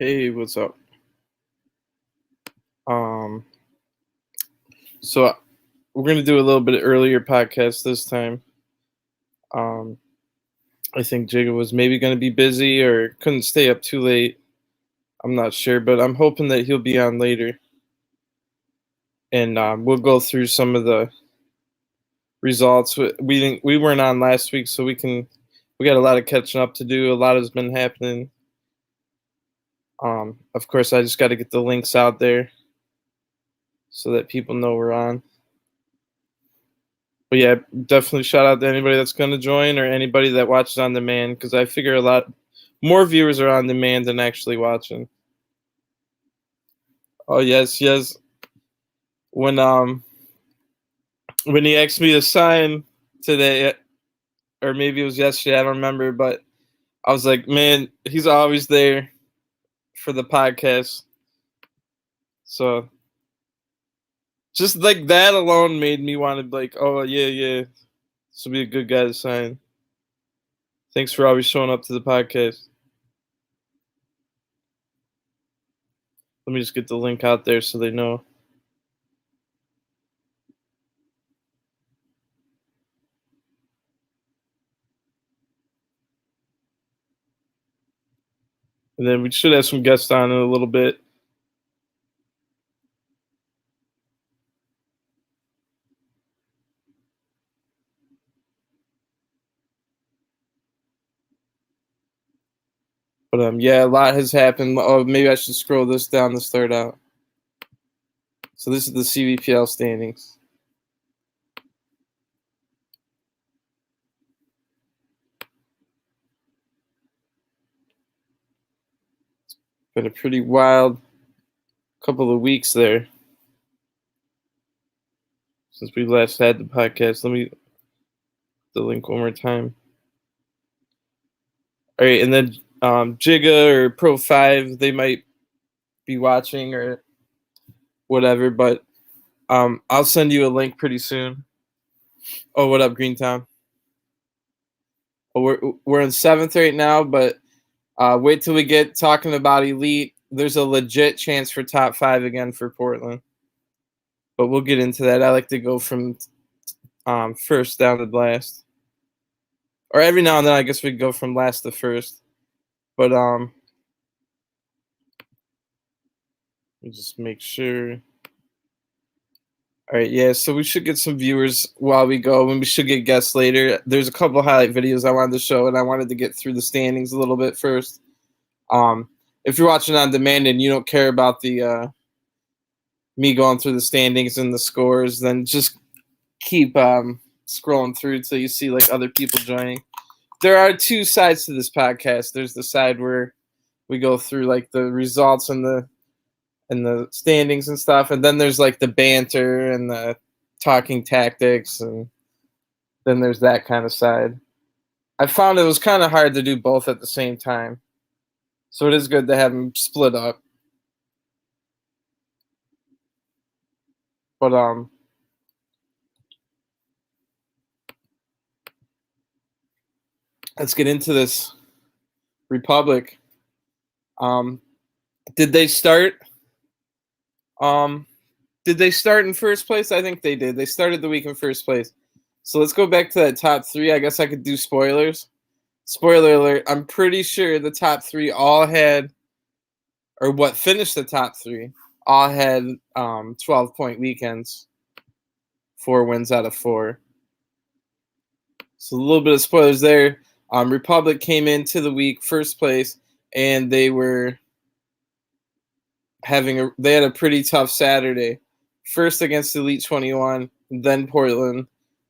Hey, what's up? Um, so we're gonna do a little bit earlier podcast this time. Um, I think Jigga was maybe gonna be busy or couldn't stay up too late. I'm not sure, but I'm hoping that he'll be on later, and we'll go through some of the results. We weren't on last week, so we got a lot of catching up to do. A lot has been happening. Of course, I just got to get the links out there so that people know we're on. But yeah, definitely shout out to anybody that's going to join or anybody that watches on demand, because I figure a lot more viewers are on demand than actually watching. Oh yes, yes. When he asked me to sign today, or maybe it was yesterday, I don't remember, but I was like, man, he's always there for the podcast. So just like that alone made me want to be like, oh yeah, this will be a good guy to sign. Thanks for always showing up to the podcast. Let me just get the link out there so they know. And then we should have some guests on in a little bit. But yeah, a lot has happened. Oh, maybe I should scroll this down to start out. So this is the CVPL standings. Been a pretty wild couple of weeks there since we last had the podcast. Let me the link one more time. All right, and then Jigga or Pro 5, they might be watching or whatever, but I'll send you a link pretty soon. Oh, what up, Greentown? Oh, we're in 7th right now, but wait till we get talking about Elite. There's a legit chance for top 5 again for Portland, but we'll get into that. I like to go from first down to last, or every now and then I guess we go from last to first. But let me just make sure. All right, yeah. So we should get some viewers while we go, and we should get guests later. There's a couple highlight videos I wanted to show, and I wanted to get through the standings a little bit first. If you're watching on demand and you don't care about the me going through the standings and the scores, then just keep scrolling through till you see like other people joining. There are two sides to this podcast. There's the side where we go through like the results and the standings and stuff, and then there's like the banter and the talking tactics, and then there's that kind of side. I found it was kind of hard to do both at the same time, so it is good to have them split up. But let's get into this Republic. Did they start? Did they start in first place? I think they did. They started the week in first place. So let's go back to that top 3. I guess I could do spoilers. Spoiler alert, I'm pretty sure the top 3 all had, or what finished the top 3, all had 12-point weekends. 4 wins out of 4. So a little bit of spoilers there. Republic came into the week first place, and they were they had a pretty tough Saturday. First against Elite 21, then Portland,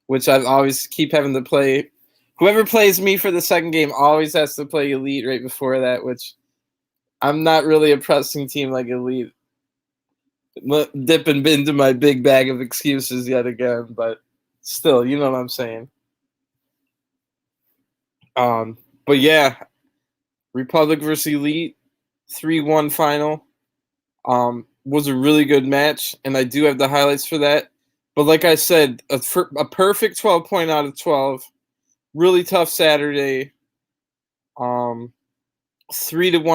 which I always keep having to play. Whoever plays me for the second game always has to play Elite right before that, which I'm not really a pressing team like Elite. Dipping into my big bag of excuses yet again, but still, you know what I'm saying. But yeah, Republic versus Elite, 3-1 final. Was a really good match, and I do have the highlights for that. But like I said, a perfect 12 point out of 12. Really tough Saturday. 3-1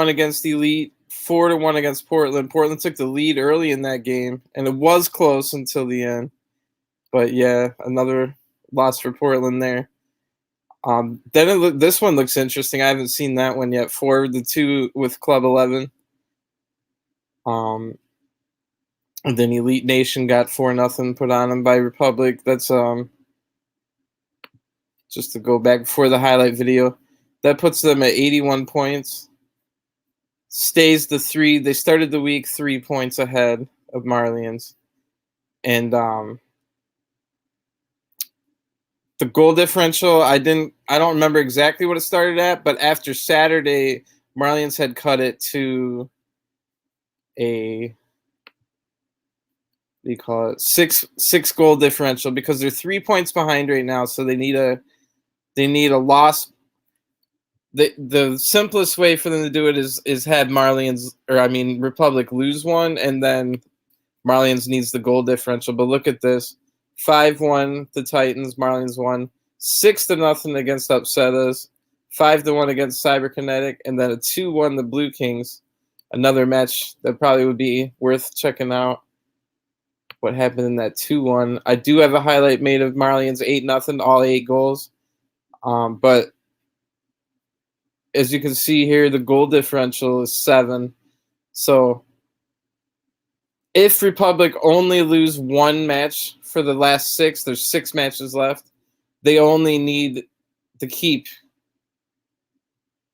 against Elite. 4-1 against Portland. Portland took the lead early in that game, and it was close until the end. But yeah, another loss for Portland there. Then this one looks interesting. I haven't seen that one yet. 4-2 with Club 11. And then Elite Nation got 4-0 put on them by Republic. That's just to go back before the highlight video. That puts them at 81 points. Stays the 3. They started the week 3 points ahead of Marlins. And the goal differential, I don't remember exactly what it started at, but after Saturday, Marlins had cut it to a, what do you call it, six goal differential, because they're 3 points behind right now, so they need a loss. The simplest way for them to do it is have Republic lose one, and then Marlins needs the goal differential. But look at this. 5-1 the Titans, Marlins won. 6-0 against Upsettas. 5-1 against Cyberkinetic, and then a 2-1 the Blue Kings. Another match that probably would be worth checking out. What happened in that 2-1? I do have a highlight made of Marlins 8-0, all 8 goals. But as you can see here, the goal differential is 7. So if Republic only lose one match for the last 6, there's 6 matches left, they only need to keep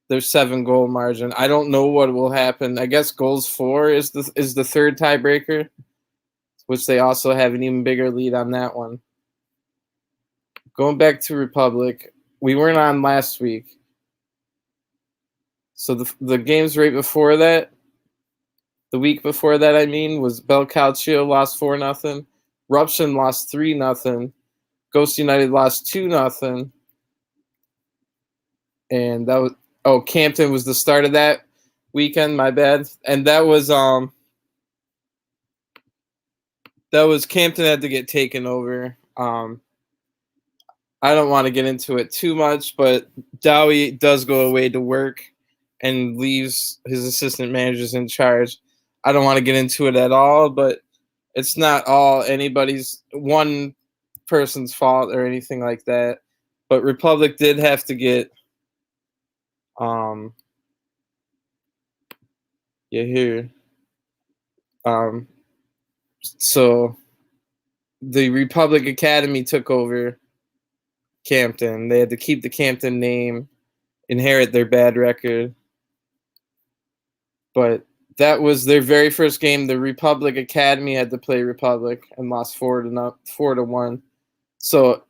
their 7-goal margin. I don't know what will happen. I guess goals 4 is the third tiebreaker, which they also have an even bigger lead on that one. Going back to Republic, we weren't on last week. So the games right before that, the week before that, was Bel Calcio lost 4-0. Ruption lost 3-0. Ghost United lost 2-0. And that was Campton was the start of that weekend, my bad. And that was Campton had to get taken over. I don't want to get into it too much, but Dowie does go away to work and leaves his assistant managers in charge. I don't want to get into it at all, but it's not all anybody's one person's fault or anything like that. But Republic did have to get so the Republic Academy took over Campton. They had to keep the Campton name, inherit their bad record. But that was their very first game. The Republic Academy had to play Republic and lost 4-1. So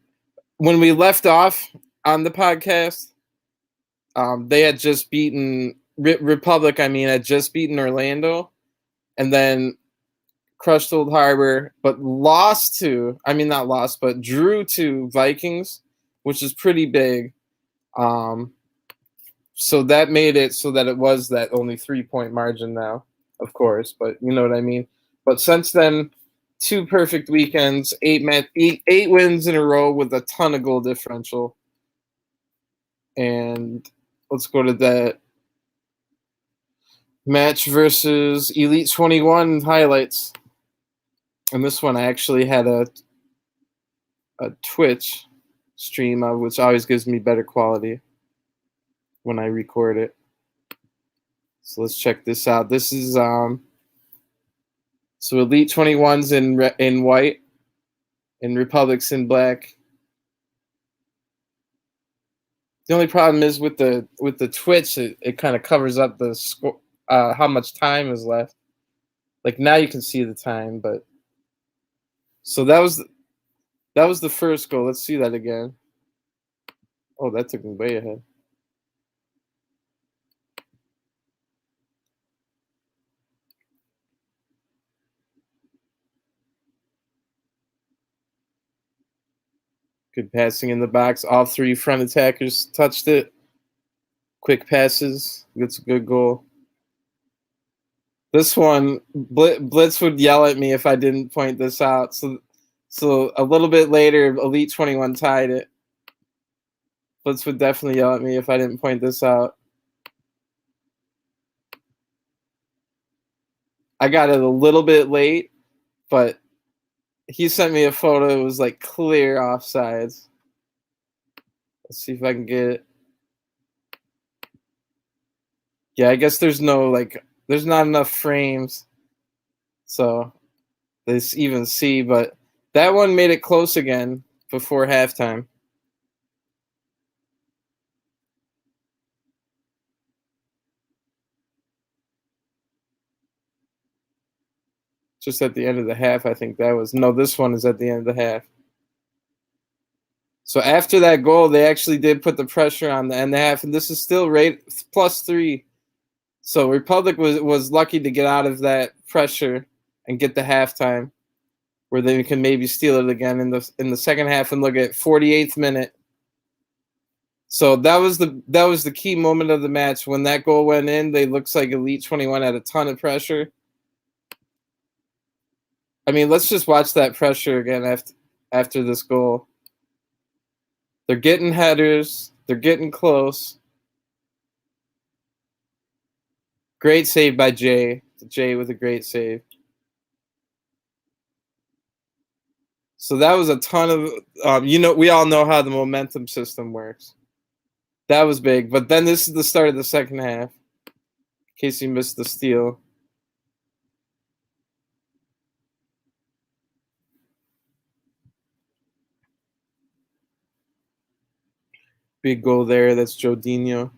when we left off on the podcast, they had just beaten Republic. Had just beaten Orlando, and then crushed Old Harbor, but drew to Vikings, which is pretty big. So that made it so that it was that only 3-point margin now, of course, but you know what I mean. But since then, 2 perfect weekends, 8 wins in a row with a ton of goal differential. And let's go to that match versus Elite 21 highlights. And this one I actually had a Twitch stream of, which always gives me better quality when I record it. So let's check this out. This is so Elite 21's in white and Republic's in black. The only problem is with the Twitch, it kind of covers up the score, how much time is left. Like now you can see the time, but so that was the first goal. Let's see that again. Oh, that took me way ahead. Good passing in the box. All 3 front attackers touched it. Quick passes. That's a good goal. This one, Blitz would yell at me if I didn't point this out. So a little bit later, Elite 21 tied it. Blitz would definitely yell at me if I didn't point this out. I got it a little bit late, but he sent me a photo. It was like clear offsides. Let's see if I can get it. Yeah, I guess there's not enough frames, so this even see. But that one made it close again before halftime. Just at the end of the half, I think that was. No, this one is at the end of the half. So after that goal, they actually did put the pressure on the end of the half, and this is still rate +3. So Republic was lucky to get out of that pressure and get the halftime, where they can maybe steal it again in the second half. And look at 48th minute. So that was the key moment of the match. When that goal went in, they looks like Elite 21 had a ton of pressure. I mean, let's just watch that pressure again after this goal. They're getting headers. They're getting close. Great save by Jay. Jay with a great save. So that was a ton of, we all know how the momentum system works. That was big. But then this is the start of the second half, in case you missed the steal. Big goal there. That's Jodinho,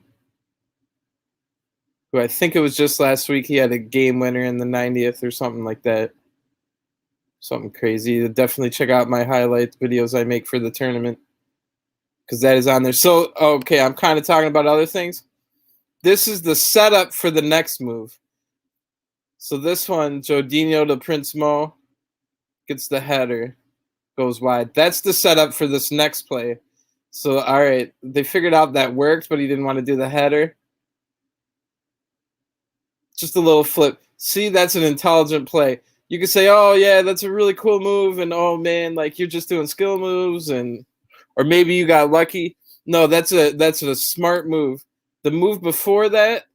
who I think it was just last week he had a game winner in the 90th or something like that. Something crazy. Definitely check out my highlight videos I make for the tournament, because that is on there. So, okay, I'm kind of talking about other things. This is the setup for the next move. So this one, Jodinho to Prince Mo, gets the header, goes wide. That's the setup for this next play. So, all right, they figured out that worked, but he didn't want to do the header. Just a little flip. See, that's an intelligent play. You could say, oh, yeah, that's a really cool move, and oh, man, like you're just doing skill moves, or maybe you got lucky. No, that's a smart move. The move before that,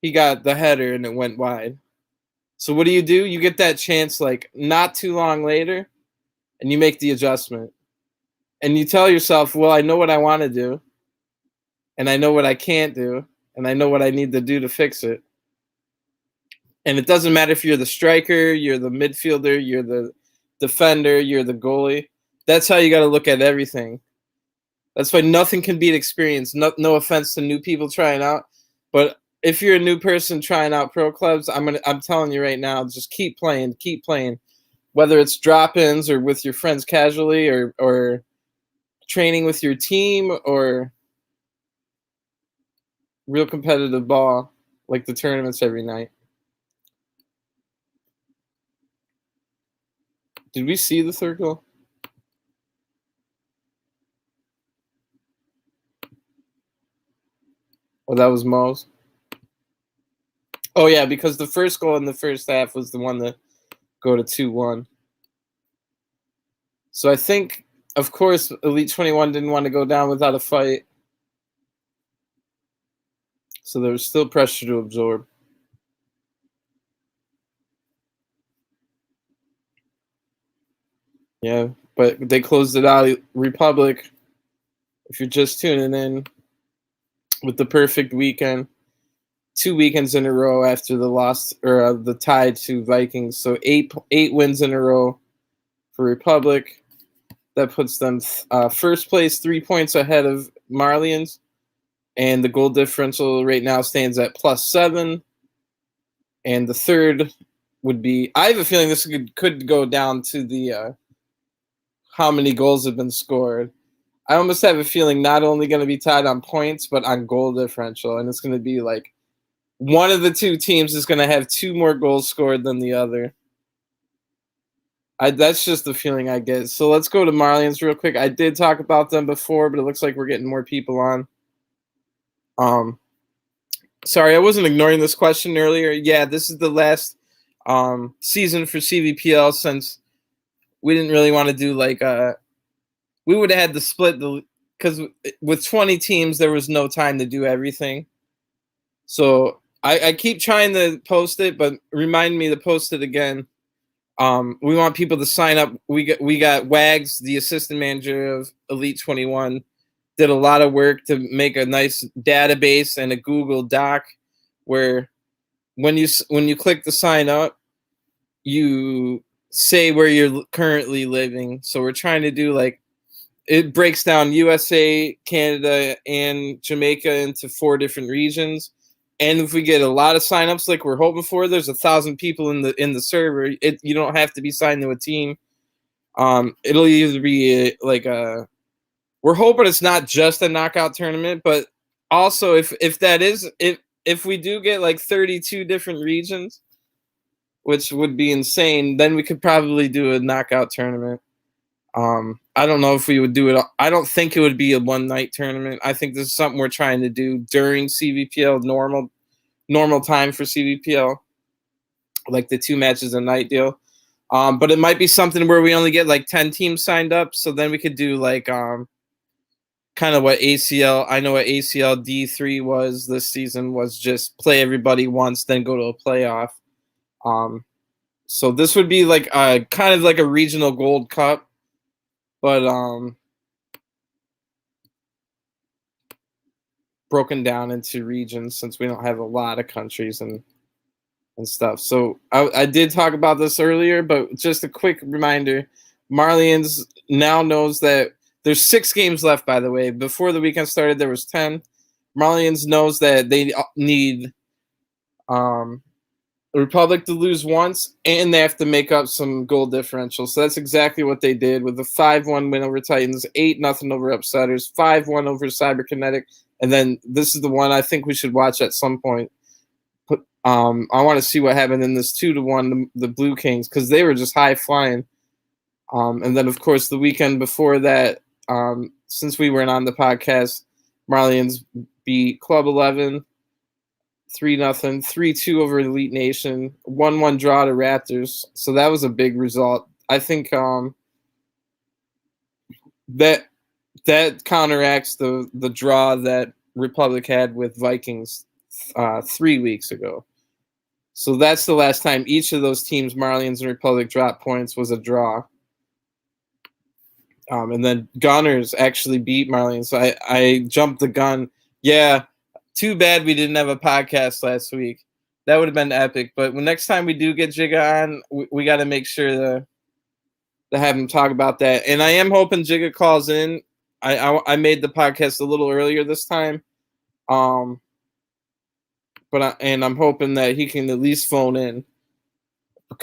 he got the header and it went wide. So what do? You get that chance like not too long later, and you make the adjustment. And you tell yourself, well, I know what I want to do, and I know what I can't do, and I know what I need to do to fix it. And it doesn't matter if you're the striker, you're the midfielder, you're the defender, you're the goalie. That's how you got to look at everything. That's why nothing can beat experience. No offense to new people trying out, but if you're a new person trying out pro clubs, I'm telling you right now, just keep playing, whether it's drop-ins or with your friends casually, or training with your team, or real competitive ball like the tournaments every night. Did we see the third goal? Oh, that was Mo's. Oh yeah, because the first goal in the first half was the one that go to 2-1. So I think, of course, Elite 21 didn't want to go down without a fight. So there was still pressure to absorb. Yeah, but they closed it out. Republic, if you're just tuning in, with the perfect weekend, 2 weekends in a row after the loss or the tie to Vikings. So eight wins in a row for Republic. That puts them first place, 3 points ahead of Marlins. And the goal differential right now stands at +7. And the third would be, I have a feeling this could go down to the how many goals have been scored. I almost have a feeling not only going to be tied on points, but on goal differential. And it's going to be like one of the two teams is going to have 2 more goals scored than the other. That's just the feeling I get. So let's go to Marlins real quick. I did talk about them before, but it looks like we're getting more people on. Sorry, I wasn't ignoring this question earlier. Yeah, this is the last season for CVPL, since we didn't really want to do we would have had to split because with 20 teams there was no time to do everything. So I keep trying to post it, but remind me to post it again. We want people to sign up. We got Wags, the assistant manager of Elite 21, did a lot of work to make a nice database and a Google Doc where when you click the sign up, you say where you're currently living. So we're trying to do like it breaks down USA, Canada, and Jamaica into 4 different regions. And if we get a lot of signups like we're hoping for, there's 1,000 people in the server. You don't have to be signed to a team. It'll either be we're hoping it's not just a knockout tournament, but also if we do get like 32 different regions, which would be insane, then we could probably do a knockout tournament. I don't know if we would do it. I don't think it would be a one-night tournament. I think this is something we're trying to do during CVPL, normal time for CVPL, like the 2 matches a night deal. But it might be something where we only get like 10 teams signed up, so then we could do like kind of what ACL. I know what ACL D3 was this season, was just play everybody once, then go to a playoff. So this would be like kind of like a regional Gold Cup, but broken down into regions since we don't have a lot of countries and stuff. So I did talk about this earlier, but just a quick reminder: Marlins now knows that there's 6 games left. By the way, before the weekend started, there was 10. Marlins knows that they need Republic to lose once, and they have to make up some goal differential. So that's exactly what they did with the 5-1 win over Titans, 8-0 over Upsetters, 5-1 over Cyberkinetic, and then this is the one I think we should watch at some point. I want to see what happened in this 2-1, the Blue Kings, because they were just high flying. And then, of course, the weekend before that, since we weren't on the podcast, Marlins beat Club 11, 3-0, 3-2 over Elite Nation, 1-1 draw to Raptors. So that was a big result. I think that counteracts the draw that Republic had with Vikings 3 weeks ago. So that's the last time each of those teams, Marlins and Republic, dropped points was a draw. And then Gunners actually beat Marlins. So I jumped the gun. Yeah, too bad we didn't have a podcast last week. That would have been epic. But when next time we do get Jigga on, we got to make sure to have him talk about that. And I am hoping Jigga calls in. I made the podcast a little earlier this time. But I'm hoping that he can at least phone in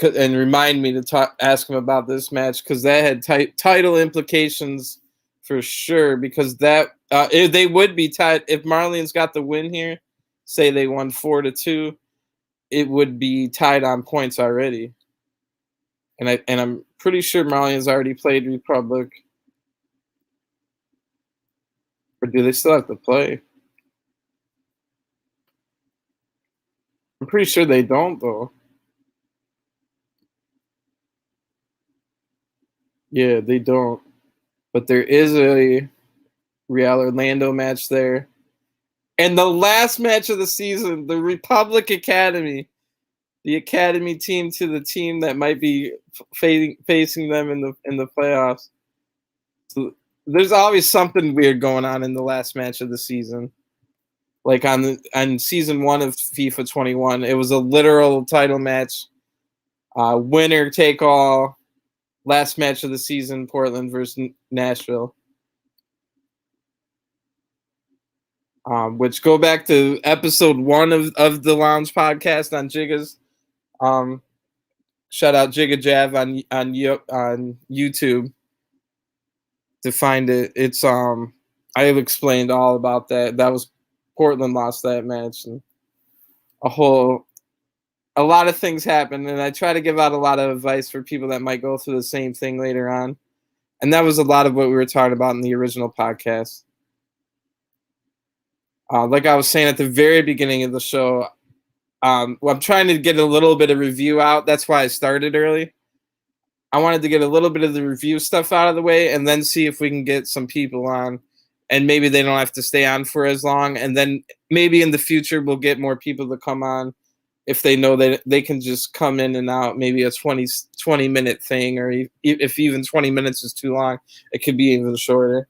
and remind me to ask him about this match, because that had title implications for sure. Because that they would be tied if Marlins got the win here. Say they won 4-2, it would be tied on points already. And I'm pretty sure Marlins already played Republic, or do they still have to play? I'm pretty sure they don't, though. Yeah, they don't. But there is a Real Orlando match there. And the last match of the season, the Republic Academy, the Academy team to the team that might be facing them in the playoffs. So there's always something weird going on in the last match of the season. Like on season 1 of FIFA 21, it was a literal title match, winner take all. Last match of the season, Portland versus Nashville. Which go back to episode 1 of the Lounge podcast on Jiggas. Shout out Jigga Jav on YouTube to find it. It's I've explained all about that. That was Portland lost that match, and a lot of things happened, and I try to give out a lot of advice for people that might go through the same thing later on. And that was a lot of what we were talking about in the original podcast. Like I was saying at the very beginning of the show, I'm trying to get a little bit of review out. That's why I started early. I wanted to get a little bit of the review stuff out of the way and then see if we can get some people on and maybe they don't have to stay on for as long. And then maybe in the future we'll get more people to come on if they know that they can just come in and out, maybe a 20-minute thing, or if even 20 minutes is too long, it could be even shorter.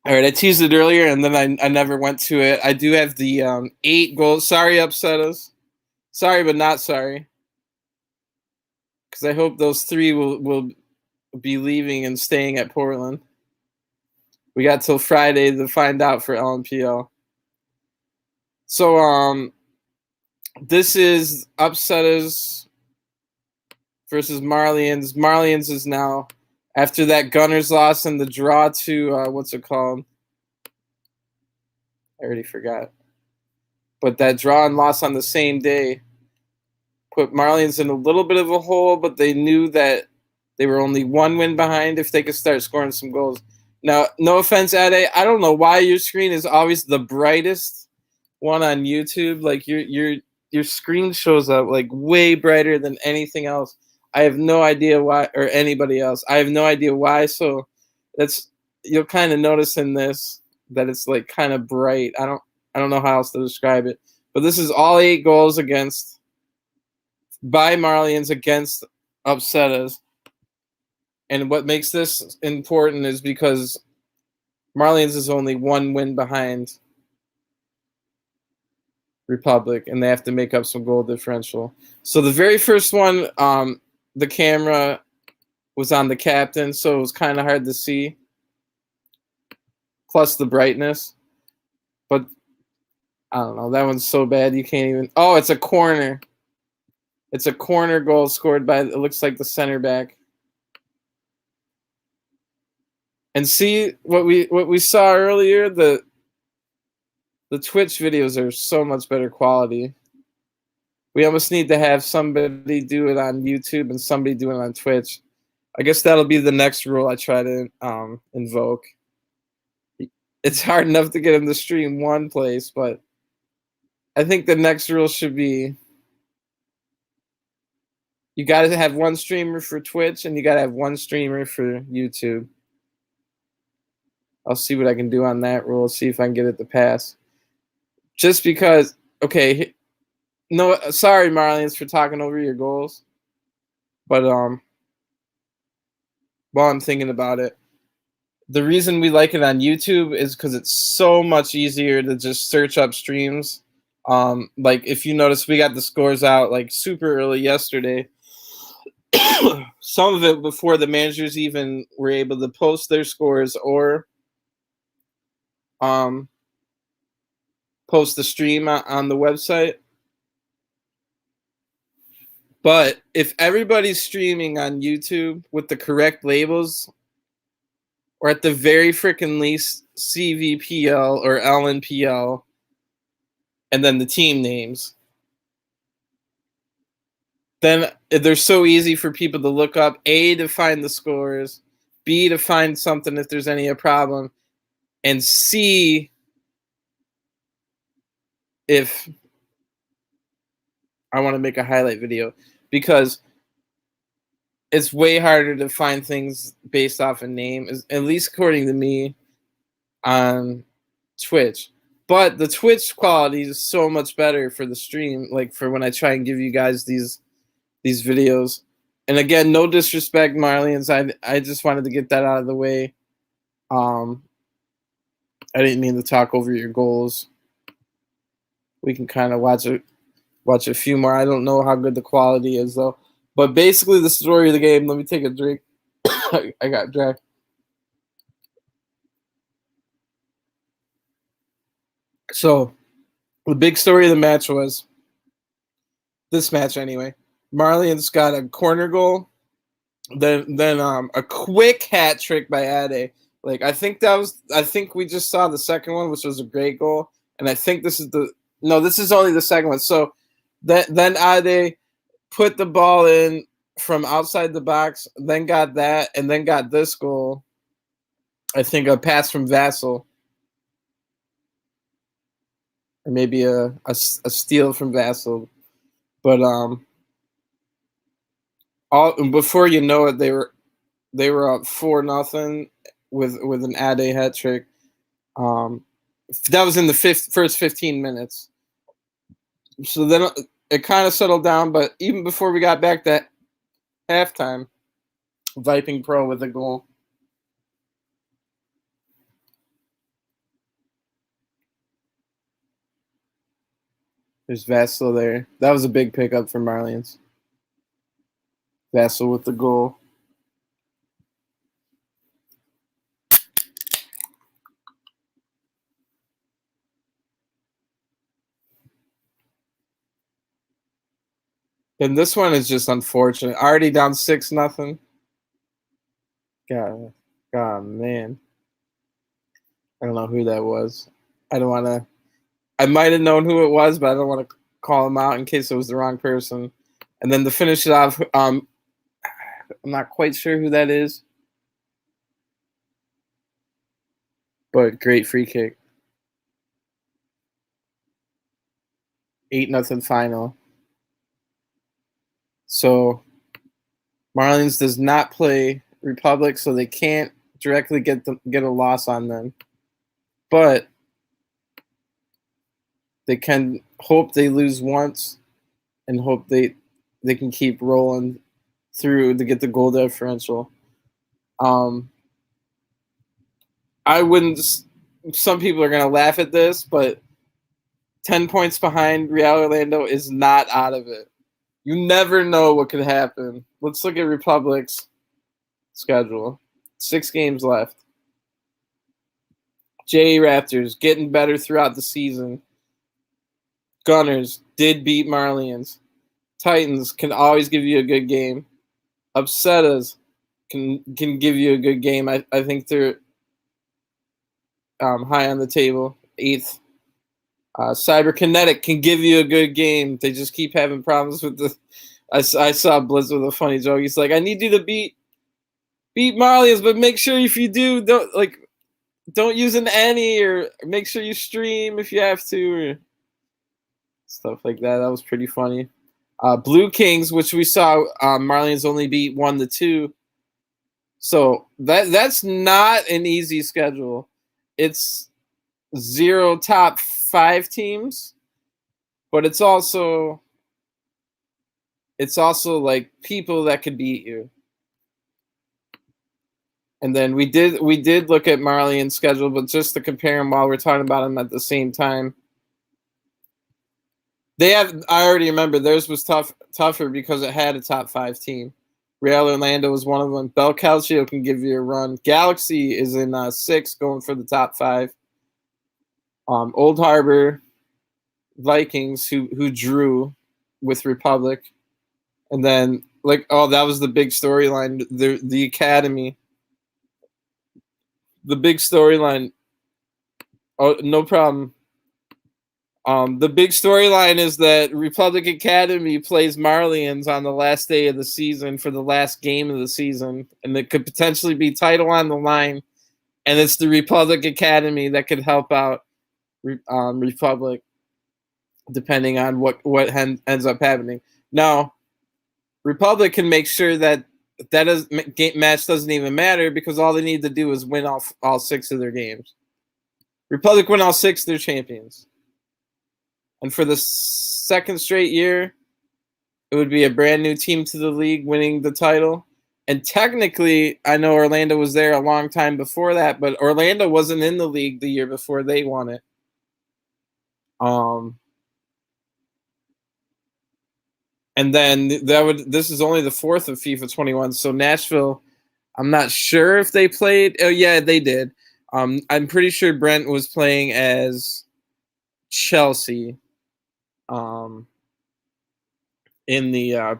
All right, I teased it earlier, and then I never went to it. I do have the 8 goals. Sorry, Upsetters. Sorry, but not sorry. Because I hope those 3 will be leaving and staying at Portland. We got till Friday to find out for LMPL. So this is Upsetters versus Marlins. Marlins is now, after that Gunners loss and the draw to what's it called? I already forgot. But that draw and loss on the same day put Marlins in a little bit of a hole, but they knew that they were only 1 win behind if they could start scoring some goals. Now, no offense, Ade, I don't know why your screen is always the brightest one on YouTube. Like your screen shows up like way brighter than anything else. I have no idea why, or anybody else. I have no idea why. So that's, you'll kind of notice in this that it's like kind of bright. I don't know how else to describe it. But this is all 8 goals by Marlins against Upsetters. And what makes this important is because Marlins is only 1 win behind Republic, and they have to make up some goal differential. So the very first one, the camera was on the captain, so it was kind of hard to see. Plus the brightness. But I don't know. That one's so bad you can't even. Oh, it's a corner. It's a corner goal scored by, it looks like, the center back. And see what we saw earlier, the Twitch videos are so much better quality. We almost need to have somebody do it on YouTube and somebody do it on Twitch. I guess that'll be the next rule I try to invoke. It's hard enough to get them to stream one place, but I think the next rule should be you got to have one streamer for Twitch and you got to have one streamer for YouTube. I'll see what I can do on that rule, see if I can get it to pass. Just because, okay, no, sorry, Marlins, for talking over your goals. But while I'm thinking about it, the reason we like it on YouTube is because it's so much easier to just search up streams. Like if you notice, we got the scores out like super early yesterday. Some of it before the managers even were able to post their scores or post the stream on the website. But if everybody's streaming on YouTube with the correct labels, or at the very freaking least CVPL or LNPL, and then the team names, then they're so easy for people to look up, A, to find the scores, B, to find something if there's any problem, and C, if I want to make a highlight video, because it's way harder to find things based off a name, at least according to me, on Twitch. But the Twitch quality is so much better for the stream, like for when I try and give you guys these videos. And again, no disrespect, Marlians. I just wanted to get that out of the way. I didn't mean to talk over your goals. We can kind of watch a few more. I don't know how good the quality is though. But basically, the story of the game. Let me take a drink. I got dry. So, the big story of the match was this match anyway. Marlians got a corner goal, then a quick hat trick by Ade. Like I think we just saw the second one, which was a great goal, and I think this is this is only the second one. So then Ade put the ball in from outside the box, then got that, and then got this goal. I think a pass from Vassell. Or maybe a steal from Vassell. But all before you know it, They were up 4-0 with an Ade hat trick. That was in the first 15 minutes. So then it kind of settled down, but even before we got back to halftime, Viping Pro with a goal. There's Vassell there. That was a big pickup for Marlins. Vassell with the goal. And this one is just unfortunate. Already down 6-0. God, man. I don't know who that was. I don't want to. I might have known who it was, but I don't want to call him out in case it was the wrong person. And then to finish it off, I'm not quite sure who that is, but great free kick. 8-0 final. So Marlins does not play Republic, so they can't directly get a loss on them. But they can hope they lose once and hope they can keep rolling through to get the goal differential. I wouldn't. Some people are going to laugh at this, but 10 points behind Real Orlando is not out of it. You never know what could happen. Let's look at Republic's schedule. 6 games left. J Raptors getting better throughout the season. Gunners did beat Marlins. Titans can always give you a good game. Upsettas can give you a good game. I think they're high on the table, 8th. Cyberkinetic can give you a good game. They just keep having problems with the. I saw Blitz with a funny joke. He's like, "I need you to beat Marlians, but make sure if you do, don't use an any, or make sure you stream if you have to, or stuff like that." That was pretty funny. Blue Kings, which we saw, Marlians only beat 1-2. So that's not an easy schedule. It's 0 top 5 teams, but it's also like people that could beat you. And then we did look at Marlion's schedule, but just to compare them while we're talking about them at the same time. I already remember theirs was tougher because it had a top 5 team. Real Orlando was one of them. Bel Calcio can give you a run. Galaxy is in 6, going for the top 5. Old Harbor, Vikings, who drew with Republic, and then that was the big storyline. The Academy, the big storyline. Oh, no problem. The big storyline is that Republic Academy plays Marlians on the last day of the season for the last game of the season, and it could potentially be title on the line. And it's the Republic Academy that could help out Republic, depending on what ends up happening. Now, Republic can make sure that match doesn't even matter, because all they need to do is win all 6 of their games. Republic win all 6, they're champions. And for the second straight year, it would be a brand new team to the league winning the title. And technically, I know Orlando was there a long time before that, but Orlando wasn't in the league the year before they won it. And then this is only the 4th of FIFA 21. So Nashville, I'm not sure if they played. Oh yeah, they did. I'm pretty sure Brent was playing as Chelsea. In the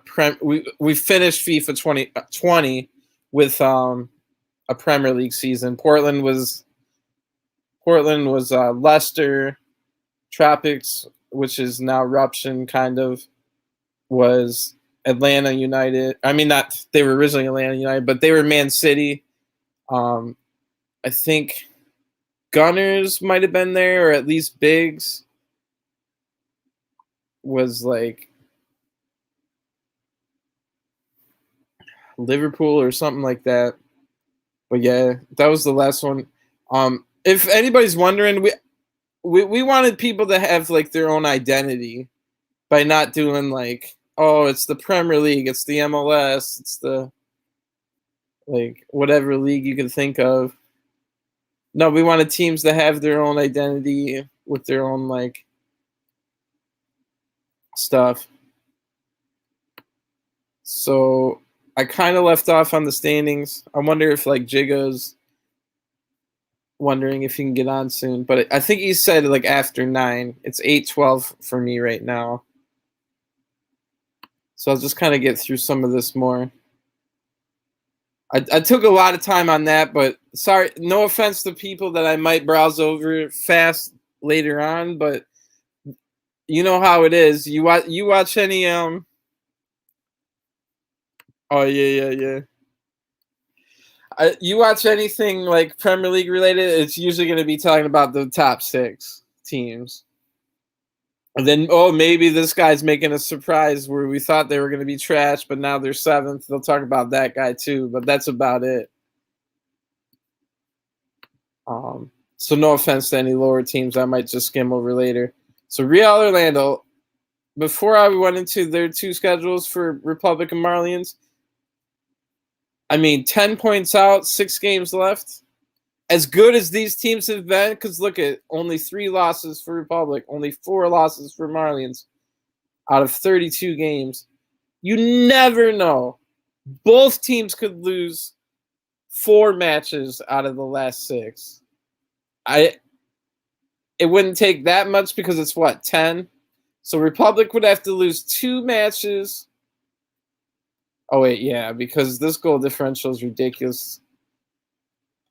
we finished FIFA 2020 with a Premier League season. Portland was Leicester. Tropics, which is now Ruption, kind of, was Atlanta United. I mean, not they were originally Atlanta United, but they were Man City. I think Gunners might have been there, or at least Biggs was like Liverpool or something like that. But yeah, that was the last one. If anybody's wondering, we wanted people to have like their own identity by not doing like, oh, it's the Premier League, it's the MLS, it's the like whatever league you can think of. No, we wanted teams to have their own identity with their own like stuff. So I kind of left off on the standings. I wonder if like Jigga's wondering if he can get on soon, but I think he said like after 9. It's 8:12 for me right now. So I'll just kind of get through some of this more. I took a lot of time on that, but sorry, no offense to people that I might browse over fast later on, but you know how it is. You watch any oh yeah. You watch anything like Premier League related, it's usually going to be talking about the top 6 teams. And then, oh, maybe this guy's making a surprise where we thought they were going to be trash, but now they're 7th. They'll talk about that guy too, but that's about it. So no offense to any lower teams I might just skim over later. So Real Orlando, before I went into their 2 schedules for Republic and Marlins, I mean, 10 points out, 6 games left. As good as these teams have been, because look at only 3 losses for Republic, only 4 losses for Marlins out of 32 games. You never know. Both teams could lose 4 matches out of the last 6. It wouldn't take that much because it's what, 10? So Republic would have to lose 2 matches. Oh wait, yeah, because this goal differential is ridiculous.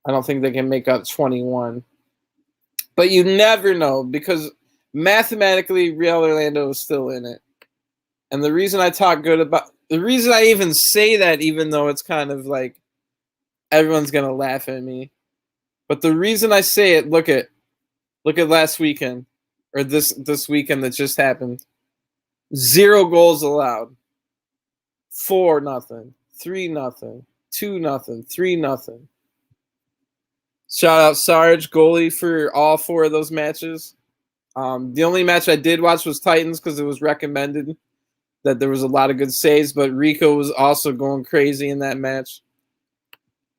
I don't think they can make up 21. But you never know because mathematically Real Orlando is still in it. And the reason I talk good about the reason I even say that, even though it's kind of like everyone's gonna laugh at me, but the reason I say it, look at last weekend or this weekend that just happened. 0 goals allowed. 4-0, 3-0, 2-0, 3-0. Shout out Sarge, goalie, for all 4 of those matches. The only match I did watch was Titans because it was recommended that there was a lot of good saves, but Rico was also going crazy in that match.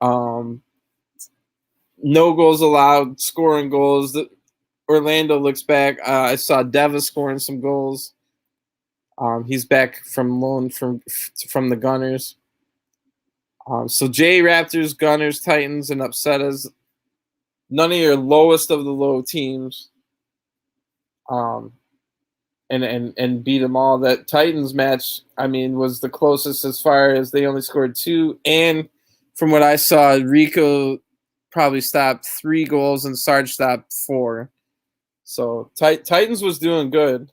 No goals allowed, scoring goals. Orlando looks back. I saw Deva scoring some goals. He's back from loan from the Gunners. So J Raptors, Gunners, Titans, and Upsettas. None of your lowest of the low teams. And beat them all. That Titans match, I mean, was the closest as far as they only scored 2. And from what I saw, Rico probably stopped 3 goals and Sarge stopped 4. So Titans was doing good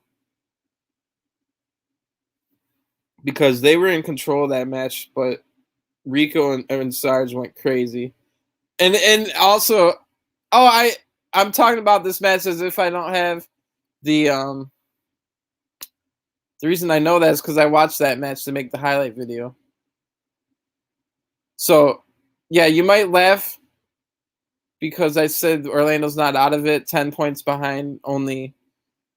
because they were in control of that match, but Rico and Sarge went crazy. And also, I'm talking about this match as if I don't have the reason I know that is because I watched that match to make the highlight video. So, yeah, you might laugh because I said Orlando's not out of it, 10 points behind, only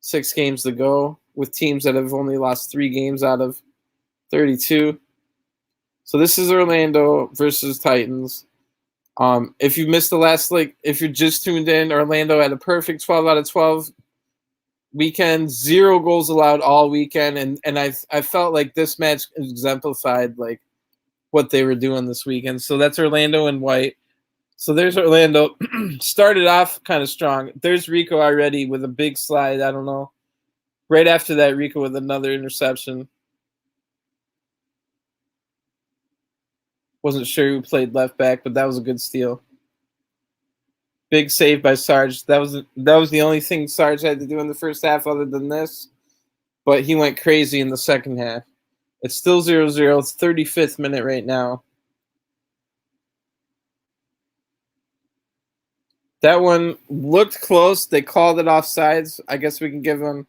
6 games to go, with teams that have only lost 3 games out of 32. So this is Orlando versus Titans. If you missed the last, if you're just tuned in, Orlando had a perfect 12 out of 12 weekend, 0 goals allowed all weekend, and I felt like this match exemplified what they were doing this weekend. So that's Orlando in white. So there's Orlando. Started off kind of strong. There's Rico already with a big slide. I don't know. Right after that, Rico with another interception. Wasn't sure who played left back, but that was a good steal. Big save by Sarge. That was the only thing Sarge had to do in the first half other than this. But he went crazy in the second half. It's still 0-0. It's 35th minute right now. That one looked close. They called it offsides. I guess we can give them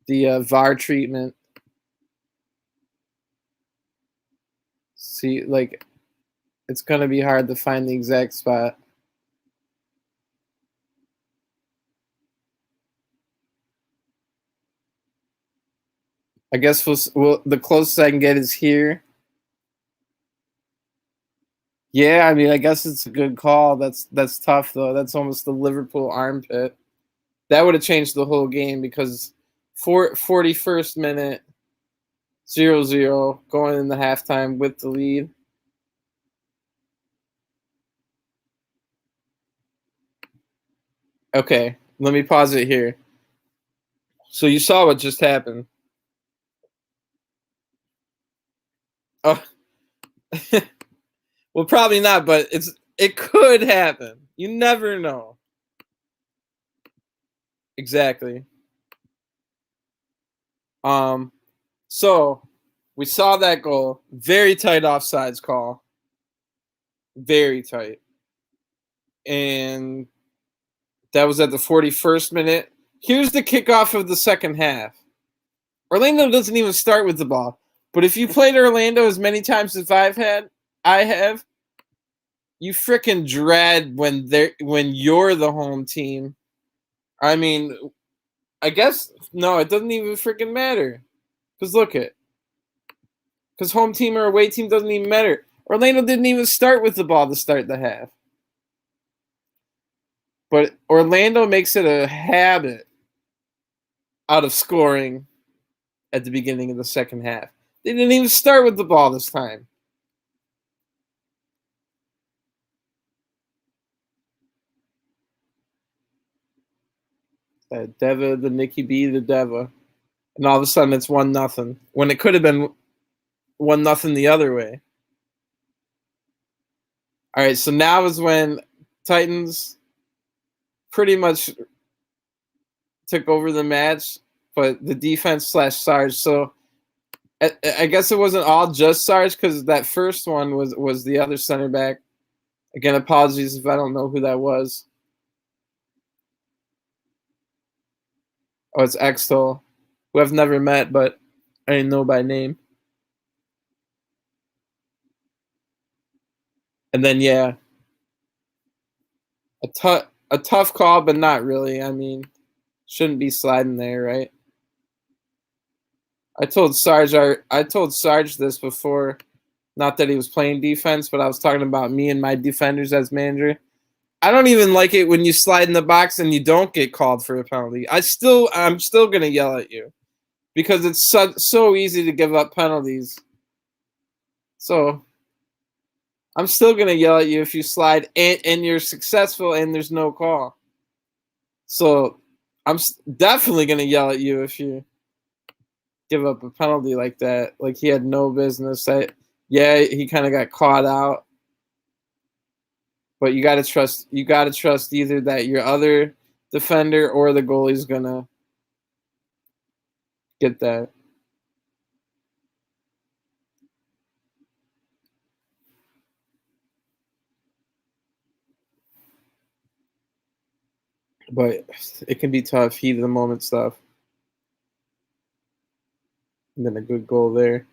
the VAR treatment. See, It's gonna be hard to find the exact spot. I guess the closest I can get is here. Yeah, I mean, I guess it's a good call. That's tough though. That's almost the Liverpool armpit. That would have changed the whole game because 41st minute 0-0 going in the halftime with the lead. Okay, let me pause it here. So you saw what just happened. Oh, well, probably not, but it could happen. You never know. Exactly. So we saw that goal. Very tight offsides call. Very tight. And that was at the 41st minute. Here's the kickoff of the second half. Orlando doesn't even start with the ball. But if you played Orlando as many times as I have, you freaking dread when you're the home team. I mean, I guess no, it doesn't even freaking matter. Because look it. Because home team or away team doesn't even matter. Orlando didn't even start with the ball to start the half. But Orlando makes it a habit out of scoring at the beginning of the second half. They didn't even start with the ball this time. Deva, the Nikki B, the Deva. And all of a sudden it's 1-0. When it could have been 1-0 the other way. All right, so now is when Titans pretty much took over the match, but the defense / Sarge. So I guess it wasn't all just Sarge because that first one was the other center back. Again, apologies if I don't know who that was. Oh, it's Extol, who I've never met, but I know by name. And then yeah, a tough call, but not really. I mean, shouldn't be sliding there, right? I told Sarge this before. Not that he was playing defense, but I was talking about me and my defenders as manager. I don't even like it when you slide in the box and you don't get called for a penalty. I'm still gonna yell at you because it's so easy to give up penalties. So I'm still gonna yell at you if you slide and you're successful and there's no call. So I'm definitely gonna yell at you if you give up a penalty like that. Like he had no business. Yeah, he kind of got caught out. But you gotta trust either that your other defender or the goalie's gonna get that. But it can be tough, heat of the moment stuff. And then a good goal there.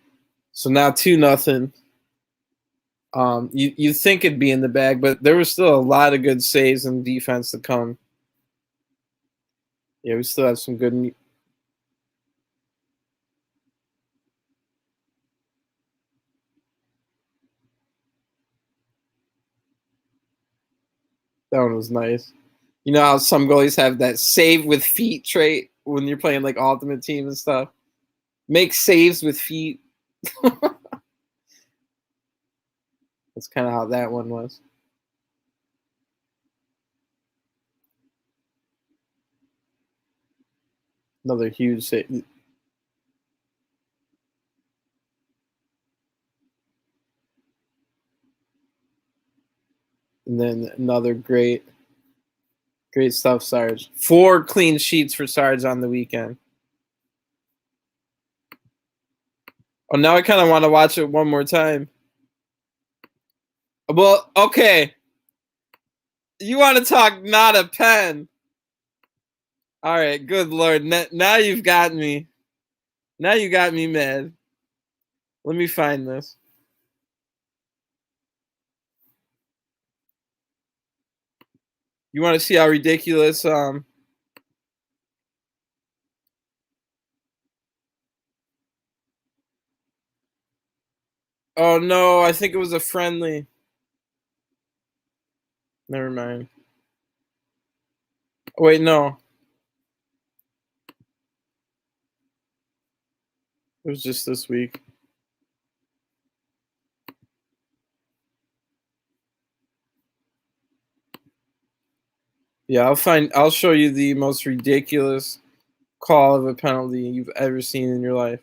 So now 2-0. You think it'd be in the bag, but there was still a lot of good saves and defense to come. Yeah, we still have some good. That one was nice. You know how some goalies have that save with feet trait when you're playing like Ultimate Team and stuff? Make saves with feet. That's kind of how that one was. Another huge save. And then another great stuff, Sarge. 4 clean sheets for Sarge on the weekend. Oh, now I kind of want to watch it one more time. Well, okay. You want to talk not a pen. All right, good Lord. Now you've got me. Now you got me mad. Let me find this. You want to see how ridiculous? Oh no, I think it was a friendly. Never mind. Oh, wait, no, it was just this week. Yeah, I'll show you the most ridiculous call of a penalty you've ever seen in your life.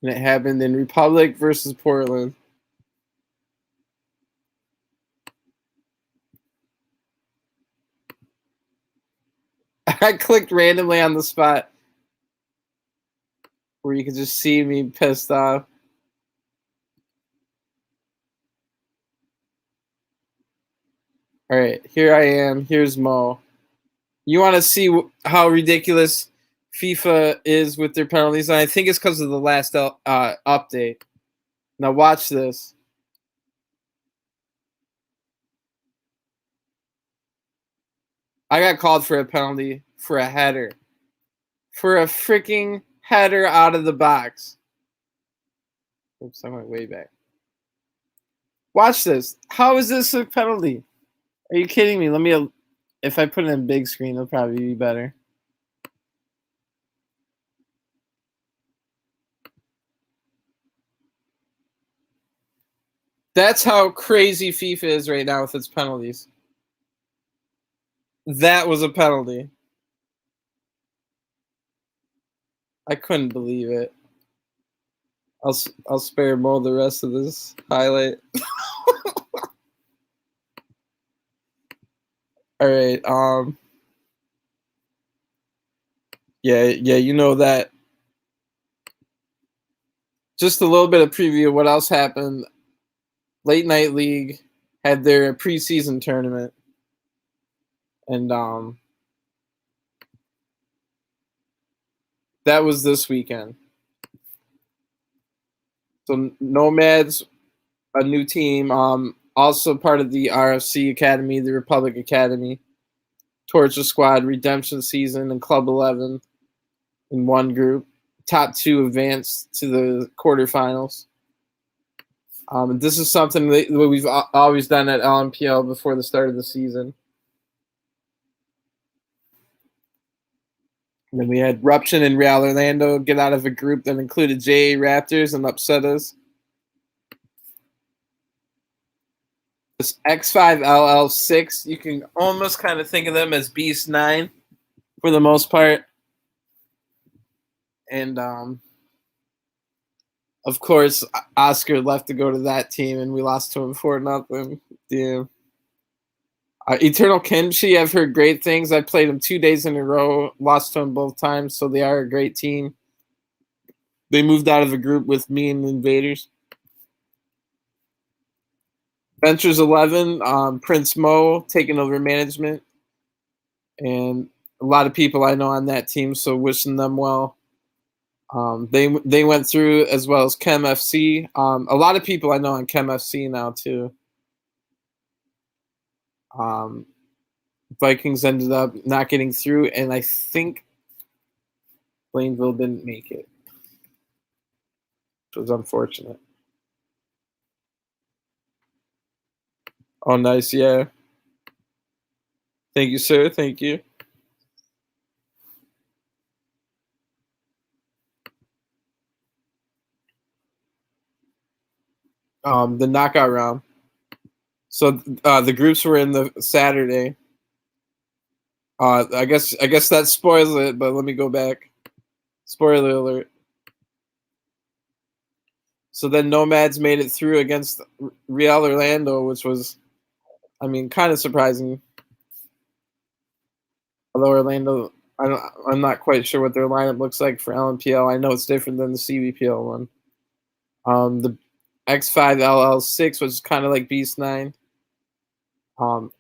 And it happened in Republic versus Portland. I clicked randomly on the spot where you could just see me pissed off. All right, here I am. Here's Mo. You want to see how ridiculous FIFA is with their penalties? And I think it's because of the last update. Now watch this. I got called for a penalty for a header. For a freaking header out of the box. Oops, I went way back. Watch this. How is this a penalty? Are you kidding me? Let me. If I put it in big screen, it'll probably be better. That's how crazy FIFA is right now with its penalties. That was a penalty. I couldn't believe it. I'll spare Mo the rest of this highlight. All right. Yeah. You know that. Just a little bit of preview of what else happened. Late Night League had their preseason tournament, and that was this weekend. So Nomads, a new team, also part of the RFC Academy, the Republic Academy, Torture Squad, Redemption Season, and Club 11 in one group. Top two advanced to the quarterfinals. This is something that we've always done at LMPL before the start of the season. And then we had Ruption and Real Orlando get out of a group that included JA Raptors and upset us. This X5LL6, you can almost kind of think of them as Beast 9 for the most part. And of course, Oscar left to go to that team, and we lost to him 4-0. Damn. Eternal Kimchi, I've heard great things. I played them 2 days in a row, lost to them both times, so they are a great team. They moved out of a group with me and Invaders. Ventures 11, Prince Mo taking over management, and a lot of people I know on that team, so wishing them well. They went through as well as Chem FC. A lot of people I know on Chem FC now too. Vikings ended up not getting through, and I think Plainville didn't make it, which was unfortunate. Oh, nice, yeah. Thank you, sir. Thank you. The knockout round. So the groups were in the Saturday. I guess that spoils it, but let me go back. Spoiler alert. So then Nomads made it through against Real Orlando, which was, I mean, kind of surprising. Although Orlando, I'm not quite sure what their lineup looks like for LMPL. I know it's different than the CBPL one. The X5LL6 was kind of like Beast 9.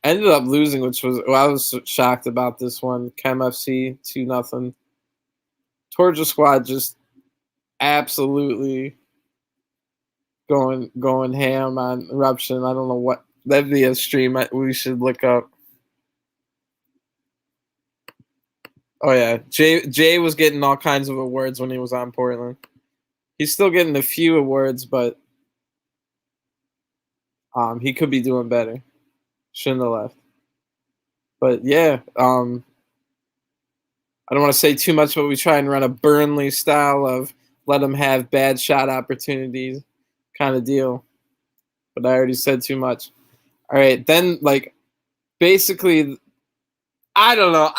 Ended up losing, which was I was shocked about this one. Chem FC 2-0. Torture Squad just absolutely going ham on Eruption. I don't know what that'd be a stream we should look up. Oh yeah, Jay was getting all kinds of awards when he was on Portland. He's still getting a few awards, but he could be doing better. Shouldn't have left. But yeah, I don't want to say too much, but we try and run a Burnley style of let them have bad shot opportunities kind of deal. But I already said too much. All right, then like basically, I don't know.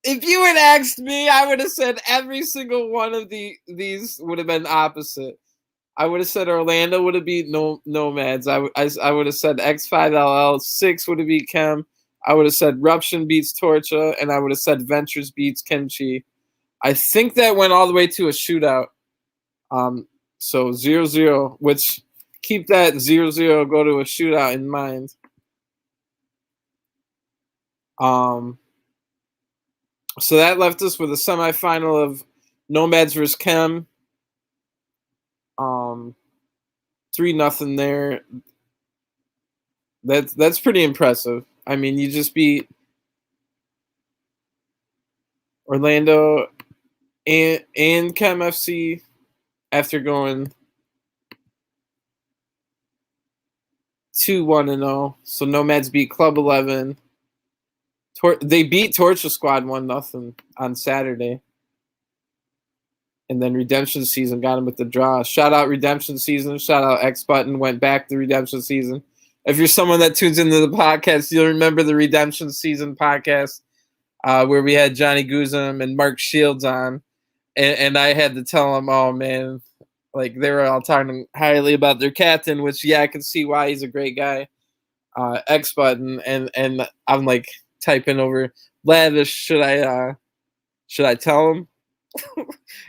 If you had asked me, I would have said every single one of these would have been opposite. I would have said Orlando would have beat Nomads. I would have said X5LL. 6 would have beat Chem. I would have said Ruption beats Torcha, and I would have said Ventures beats Kimchi. I think that went all the way to a shootout. So 0-0, which keep that 0-0 go to a shootout in mind. So that left us with a semifinal of Nomads versus Chem. 3-0 there. That's pretty impressive. I mean, you just beat Orlando and Chem FC after going 2-1-0. So Nomads beat Club 11. They beat Torture Squad 1-0 on Saturday. And then Redemption Season got him with the draw. Shout out Redemption Season. Shout out X Button. Went back to Redemption Season. If you're someone that tunes into the podcast, you'll remember the Redemption Season podcast where we had Johnny Guzum and Mark Shields on. And I had to tell them, oh, man, like they were all talking highly about their captain, which, yeah, I can see why he's a great guy. X Button. And I'm like typing over, Lavish, should I tell him?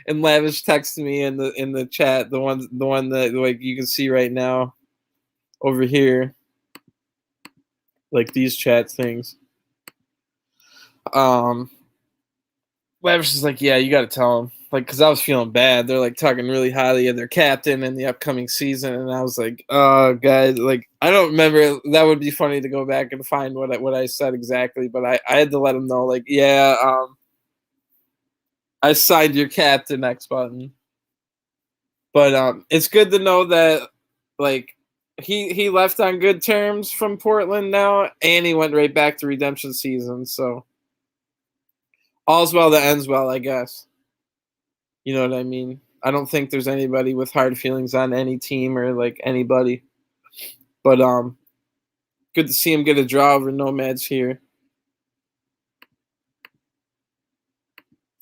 And Lavish texted me in the chat, the one that like you can see right now over here, like these chat things. Lavish is like, yeah, you got to tell him, like, because I was feeling bad. They're like talking really highly of their captain in the upcoming season, and I was like, oh, guys, like I don't remember. That would be funny to go back and find what I said exactly, but I had to let him know, like, yeah, I signed your captain, X Button. But it's good to know that like he left on good terms from Portland now, and he went right back to Redemption Season. So all's well that ends well, I guess. You know what I mean? I don't think there's anybody with hard feelings on any team or like anybody. But good to see him get a draw over Nomads here.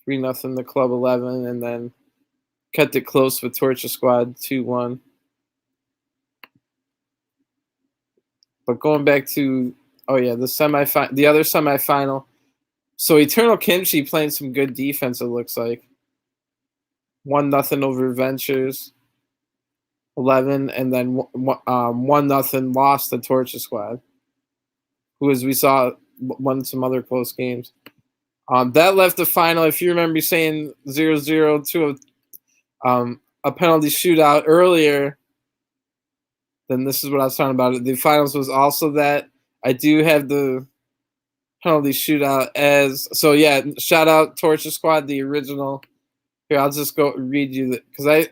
3-0 to Club 11, and then kept it close with Torture Squad 2-1. But going back to the the other semifinal. So Eternal Kimchi playing some good defense, it looks like. 1-0 over Ventures 11, and then 1-0 lost to Torture Squad, who, as we saw, won some other close games. That left the final, if you remember saying 0-0 to a penalty shootout earlier, then this is what I was talking about. The finals was also that. I do have the penalty shootout as, so yeah, shout out Torture Squad, the original. Here, I'll just go read you because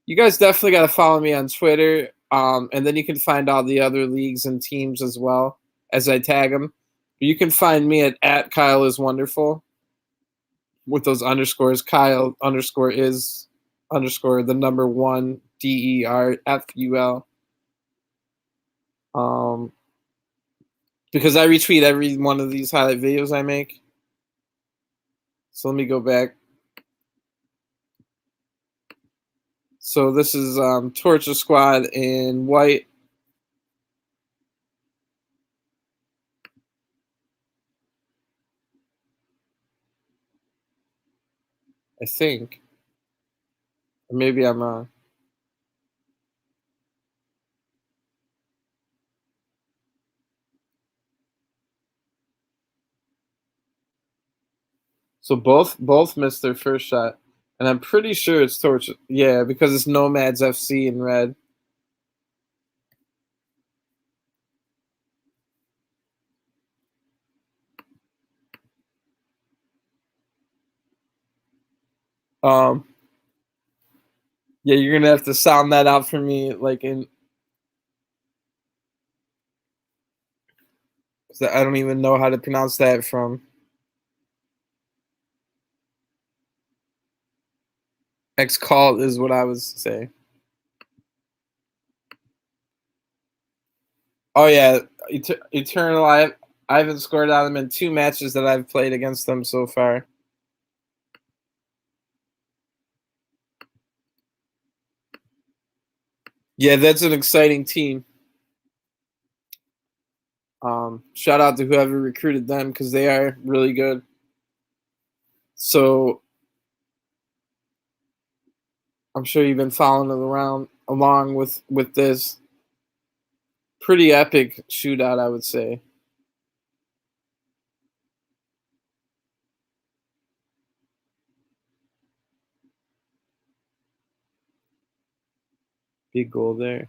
you guys definitely got to follow me on Twitter, and then you can find all the other leagues and teams as well as I tag them. You can find me at Kyle is wonderful with those underscores. Kyle underscore is underscore the number 1 DERFUL. Because I retweet every one of these highlight videos I make. So let me go back. So this is Torture Squad in white. I think. Or maybe I'm So both missed their first shot, and I'm pretty sure it's Torch. Yeah, because it's Nomads FC in red. Um, yeah, you're gonna have to sound that out for me, like in. Cause I don't even know how to pronounce that from. X call is what I was saying. Oh yeah, Eternal. I haven't scored on them in 2 matches that I've played against them so far. Yeah, that's an exciting team. Shout out to whoever recruited them because they are really good. So I'm sure you've been following it around along with this pretty epic shootout, I would say. Big goal there.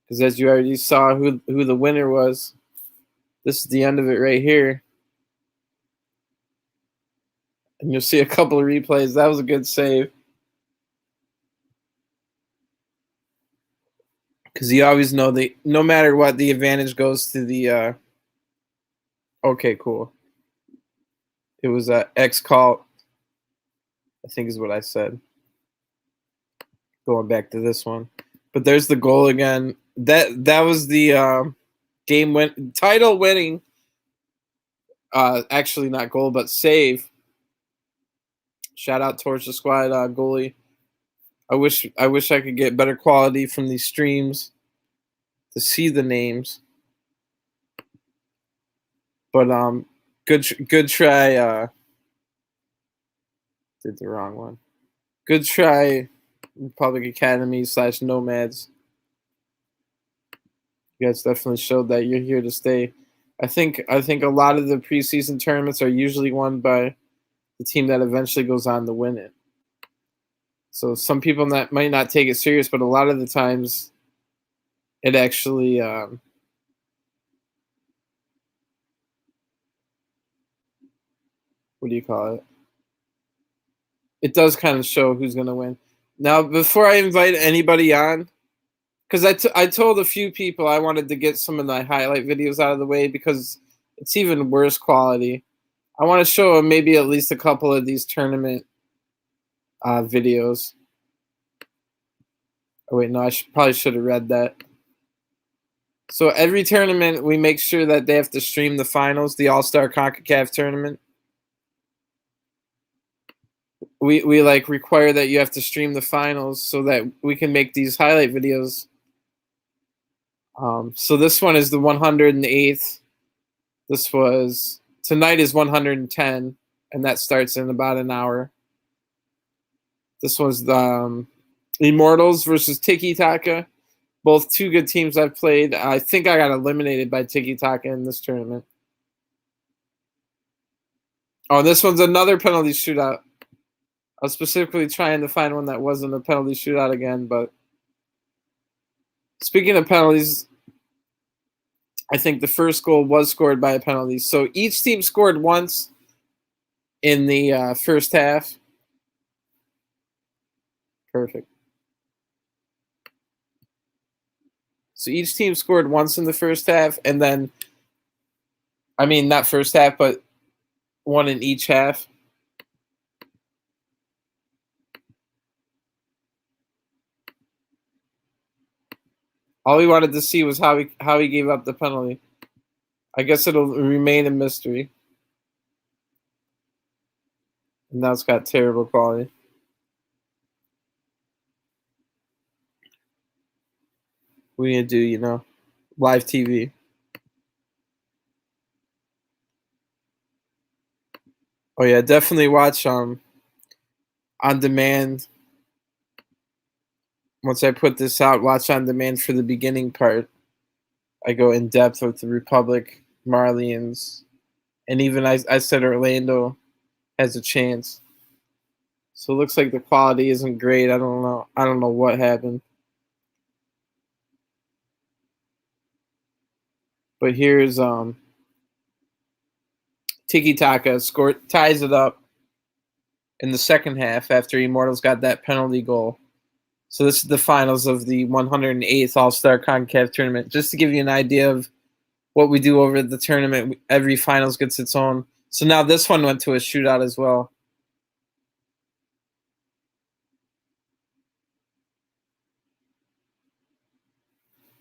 Because as you already saw who the winner was, this is the end of it right here. And you'll see a couple of replays. That was a good save. Because you always know no matter what, the advantage goes to the. Okay, cool. It was X call, I think is what I said. Going back to this one, but there's the goal again. That was the game title winning. Actually not goal, but save. Shout out towards the squad goalie. I wish I could get better quality from these streams to see the names. But good try. Did the wrong one. Good try, Republic Academy / Nomads. You guys definitely showed that you're here to stay. I think a lot of the preseason tournaments are usually won by the team that eventually goes on to win it. So some people might not take it serious, but a lot of the times it actually what do you call it? It does kind of show who's going to win. Now, before I invite anybody on, because I told a few people I wanted to get some of my highlight videos out of the way because it's even worse quality. I want to show them maybe at least a couple of these tournament videos. Oh wait, no, I probably should have read that. So every tournament, we make sure that they have to stream the finals, the All-Star CONCACAF tournament. We like require that you have to stream the finals so that we can make these highlight videos. So this one is the 108th. Tonight is 110, and that starts in about an hour. This one's the Immortals versus Tiki Taka. Both 2 good teams I've played. I think I got eliminated by Tiki Taka in this tournament. Oh, this one's another penalty shootout. I was specifically trying to find one that wasn't a penalty shootout again, but speaking of penalties, I think the first goal was scored by a penalty. So each team scored once in the first half. Perfect. So each team scored once in the first half, and then, I mean, not first half, but one in each half. All we wanted to see was how he gave up the penalty. I guess it'll remain a mystery. And now it's got terrible quality. What are you gonna do, live TV. Oh yeah, definitely watch on demand. Once I put this out, watch on demand for the beginning part. I go in depth with the Republic, Marlins, and even I said Orlando. has a chance. So it looks like the quality isn't great. I don't know. I don't know what happened. But here's Tiki Taka ties it up in the second half after Immortals got that penalty goal. So this is the finals of the 108th All-Star CONCACAF tournament. Just to give you an idea of what we do over the tournament, every finals gets its own. So now this one went to a shootout as well.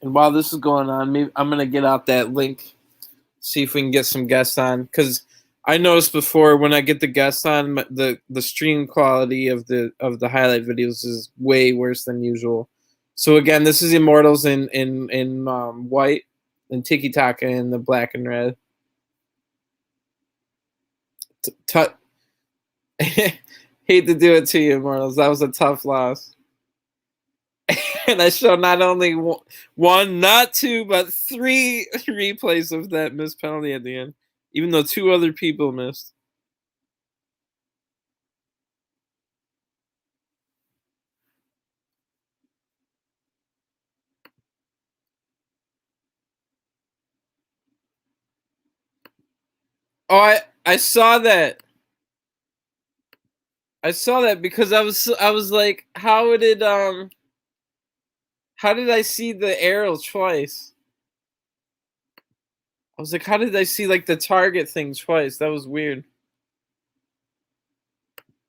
And while this is going on, maybe I'm gonna get out that link, see if we can get some guests on. Because I noticed before when I get the guests on, the stream quality of the highlight videos is way worse than usual. So again, this is Immortals in white, and Tiki Taka in the black and red. Hate to do it to you, Immortals. That was a tough loss. And I show not only one, not two, but three replays of that missed penalty at the end, even though two other people missed. Oh, I saw that. I saw that because I was like, how did I see the arrow twice? I was like, how did I see like the target thing twice? That was weird.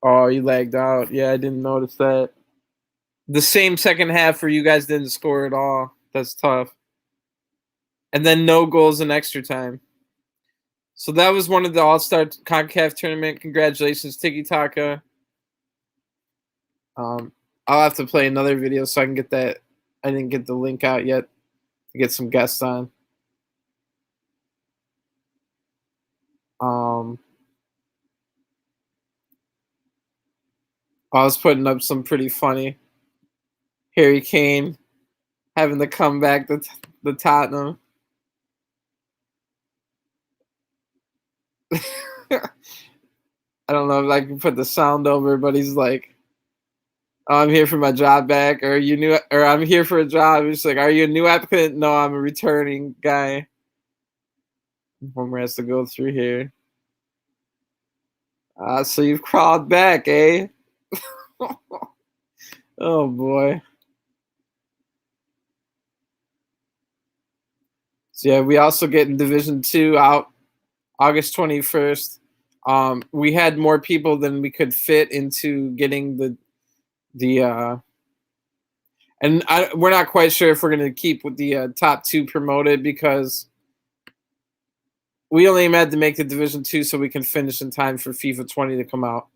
Oh, you lagged out. Yeah, I didn't notice that. The same second half where you guys didn't score at all. That's tough. And then no goals in extra time. So that was one of the All-Star CONCACAF tournament. Congratulations, Tiki Taka. I'll have to play another video so I can get that. I didn't get the link out yet to get some guests on. I was putting up some pretty funny Harry Kane having to come back to the Tottenham. I don't know if I can put the sound over, but he's like, oh, I'm here for my job back, or I'm here for a job. He's like, are you a new applicant? No, I'm a returning guy. Homer has to go through here. So you've crawled back, eh? Oh boy. So yeah, we also get in Division 2 out August 21st. We had more people than we could fit into getting and we're not quite sure if we're going to keep with the top two promoted because we only had to make the Division 2 so we can finish in time for FIFA 20 to come out.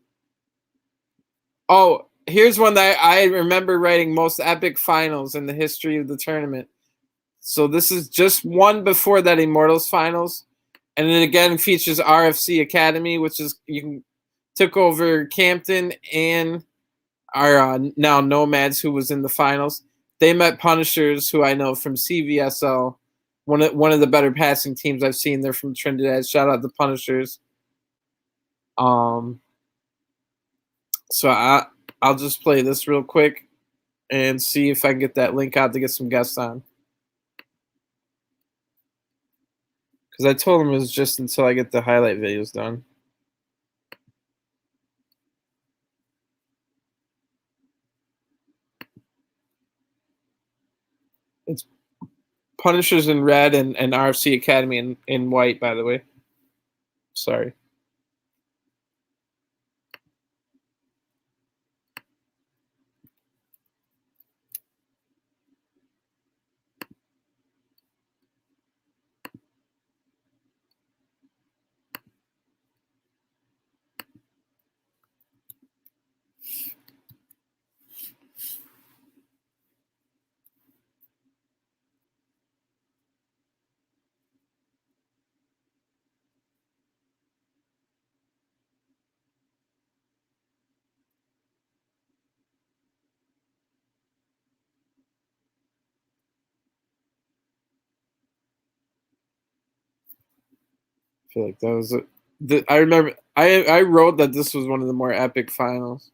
Oh, here's one that I remember writing most epic finals in the history of the tournament. So this is just one before that Immortals finals. And it again features RFC Academy, which is took over Campton and our now Nomads, who was in the finals. They met Punishers, who I know from CVSL, one of the better passing teams I've seen. They're from Trinidad. Shout out the Punishers. So I'll just play this real quick and see if I can get that link out to get some guests on. Because I told him it was just until I get the highlight videos done. It's Punishers in red and RFC Academy in white, by the way. Sorry. I feel like that was I remember I wrote that this was one of the more epic finals.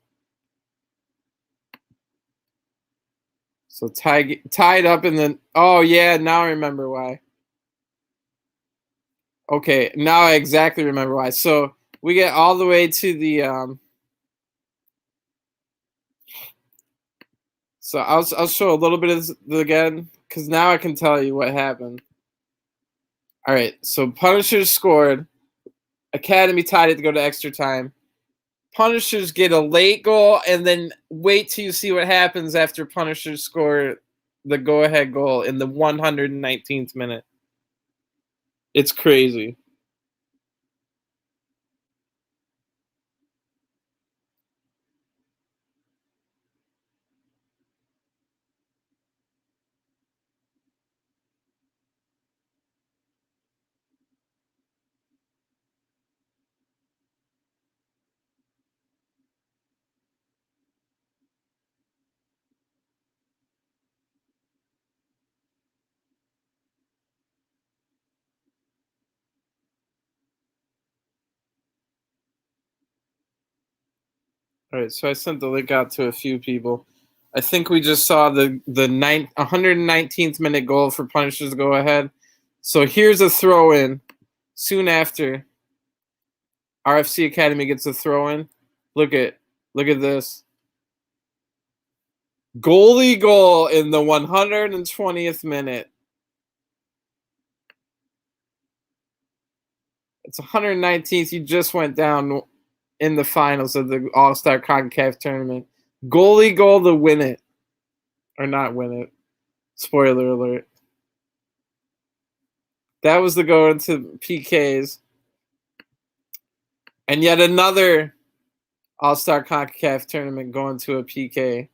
So tied up in the. Oh yeah, now I remember why. Okay, now I exactly remember why. So we get all the way to the. So I'll show a little bit of this again because now I can tell you what happened. All right, so Punishers scored. Academy tied it to go to extra time. Punishers get a late goal, and then wait till you see what happens after Punishers score the go-ahead goal in the 119th minute. It's crazy. All right, so I sent the link out to a few people. I think we just saw the 119th minute goal for Punishers to go ahead. So here's a throw in. Soon after, RFC Academy gets a throw in. Look at this. Goalie goal in the 120th minute. It's 119th. You just went down in the finals of the All-Star CONCACAF tournament. Goalie goal to win it. Or not win it. Spoiler alert. That was the go into PKs. And yet another All-Star CONCACAF tournament going to a PK.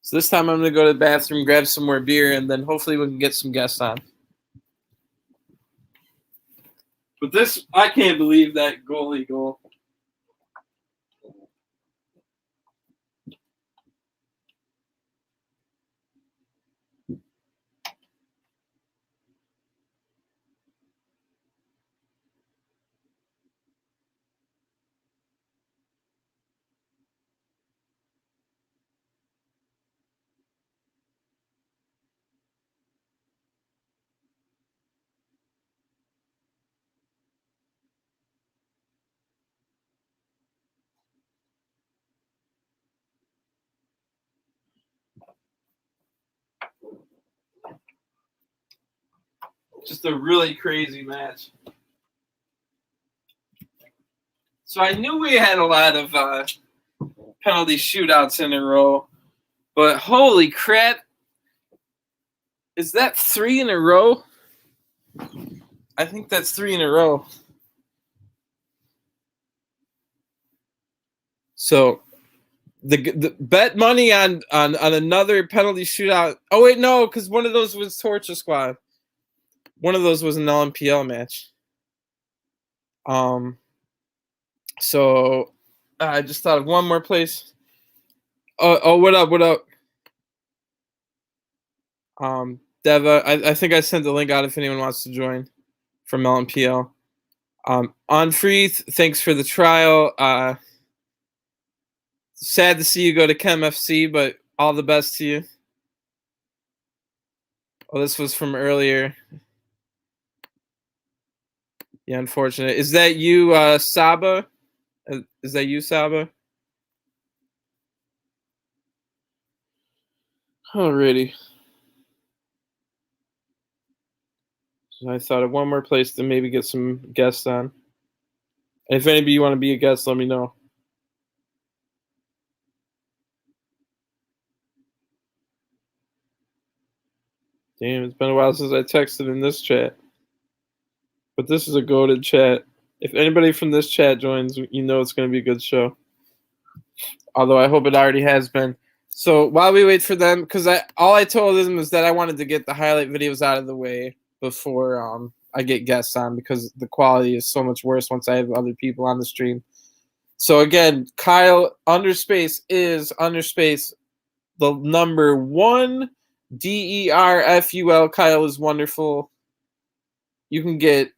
So this time I'm going to go to the bathroom, grab some more beer, and then hopefully we can get some guests on. But this, I can't believe that goalie goal. Just a really crazy match. So I knew we had a lot of penalty shootouts in a row, but holy crap. Is that 3 in a row? I think that's 3 in a row. So the bet money on another penalty shootout. Oh wait, no, because one of those was Torture Squad. One of those was an LMPL match. So I just thought of one more place. Oh, what up? Deva, I think I sent the link out if anyone wants to join from LMPL. On free, thanks for the trial. Sad to see you go to ChemFC, but all the best to you. Oh, this was from earlier. Yeah, unfortunate. Is that you, Saba? Is that you, Saba? Alrighty. So I thought of one more place to maybe get some guests on. And if anybody you want to be a guest, let me know. Damn, it's been a while since I texted in this chat. But this is a goated chat. If anybody from this chat joins, you know it's going to be a good show. Although I hope it already has been. So while we wait for them, because all I told them was that I wanted to get the highlight videos out of the way before I get guests on, because the quality is so much worse once I have other people on the stream. So again, Kyle underspace is underspace the number 1 DERFUL. Kyle is wonderful. You can get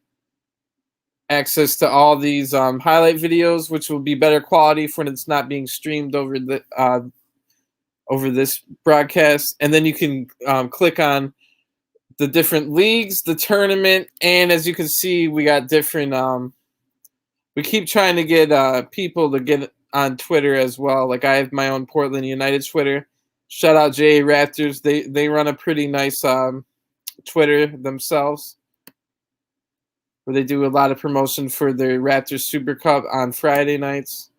access to all these highlight videos, which will be better quality for when it's not being streamed over the over this broadcast. And then you can click on the different leagues, the tournament, and as you can see, we got different. We keep trying to get people to get on Twitter as well. Like I have my own Portland United Twitter. Shout out JA Raptors. They run a pretty nice Twitter themselves, where they do a lot of promotion for their Raptors Super Cup on Friday nights.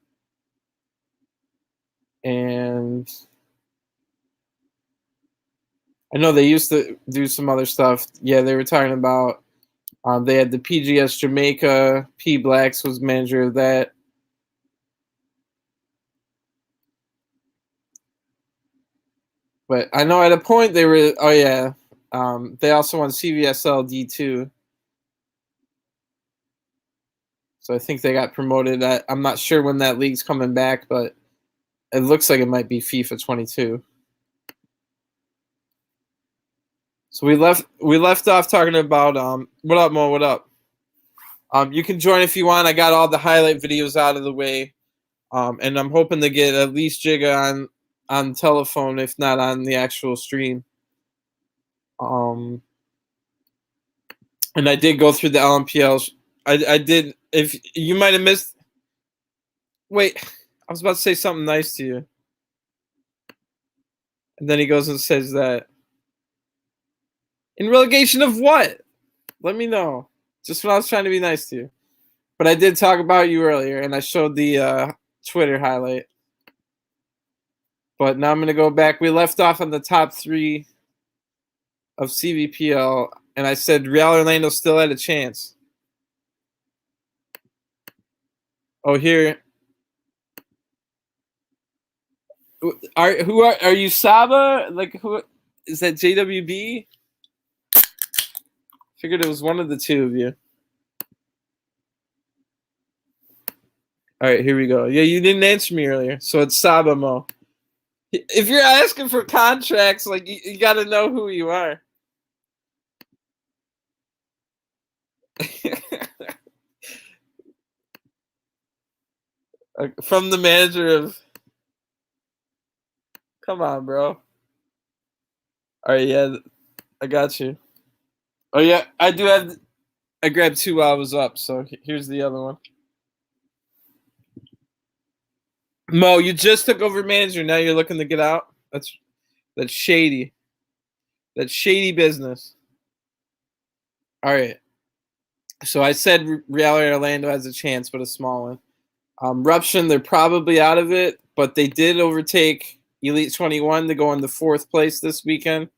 And I know they used to do some other stuff. Yeah, they were talking about they had the PGS Jamaica. P Blacks was manager of that. But I know at a point they were, oh yeah, they also won CVSL D2. So I think they got promoted. I'm not sure when that league's coming back, but it looks like it might be FIFA 22. So we left off talking about what up, Mo? What up? You can join if you want. I got all the highlight videos out of the way, and I'm hoping to get at least Jigga on telephone, if not on the actual stream. And I did go through the LMPL. I did. If you might have missed. Wait, I was about to say something nice to you, and then he goes and says that. In relegation of what? Let me know. Just when I was trying to be nice to you. But I did talk about you earlier, and I showed the Twitter highlight. But now I'm going to go back. We left off on the top 3 of CVPL, and I said Real Orlando still had a chance. Oh, here. Are you Saba? Like, who is that? JWB? Figured it was one of the two of you. All right, here we go. Yeah, you didn't answer me earlier, so it's Saba Mo. If you're asking for contracts, like you got to know who you are. From the manager of. Come on, bro. All right, yeah, I got you. Oh yeah, I do have. I grabbed 2 while I was up, so here's the other one. Mo, you just took over manager. Now you're looking to get out. That's shady. That's shady business. All right. So I said Real Orlando has a chance, but a small one. Ruption, they're probably out of it, but they did overtake Elite 21 to go in the 4th place this weekend.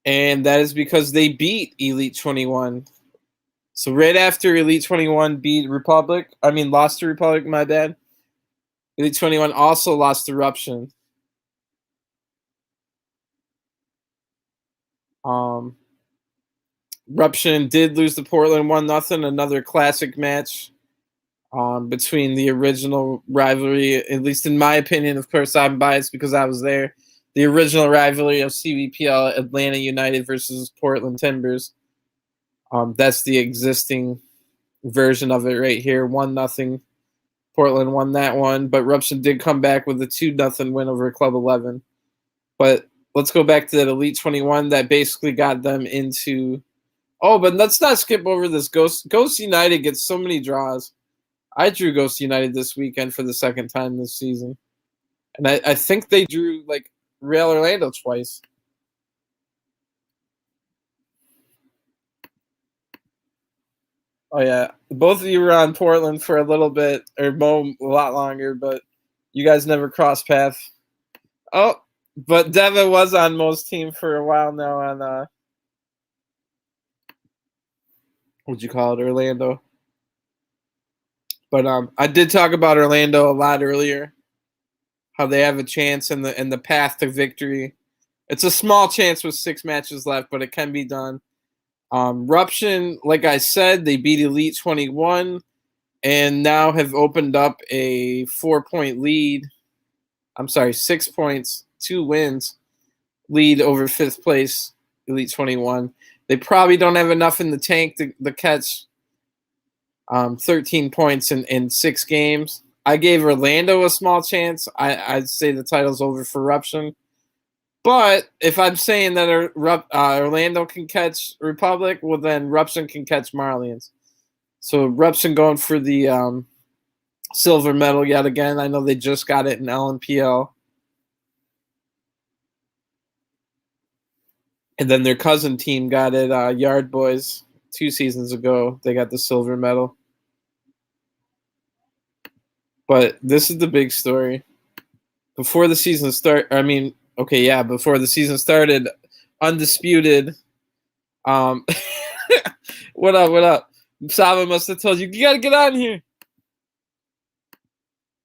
And that is because they beat Elite 21. So right after Elite 21 lost to Republic, my bad. Elite 21 also lost to Ruption. Ruption did lose to Portland 1-0, another classic match between the original rivalry, at least in my opinion. Of course, I'm biased because I was there. The original rivalry of CVPL, Atlanta United versus Portland Timbers. That's the existing version of it right here. 1-0. Portland won that one, but Ruption did come back with a 2-0 win over Club 11. But let's go back to that Elite 21 that basically got them into. Oh, but let's not skip over this. Ghost United gets so many draws. I drew Ghost United this weekend for the 2nd time this season. And I think they drew like Real Orlando twice. Oh, yeah. Both of you were on Portland for a little bit, or Mo a lot longer, but you guys never crossed paths. Oh, but Deva was on Mo's team for a while now on, what'd you call it, Orlando. But I did talk about Orlando a lot earlier, how they have a chance in the path to victory. It's a small chance with 6 matches left, but it can be done. Ruption, like I said, they beat Elite 21 and now have opened up a 4-point lead. I'm sorry, 6 points, 2 wins lead over 5th place Elite 21. They probably don't have enough in the tank to catch 13 points in 6 games. I gave Orlando a small chance. I'd say the title's over for Eruption. But if I'm saying that Orlando can catch Republic, well, then Eruption can catch Marlins. So Eruption going for the silver medal yet again. I know they just got it in LNPL. And then their cousin team got it, Yard Boys, 2 seasons ago. They got the silver medal. But this is the big story. Before the season started, before the season started, Undisputed. What up? Saba must have told you got to get on here.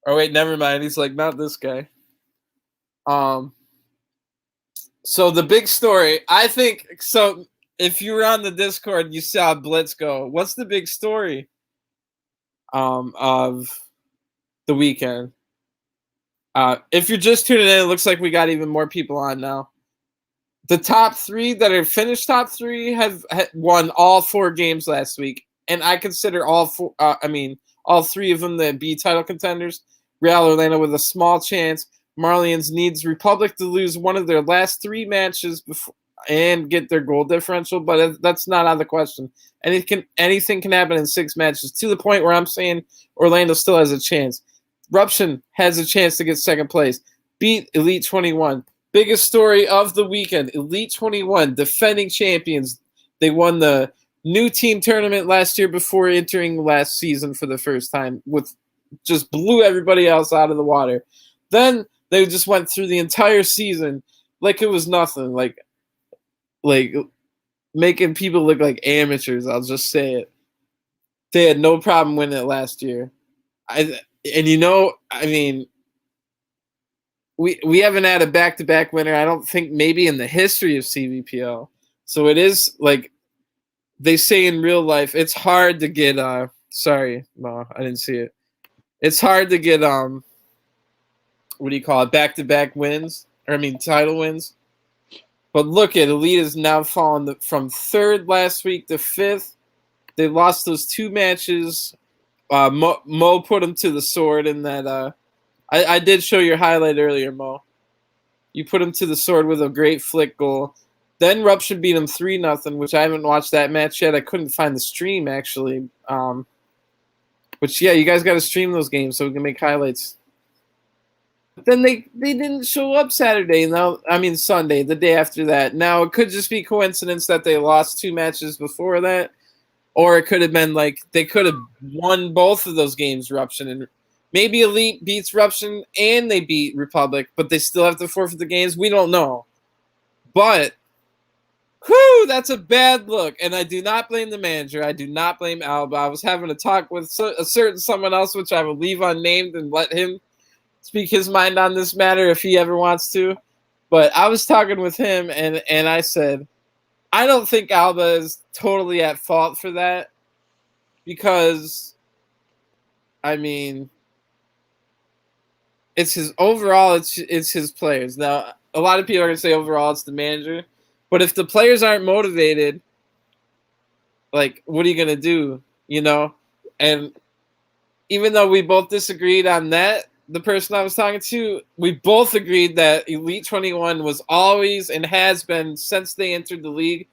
Oh, wait, never mind. He's like, not this guy. So the big story, I think, so if you were on the Discord, you saw Blitz go. What's the big story of the weekend? If you're just tuning in, it looks like we got even more people on now. The top 3 that are finished top 3 have won all 4 games last week, and I consider all 3 of them to be title contenders. Real Orlando with a small chance. Marlins needs Republic to lose one of their last 3 matches before and get their goal differential, but that's not out of the question. Anything can happen in 6 matches, to the point where I'm saying Orlando still has a chance. Eruption has a chance to get second place. Beat Elite 21. Biggest story of the weekend. Elite 21, defending champions. They won the new team tournament last year before entering last season for the first time, just blew everybody else out of the water. Then they just went through the entire season like it was nothing, like making people look like amateurs. I'll just say it. They had no problem winning it last year. We haven't had a back-to-back winner, I don't think, maybe in the history of CVPL. So it is like they say in real life, it's hard to get sorry, no, I didn't see it. It's hard to get back-to-back wins, title wins. But look at Elite has now fallen from 3rd last week to 5th. They lost those 2 matches. Mo put them to the sword in that. I did show your highlight earlier, Mo. You put him to the sword with a great flick goal. Then Eruption beat him 3-0, which I haven't watched that match yet. I couldn't find the stream, actually. Which, yeah, you guys got to stream those games so we can make highlights. But then they didn't show up Sunday, the day after that. Now, it could just be coincidence that they lost 2 matches before that. Or it could have been like they could have won both of those games, Eruption. And maybe Elite beats Eruption and they beat Republic, but they still have to forfeit the games. We don't know. But, that's a bad look. And I do not blame the manager. I do not blame Alba. I was having a talk with a certain someone else, which I will leave unnamed and let him speak his mind on this matter if he ever wants to. But I was talking with him, and I said, I don't think Alba is totally at fault for that because, it's his overall, it's his players. Now, a lot of people are going to say overall it's the manager, but if the players aren't motivated, like, what are you going to do, And even though we both disagreed on that, the person I was talking to, we both agreed that Elite 21 was always and has been, since they entered the league,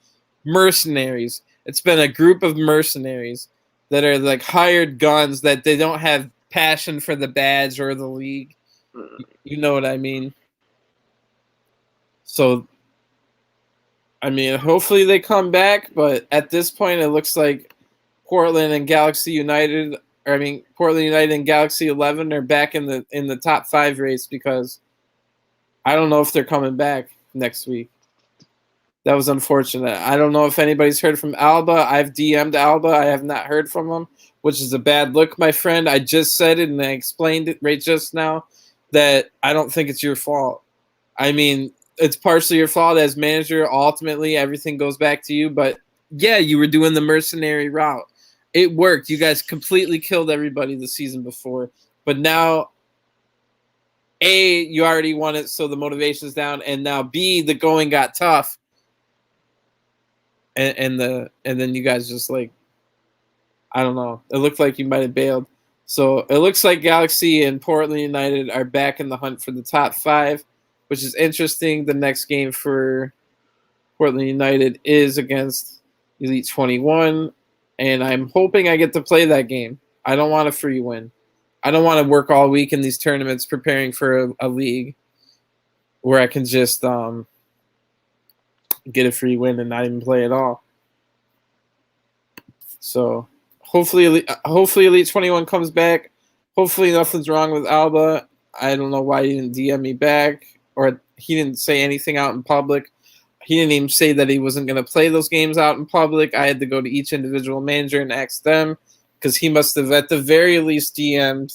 mercenaries. It's been a group of mercenaries that are like hired guns that they don't have passion for the badge or the league. You know what I mean? So, hopefully they come back, but at this point it looks like Portland and Galaxy United and Galaxy 11 are back in the top 5 race because I don't know if they're coming back next week. That was unfortunate. I don't know if anybody's heard from Alba. I've DM'd Alba. I have not heard from him, which is a bad look, my friend. I just said it and I explained it right just now that I don't think it's your fault. It's partially your fault as manager. Ultimately, everything goes back to you. But, yeah, you were doing the mercenary route. It worked. You guys completely killed everybody the season before. But now, A, you already won it, so the motivation's down. And now, B, the going got tough. and then you guys just like, I don't know. It looked like you might have bailed. So it looks like Galaxy and Portland United are back in the hunt for the top 5, which is interesting. The next game for Portland United is against Elite 21, and I'm hoping I get to play that game. I don't want a free win. I don't want to work all week in these tournaments preparing for a league where I can just get a free win and not even play at all. So hopefully Elite 21 comes back. Hopefully nothing's wrong with Alba. I don't know why he didn't DM me back, or he didn't say anything out in public. He didn't even say that he wasn't going to play those games out in public. I had to go to each individual manager and ask them, because he must have at the very least DM'd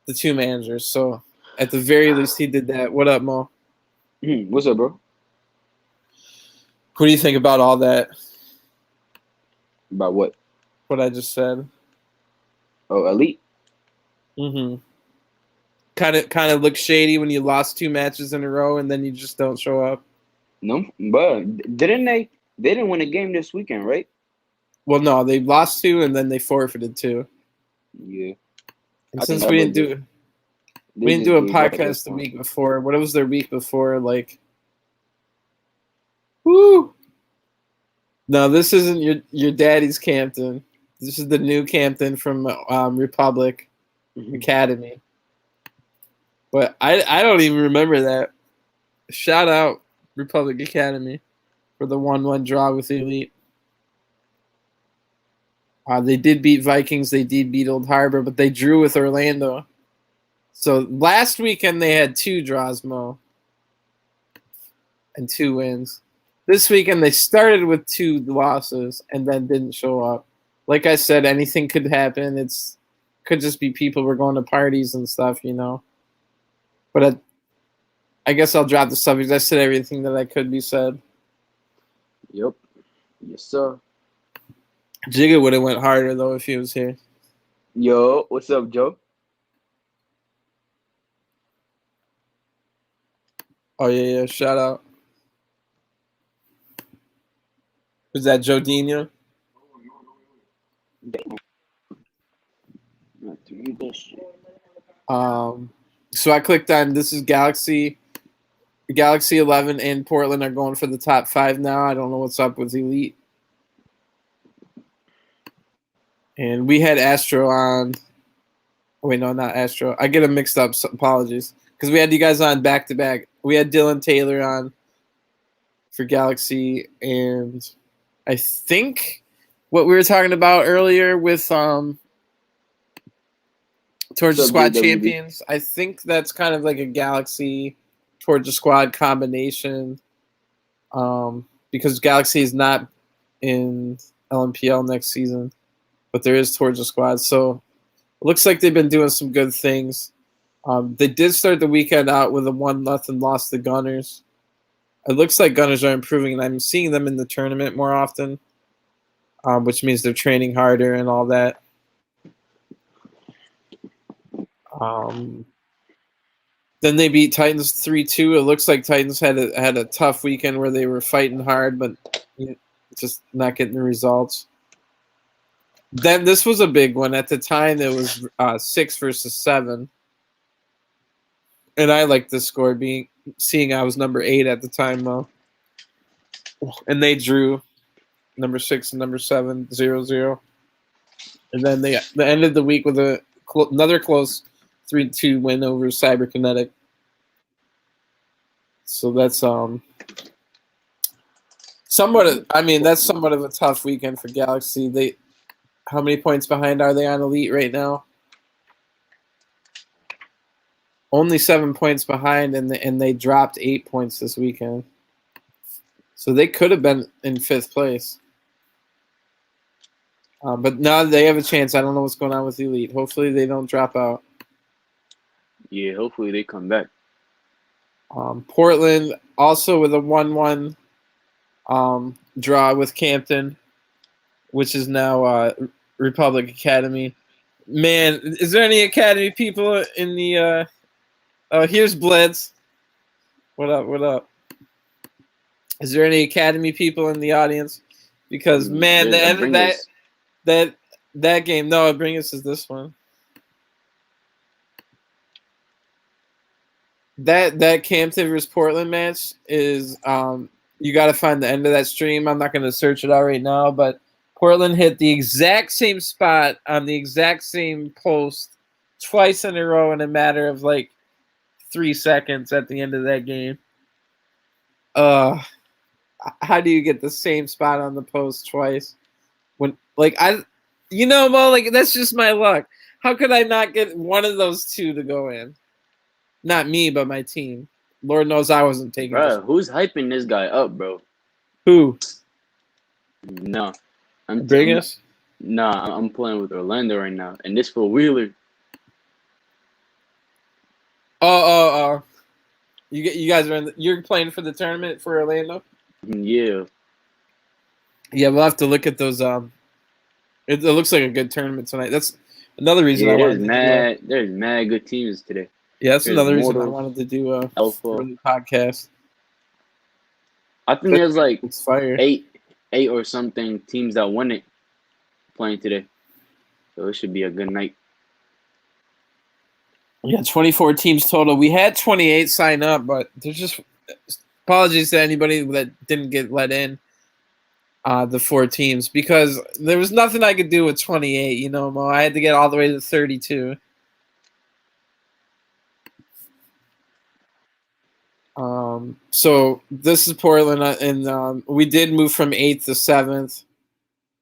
the 2 managers. So at the very least he did that. What up, Mo? What's up, bro? What do you think about all that? About what? What I just said. Oh, Elite? Kind of looks shady when you lost 2 matches in a row and then you just don't show up. No, but didn't they? They didn't win a game this weekend, right? Well, no, they lost 2 and then they forfeited 2. Yeah. And since we didn't do a podcast the week before, what was their week before? Like, woo! No, this isn't your daddy's Campton. This is the new Campton from Republic Academy. But I don't even remember that. Shout out Republic Academy for the 1-1 draw with Elite. They did beat Vikings. They did beat Old Harbor, but they drew with Orlando. So last weekend they had 2 draws, Mo, and 2 wins. This weekend they started with 2 losses and then didn't show up. Like I said, anything could happen. It's could just be people were going to parties and stuff, you know. But I guess I'll drop the subject. I said everything that I could be said. Yep. Yes, sir. Jigga would have went harder though if he was here. Yo, what's up, Joe? Oh yeah, shout out. Was that Joe Dino? So I clicked on this is Galaxy 11 and Portland are going for the top 5 now. I don't know what's up with Elite. And we had Astro on. Oh, wait, no, not Astro. I get them mixed up. So apologies. Because we had you guys on back to back. We had Dylan Taylor on for Galaxy, and I think what we were talking about earlier with Towards the Squad Champions, I think that's kind of like a Galaxy Towards the Squad combination, because Galaxy is not in LMPL next season, but there is Towards the Squad. So it looks like they've been doing some good things. They did start the weekend out with a 1-0 loss to Gunners. It looks like Gunners are improving, and I'm seeing them in the tournament more often, which means they're training harder and all that. Then they beat Titans 3-2. It looks like Titans had a tough weekend where they were fighting hard, but just not getting the results. Then this was a big one. At the time, it was 6 versus 7. And I liked this score, seeing I was number 8 at the time, though. And they drew number 6 and number 7, 0-0. And then they ended the week with another close 3-2 win over Cyberkinetic. So that's somewhat of a tough weekend for Galaxy. How many points behind are they on Elite right now? Only 7 points behind, and they dropped 8 points this weekend. So they could have been in 5th place. But now they have a chance. I don't know what's going on with Elite. Hopefully they don't drop out. Yeah, hopefully they come back. Portland also with a 1-1 draw with Campton, which is now Republic Academy. Man, is there any Academy people in the here's Bleds. What up? Is there any Academy people in the audience? Because man, There's a Bringers. that game. No, bring us is this one. That Campton versus Portland match is you got to find the end of that stream. I'm not going to search it out right now, but Portland hit the exact same spot on the exact same post twice in a row in a matter of like 3 seconds at the end of that game. How do you get the same spot on the post twice? When like Mo, like that's just my luck. How could I not get one of those two to go in? Not me, but my team. Lord knows I wasn't taking Bro, who's hyping this guy up, bro? Who? No. I'm playing with Orlando right now. And this for Wheeler. Oh. You guys are you're playing for the tournament for Orlando? Yeah. Yeah, we'll have to look at those. It looks like a good tournament tonight. That's another reason I wanted to do. There's mad good teams today. Yeah, that's There's another reason I wanted to do a Alpha podcast. I think there's like it's fire. eight or something teams that won it playing today, so it should be a good night. Yeah, 24 teams total. We had 28 sign up, but there's just apologies to anybody that didn't get let in. The 4 teams, because there was nothing I could do with 28. Mo. I had to get all the way to 32. So this is Portland, and we did move from 8th to 7th.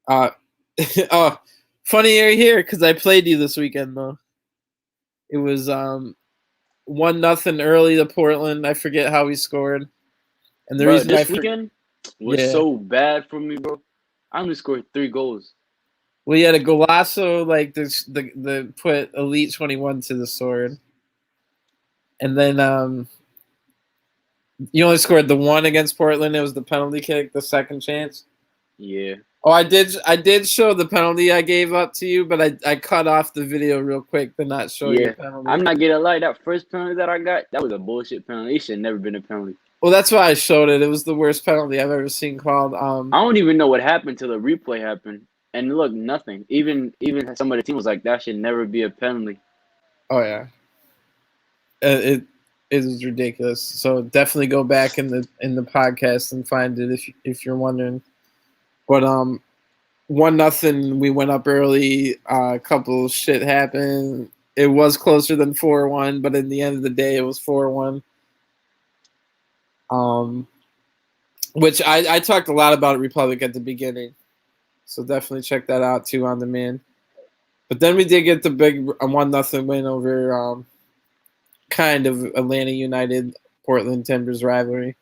Oh, funny you're here because I played you this weekend though. It was 1-0 early to Portland. I forget how we scored, and the reason this weekend was so bad for me, bro. I only scored 3 goals. Well, you had a golazo, like the put Elite 21 to the sword, and then you only scored the 1 against Portland. It was the penalty kick, the second chance. Yeah. Oh, I did show the penalty I gave up to you, but I cut off the video real quick to not show you the penalty. I'm not gonna lie, that first penalty that I got, that was a bullshit penalty. It should have never been a penalty. Well, that's why I showed it. It was the worst penalty I've ever seen called. I don't even know what happened till the replay happened. And look, nothing. Even some of the team was like, that should never be a penalty. Oh yeah. It is ridiculous. So definitely go back in the podcast and find it if you're wondering. But 1-0, we went up early. A couple shit happened. It was closer than 4-1, but in the end of the day, it was 4-1. Which I talked a lot about Republic at the beginning, so definitely check that out too on demand. But then we did get the big 1-0 win over kind of Atlanta United Portland Timbers rivalry.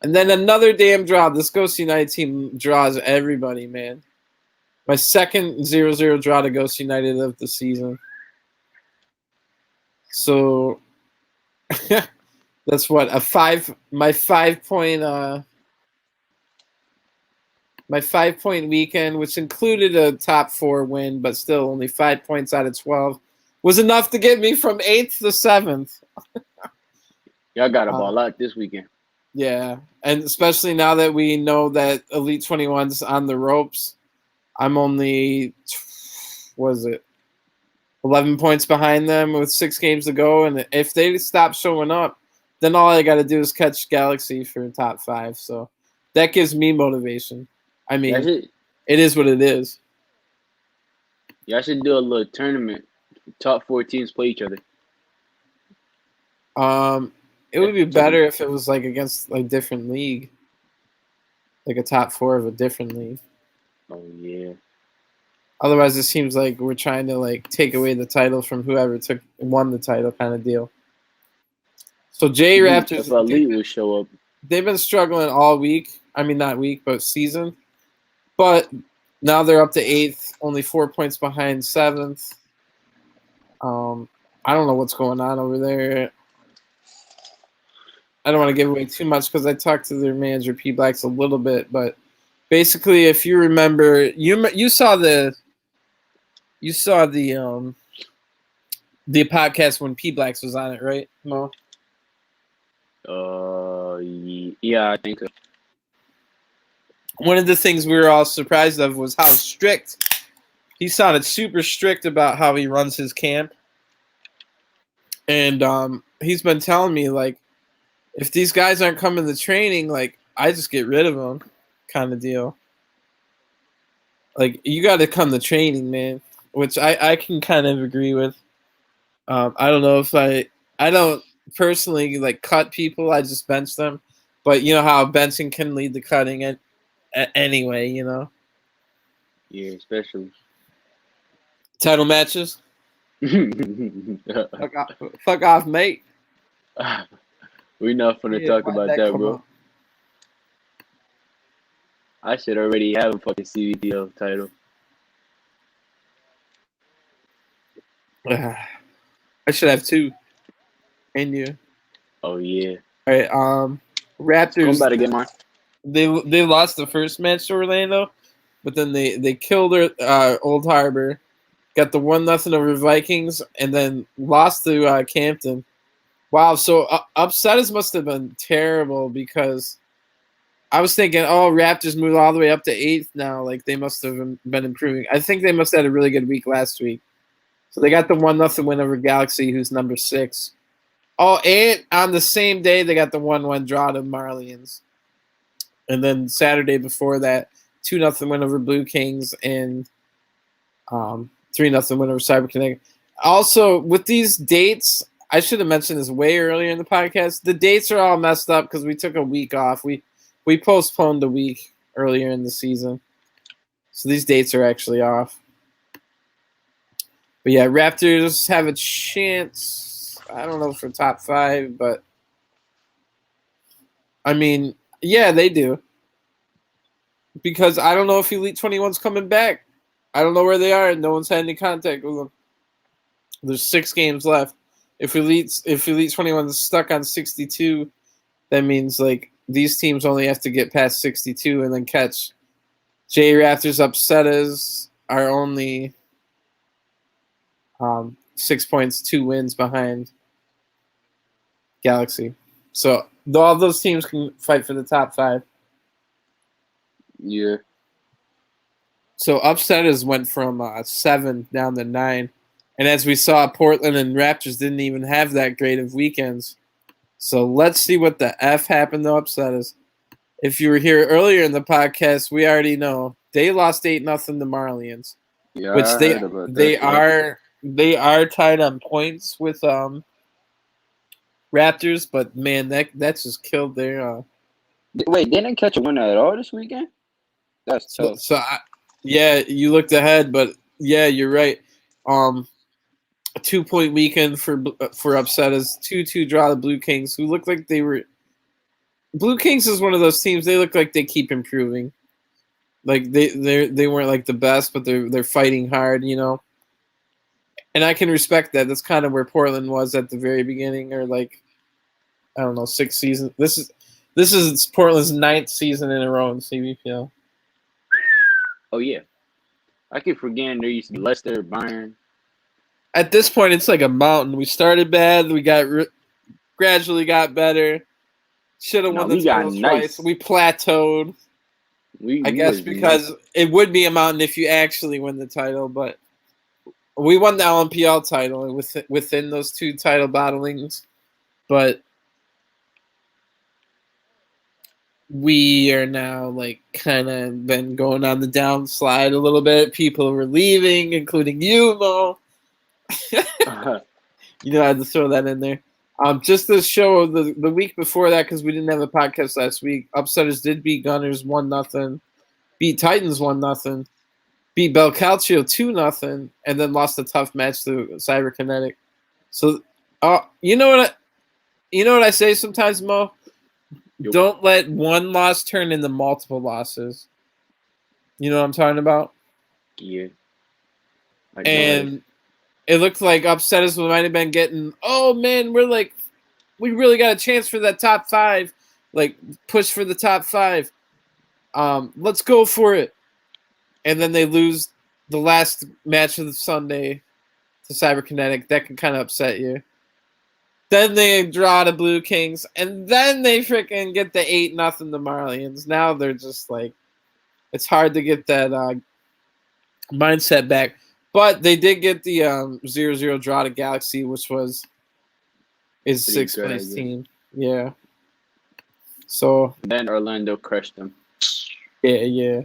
And then another damn draw. This Ghost United team draws everybody, man. My second 0-0 draw to Ghost United of the season. So that's what my 5 point weekend, which included a top 4 win, but still only 5 points out of 12, was enough to get me from 8th to 7th. Y'all got a ball out this weekend. Yeah, and especially now that we know that Elite 21's on the ropes, I'm only 11 points behind them with 6 games to go, and if they stop showing up, then all I got to do is catch Galaxy for top 5. So that gives me motivation. I mean, it is what it is. Y'all should do a little tournament. Top 4 teams play each other. It would be better if it was like against like different league, like a top 4 of a different league. Oh yeah. Otherwise, it seems like we're trying to like take away the title from whoever won the title, kind of deal. So J Raptors, if Elite will show up, they've been struggling all week. I mean, not week, but season. But now they're up to 8th, only 4 points behind 7th. I don't know what's going on over there. I don't want to give away too much because I talked to their manager P Blacks a little bit, but basically, if you remember, you saw the podcast when P Blacks was on it, right, Mo? Yeah, I think so. One of the things we were all surprised of was how strict he sounded. Super strict about how he runs his camp, and he's been telling me like, if these guys aren't coming to training, like I just get rid of them, kind of deal. Like you got to come to training, man, which I can kind of agree with. I don't know if I don't personally like cut people. I just bench them, but you know how benching can lead to cutting it anyway. You know, Yeah, especially. title matches. Fuck off, mate. We not gonna Yeah, talk why'd about that that, come bro. up? I should already have a fucking CVPL title. I should have two. And you. Oh yeah. All right. I'm Raptors. about to get mine. They lost the first match to Orlando, but then they killed Old Harbor, got the 1-0 over Vikings, and then lost to Campton. Wow, so upsetters must have been terrible because I was thinking, oh, Raptors moved all the way up to 8th now. Like they must have been improving. I think they must have had a really good week last week. So they got the 1-0 win over Galaxy, who's number 6. Oh, and on the same day they got the 1-1 draw to Marlins. And then Saturday before that, 2-0 win over Blue Kings and 3-0 win over CyberConnect. Also, with these dates, I should have mentioned this way earlier in the podcast. The dates are all messed up because we took a week off. We postponed a week earlier in the season, so these dates are actually off. But yeah, Raptors have a chance. I don't know for top 5, but I mean, yeah, they do. Because I don't know if Elite 21's coming back. I don't know where they are. No one's had any contact with them. There's 6 games left. If Elite 21 is stuck on 62, that means like these teams only have to get past 62 and then catch. J Raptors Upsettas are only 6 points, 2 wins behind Galaxy. So all those teams can fight for the top 5. Yeah. So Upsettas went from 7 down to 9. And as we saw, Portland and Raptors didn't even have that great of weekends. So let's see what the F happened to Upsettas. If you were here earlier in the podcast, we already know they lost 8-0 to Marlins, Yeah, which I heard about that. they are tied on points with Raptors, but man, that just killed their. Wait, they didn't catch a winner at all this weekend? That's tough. Yeah, you looked ahead, but yeah, you're right. A 2-point weekend for Upsettas, 2-2 draw the Blue Kings, who looked like they were. Blue Kings is one of those teams. They look like they keep improving. Like they weren't like the best, but they're fighting hard, you know. And I can respect that. That's kind of where Portland was at the very beginning, or like I don't know, 6 seasons. This is Portland's 9th season in a row in CBPL. Oh yeah. I keep forgetting there used to be Leicester, Bayern. At this point, it's like a mountain. We started bad. We gradually got better. Should have won the title twice. We plateaued. I guess because it would be a mountain if you actually win the title, but we won the LMPL title within those 2 title battlings, but we are now like kind of been going on the downslide a little bit. People were leaving, including you, Mo. You know, I had to throw that in there. Just to show the week before that, because we didn't have a podcast last week, Upsetters did beat Gunners 1-0, beat Titans 1-0, beat Belcalcio 2-0, and then lost a tough match to CyberKinetic. So, you know what I say sometimes, Mo? Yep. Don't let one loss turn into multiple losses. You know what I'm talking about? Yeah. And it looked like Upsetters might have been getting, oh man, we really got a chance for that top 5, like push for the top 5. Let's go for it. And then they lose the last match of the Sunday to CyberKinetic. That can kind of upset you. Then they draw the Blue Kings, and then they freaking get the 8-0 the Marlins. Now they're just like, it's hard to get that mindset back. But they did get the 0-0 draw to Galaxy, which is Pretty sixth good, I place guess. team. Yeah. So Then Orlando crushed them. yeah.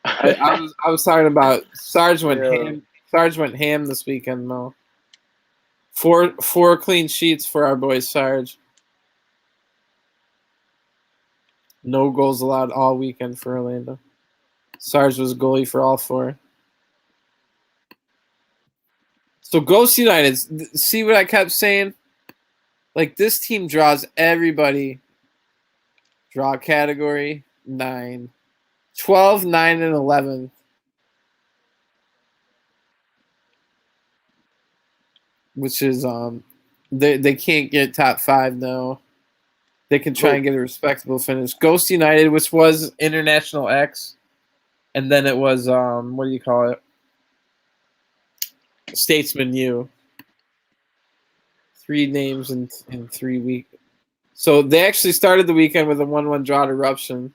I was talking about Sarge went Yeah. ham. Sarge went ham this weekend, Mo. Four clean sheets for our boy Sarge. No goals allowed all weekend for Orlando. Sarge was goalie for all 4. So Ghost United, see what I kept saying? Like, this team draws everybody. Draw category 9. 12, 9, and 11. Which is they can't get top 5 now. They can try and get a respectable finish. Ghost United, which was International X, and then it was what do you call it? Statesman U. 3 names in 3 weeks. So they actually started the weekend with a 1-1 draw to Eruption.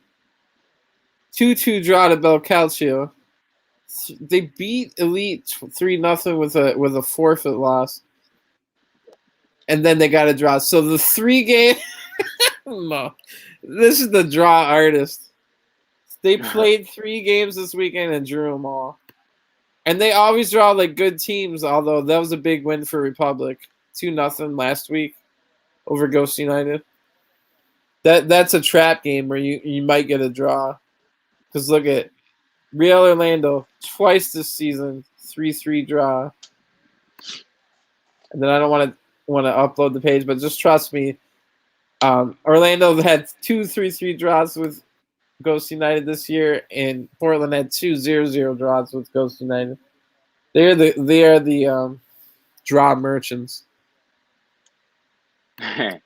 2-2 draw to Bel Calcio. They beat Elite 3-0 with a forfeit loss. And then they got a draw. So the 3 game no. This is the draw artist. They played 3 games this weekend and drew them all. And they always draw like good teams, although that was a big win for Republic. 2-0 last week over Ghost United. That's a trap game where you might get a draw. Because look at Real Orlando twice this season, 3-3 draw. And then I don't want to upload the page, but just trust me. Orlando had 2 3-3 draws with Ghost United this year, and Portland had 2 0-0 draws with Ghost United. They are the draw merchants.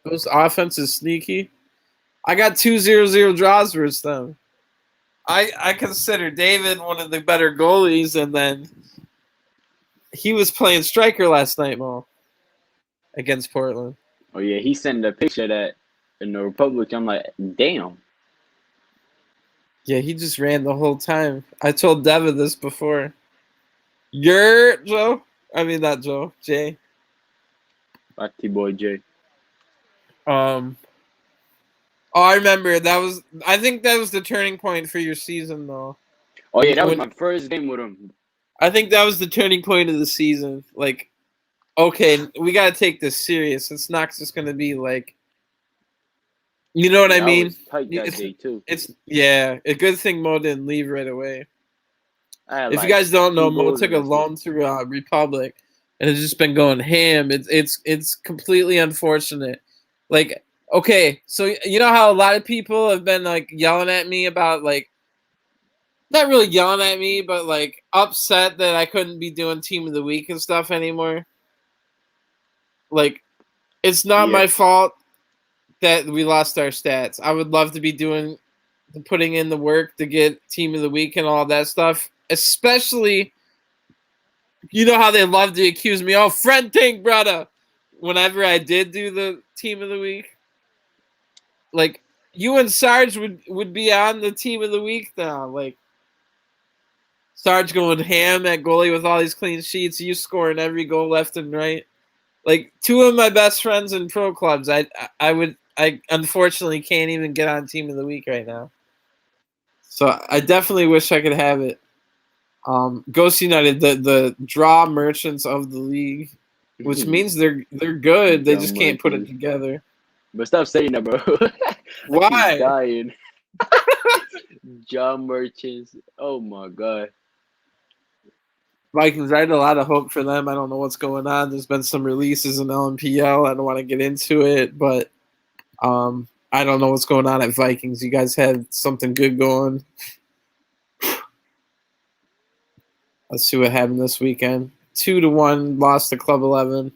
Those offense is sneaky. I got 2 0-0 draws versus them. I consider David one of the better goalies, and then he was playing striker last night, Mo, against Portland. Oh yeah, he sent a picture of that in the Republic. I'm like, damn. Yeah, he just ran the whole time. I told Devin this before. You're Joe? I mean, not Joe. Jay. Lucky boy Jay. Oh, I remember. I think that was the turning point for your season, though. Oh yeah, that was my first game with him. I think that was the turning point of the season. Like, okay, we got to take this serious. It's not just going to be like, you know what I mean? I was tight that day too. It's a good thing Mo didn't leave right away. If Like you guys don't know, Mo took a loan through Republic, and it's just been going ham. It's completely unfortunate. Like, okay, so you know how a lot of people have been like yelling at me about like, not really yelling at me, but like upset that I couldn't be doing Team of the Week and stuff anymore. Like, it's not my fault that we lost our stats. I would love to be putting in the work to get Team of the Week and all that stuff. Especially, you know how they love to accuse me, oh, friend thing, brother. Whenever I did do the Team of the Week. Like, you and Sarge would be on the Team of the Week now. Like, Sarge going ham at goalie with all these clean sheets. You scoring every goal left and right. Like, 2 of my best friends in pro clubs, I unfortunately can't even get on Team of the Week right now. So I definitely wish I could have it. Ghost United, the draw merchants of the league, which means they're good. They just can't put it together. But stop saying that, bro. Why? I keep dying. Draw merchants. Oh my god. Vikings, I had a lot of hope for them. I don't know what's going on. There's been some releases in LMPL. I don't want to get into it, but I don't know what's going on at Vikings. You guys had something good going. Let's see what happened this weekend. 2-1 loss to Club 11.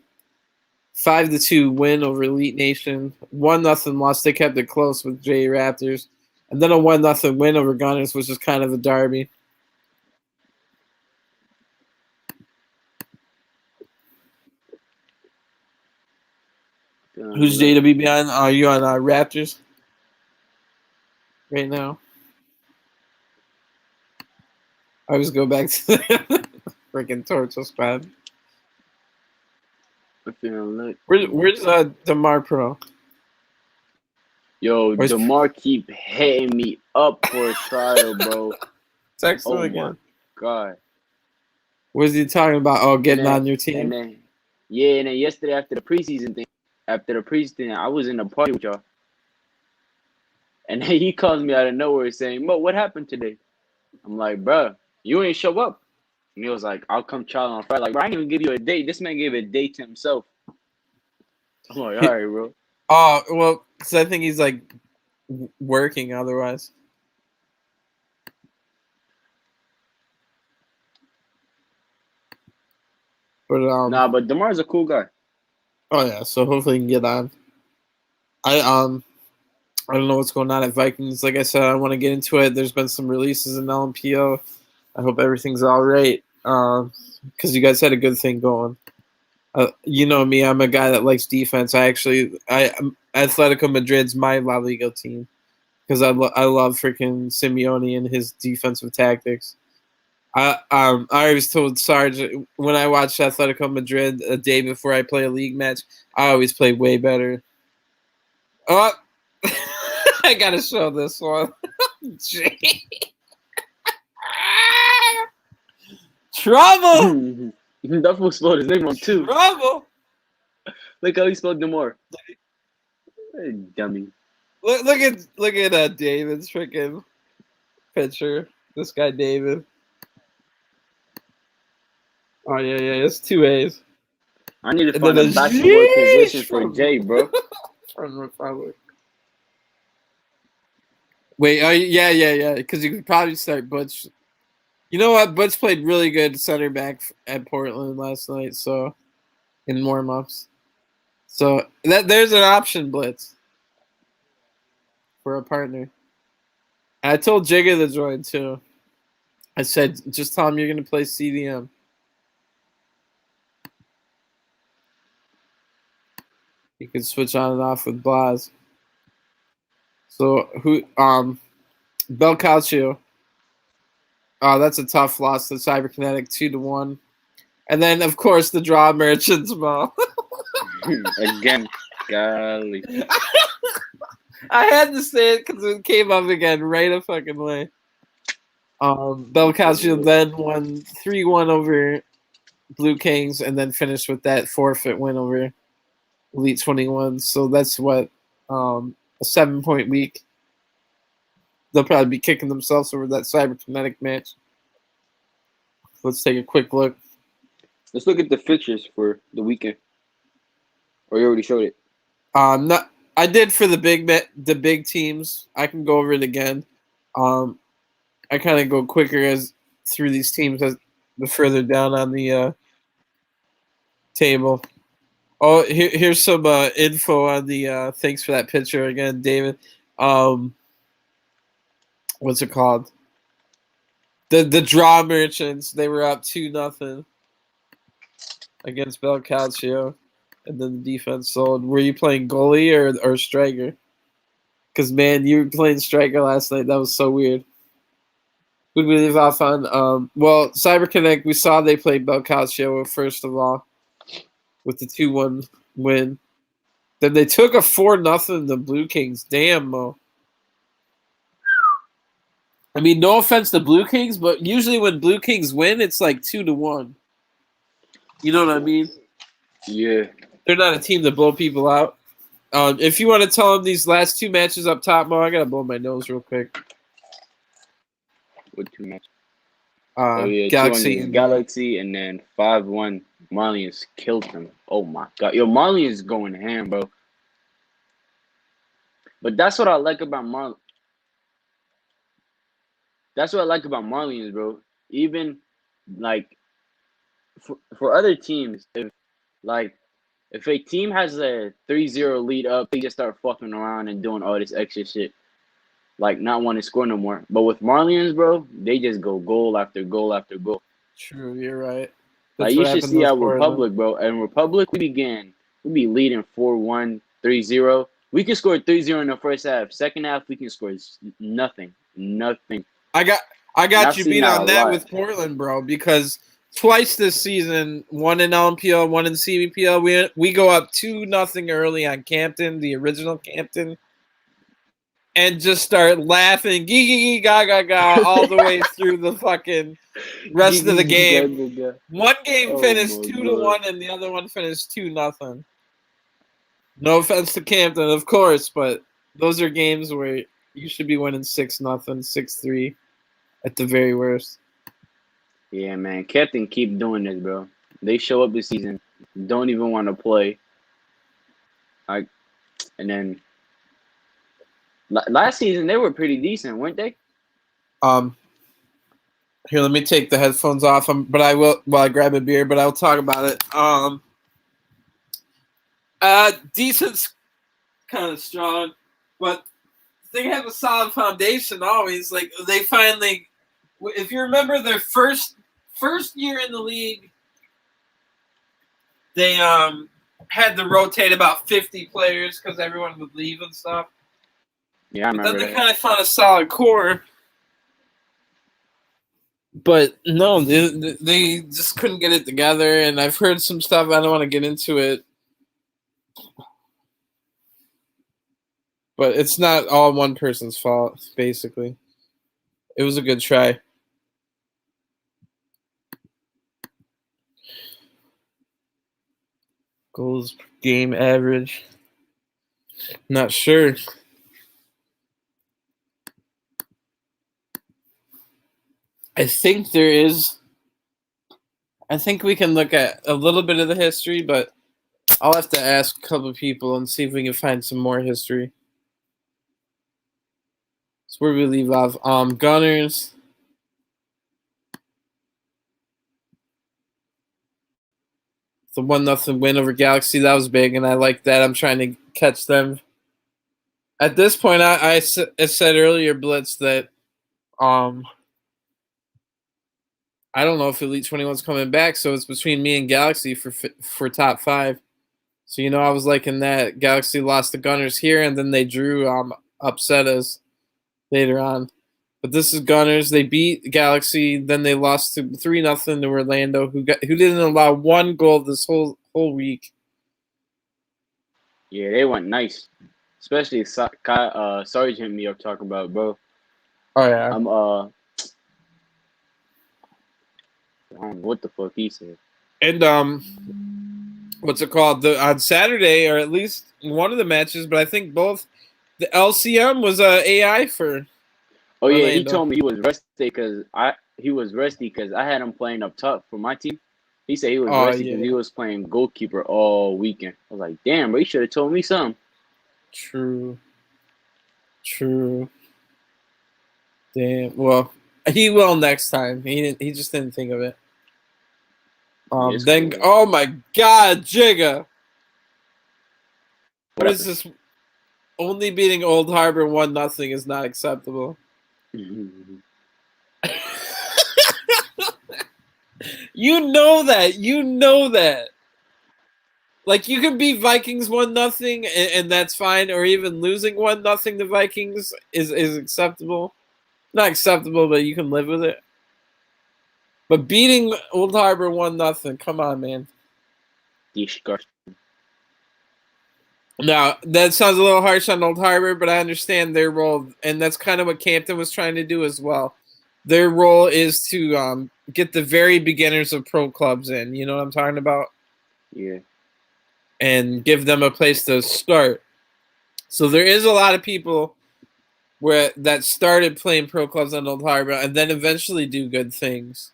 5-2 win over Elite Nation. 1-0 loss. They kept it close with J Raptors. And then a 1-0 win over Gunners, which is kind of a derby. Who's JW behind? Are you on Raptors right now? I always go back to the freaking Torture Squad. Where's DeMar Pro? Yo, DeMar keep hitting me up for a trial, bro. Text him again. My God. What is he talking about? Oh, getting on your team? And then yesterday after the preseason, I was in a party with y'all. And then he calls me out of nowhere saying, Mo, what happened today? I'm like, bro, you ain't show up. And he was like, I'll come trial on Friday. Like, bro, I didn't even give you a date. This man gave a date to himself. I'm like, all right, bro. Oh, well, because I think he's like working otherwise. But but DeMar's a cool guy. Oh yeah, so hopefully he can get on. I don't know what's going on at Vikings. Like I said, I want to get into it. There's been some releases in LMPO. I hope everything's all right. Because you guys had a good thing going. You know me, I'm a guy that likes defense. Atletico Madrid's my La Liga team because I love freaking Simeone and his defensive tactics. I always told Sarge when I watched Atletico Madrid a day before I play a league match, I always play way better. Oh, I gotta show this one. Trouble. That fool spelled his name wrong too. Trouble. Look how he spelled DeMar. Dummy. Look at David's freaking picture. This guy David. Oh yeah, it's 2 A's. I need to find a basketball position for Jay, bro. From Republic. Wait, yeah. Because you could probably start Butch. You know what? Butch played really good center back at Portland last night. So in warm-ups. So there's an option, Blitz, for a partner. And I told Jigga to join too. I said, just tell him you're gonna play CDM. You can switch on and off with Blas. So who Bel Calcio. Oh, that's a tough loss to Cyberkinetic 2-1. And then of course the draw merchants, Mo. Again, golly. I had to say it because it came up again right a fucking way. Bel Calcio then won 3-1 over Blue Kings and then finished with that forfeit win over Elite 21. So that's what a 7-point week. They'll probably be kicking themselves over that Cyberkinetic match. Let's take a quick look. Let's look at the fixtures for the weekend. Or you already showed it? I did for the big teams. I can go over it again. I kind of go quicker through these teams as the further down on the table. Oh, here's some info on the. Thanks for that picture again, David. What's it called? The draw merchants. They were up 2-0 against Bel Calcio, and then the defense sold. Were you playing goalie or striker? Because man, you were playing striker last night. That was so weird. Who did we leave off on? Well, CyberConnect. We saw they played Bel Calcio first of all with the 2-1 win. Then they took a 4-0 the Blue Kings. Damn, Mo. I mean, no offense to Blue Kings, but usually when Blue Kings win, it's like 2-1. You know what I mean? Yeah. They're not a team to blow people out. If you want to tell them these last two matches up top, Mo, I got to blow my nose real quick. What two matches? Galaxy and then 5-1 Marlins killed them. Oh my god. Yo, Marlins going ham, bro. But that's what I like about Marlins. That's what I like about Marlins, bro. Even like for other teams, if a team has a 3-0 lead up, they just start fucking around and doing all this extra shit. Like not want to score no more. But with Marlins, bro, they just go goal after goal after goal. True, you're right. Like you should see our Republic, bro. And Republic, we be leading 4-1, 3-0. We can score 3-0 in the first half. Second half, we can score nothing. Nothing. I got And I've you seen beat that a on that lot. with Portland, bro, because twice this season, one in LMPL, one in CBPL, we go up 2-0 early on Campton, the original Campton, and just start laughing, gee gee gee ga ga ga, all the way through the fucking rest of the game. One game Oh finished my 2-1, and the other one finished 2-0. No offense to Campton, of course, but those are games where you should be winning 6-0, 6-3 at the very worst. Yeah, man. Captain keep doing this, bro. They show up this season, don't even want to play. And then last season they were pretty decent, weren't they? Here, let me take the headphones off. But I will while I grab a beer. But I'll talk about it. Decent's kind of strong, but they have a solid foundation always. Like they finally, if you remember their first year in the league, they had to rotate about 50 players because everyone would leave and stuff. Yeah, I remember. But then they kind of found a solid core. But no, they just couldn't get it together, and I've heard some stuff. I don't want to get into it, but it's not all one person's fault. Basically, it was a good try. Goals per game average. Not sure. I think there is. I think we can look at a little bit of the history, but I'll have to ask a couple of people and see if we can find some more history. That's where we leave off. Gunners. The 1-0 win over Galaxy, that was big, and I like that. I'm trying to catch them. At this point, I said earlier, Blitz, that I don't know if Elite 21's coming back, so it's between me and Galaxy for top 5. So, I was liking that. Galaxy lost the Gunners here, and then they drew upset us later on. But this is Gunners. They beat Galaxy, then they lost to 3-0 to Orlando, who didn't allow one goal this whole week. Yeah, they went nice. Especially Sarge hit me up talking about, bro. Oh yeah. I don't know what the fuck he said. And what's it called? On Saturday, or at least one of the matches, but I think both, the LCM was AI for. Oh Orlando. yeah, he told me he was rusty because I had him playing up top for my team. He said he was rusty because he was playing goalkeeper all weekend. I was like, damn, bro, you should have told me something. True. Damn. Well, he will next time. He just didn't think of it. Then, cool. Oh my God, Jigga. What is this? Only beating Old Harbor 1-0 is not acceptable. You know that. Like, you can beat Vikings 1-0 and that's fine, or even losing 1-0 to Vikings is acceptable. Not acceptable, but you can live with it. But beating Old Harbor 1-0, come on, man. Now, that sounds a little harsh on Old Harbor, but I understand their role, and that's kind of what Campton was trying to do as well. Their role is to get the very beginners of pro clubs in. You know what I'm talking about? Yeah. And give them a place to start. So there is a lot of people that started playing pro clubs on Old Harbor and then eventually do good things.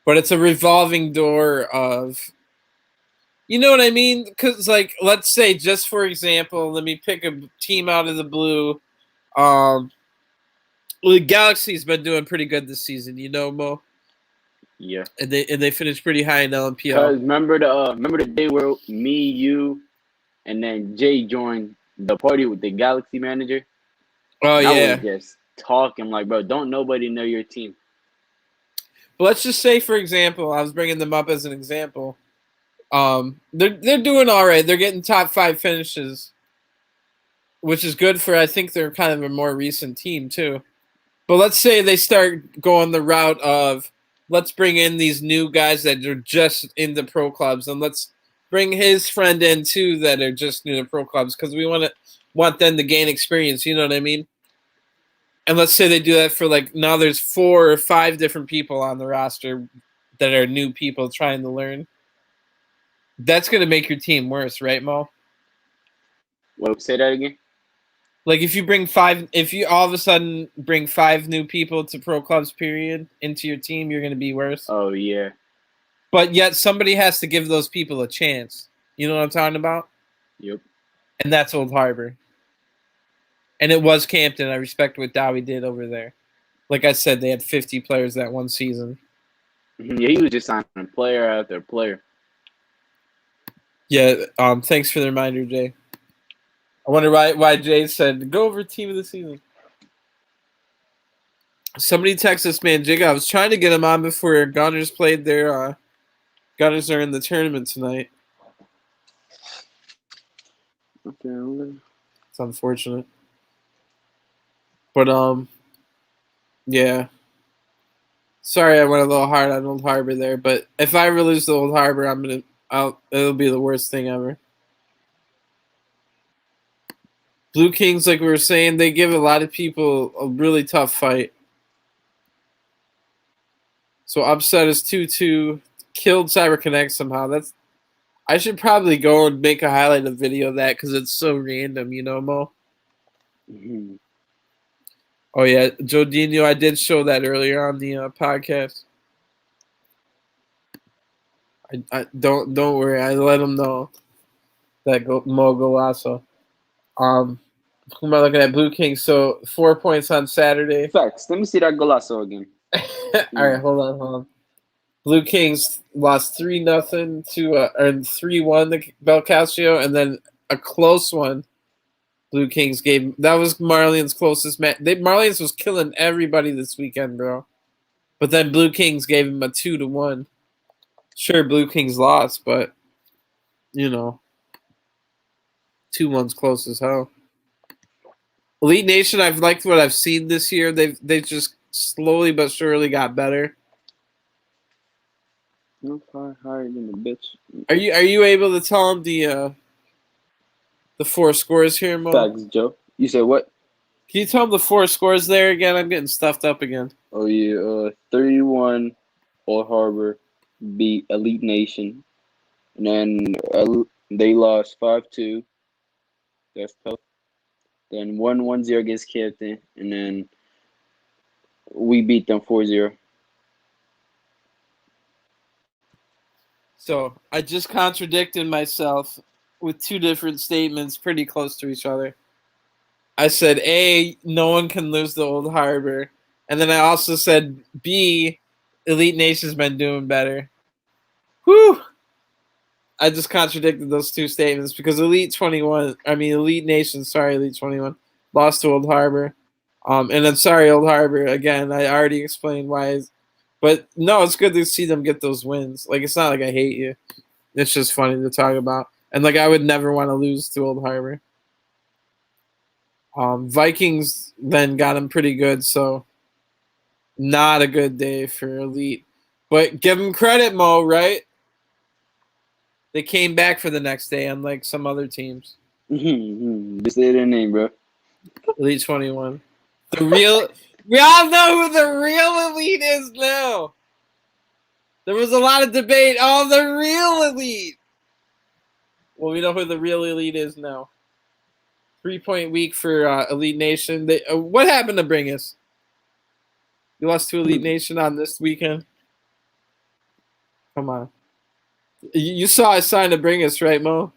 But it's a revolving door of, you know what I mean? Because, like, let's say, just for example, let me pick a team out of the blue. Well, the Galaxy's been doing pretty good this season, Mo? Yeah. And they finished pretty high in LMPL. Because remember the day where me, you, and then Jay joined the party with the Galaxy manager? Oh, and yeah. I was just talking like, bro, don't nobody know your team. But let's just say, for example, I was bringing them up as an example. They're doing all right. They're getting top 5 finishes. which is good for, I think they're kind of a more recent team too. But let's say they start going the route of, let's bring in these new guys that are just into pro clubs, and let's bring his friend in too that are just new to pro clubs because we want them to gain experience. You know what I mean? And let's say they do that for like, now there's 4 or 5 different people on the roster that are new people trying to learn. That's going to make your team worse, right, Mo? What? Say that again. Like if you all of a sudden bring 5 new people to pro clubs, period, into your team, you're going to be worse. Oh yeah. But yet somebody has to give those people a chance. You know what I'm talking about? Yep. And that's Old Harbor. And it was Campton. I respect what Dowie did over there. Like I said, they had 50 players that one season. Yeah, he was just signing player after player. Yeah, thanks for the reminder, Jay. I wonder why Jay said, go over team of the season. Somebody texted us, man, Jigga. I was trying to get him on before Gunners played their Gunners are in the tournament tonight. Okay. It's unfortunate. But yeah. Sorry I went a little hard on Old Harbor there, but if I ever lose to Old Harbor, it'll be the worst thing ever. Blue Kings, like we were saying, they give a lot of people a really tough fight. So upset is 2-2. Killed CyberConnect somehow. I should probably go and make a highlighted video of that because it's so random, you know, Mo? Mm-hmm. Oh, yeah. Jodinho, I did show that earlier on the podcast. I don't worry. I let him know that Mo Golasso. Who am I looking at? Blue Kings. So 4 points on Saturday. Facts. Let me see that golazo again. All right, hold on. Blue Kings lost 3-0 to or 3-1 to Belcastro, and then a close one. Blue Kings gave. That was Marlins' closest match. Marlins was killing everybody this weekend, bro. But then Blue Kings gave him a 2-1. Sure, Blue Kings lost, but you know, 2-1's close as hell. Elite Nation, I've liked what I've seen this year. They've just slowly but surely got better. No far higher than the bitch. Are you able to tell them the 4 scores here, Mo? Facts, Joe. You said what? Can you tell them the 4 scores there again? I'm getting stuffed up again. Oh yeah, 31 Old Harbor beat Elite Nation, and then they lost 5-2. That's tough. Then 1-0 against Campton, and then we beat them 4-0. So I just contradicted myself with 2 different statements pretty close to each other. I said, A, no one can lose the Old Harbor. And then I also said, B, Elite Nation's been doing better. Whew! I just contradicted those 2 statements because Elite Nation, Elite 21, lost to Old Harbor. And then sorry, Old Harbor, again, I already explained why. But no, it's good to see them get those wins. Like, it's not like I hate you. It's just funny to talk about. And, like, I would never want to lose to Old Harbor. Vikings then got him pretty good, so not a good day for Elite. But give them credit, Mo, right? They came back for the next day, unlike some other teams. Just say their name, bro. Elite 21. We all know who the real Elite is now. There was a lot of debate. Oh, the real Elite. Well, we know who the real Elite is now. 3-point week for Elite Nation. What happened to bring us? You lost to Elite Nation on this weekend? Come on. You saw I signed to bring us, right, Mo?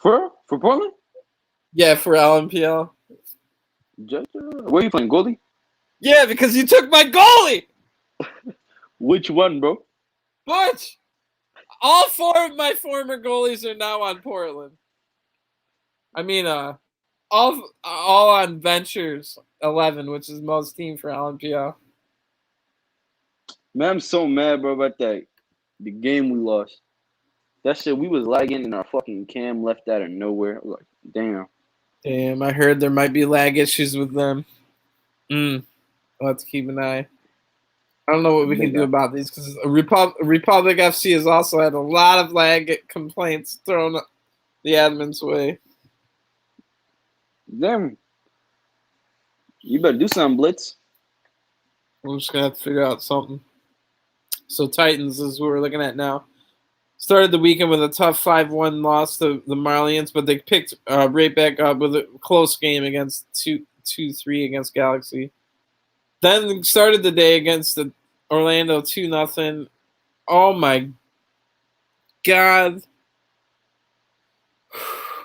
For Portland? Yeah, for LMPL. Where are you playing, goalie? Yeah, because you took my goalie. Which one, bro? Butch. All 4 of my former goalies are now on Portland. I mean, all on Ventures 11, which is most team for LMPL. Man, I'm so mad, bro, about that. The game we lost. That shit, we was lagging and our fucking cam left out of nowhere. I was like, damn. Damn, I heard there might be lag issues with them. We'll have to keep an eye. I don't know what we can do about these because Republic FC has also had a lot of lag complaints thrown the admin's way. Damn. You better do something, Blitz. I'm just gonna have to figure out something. So Titans is what we're looking at now. Started the weekend with a tough 5-1 loss to the Marlins, but they picked right back up with a close game against 2-3 against Galaxy. Then started the day against the Orlando 2-0. Oh my God.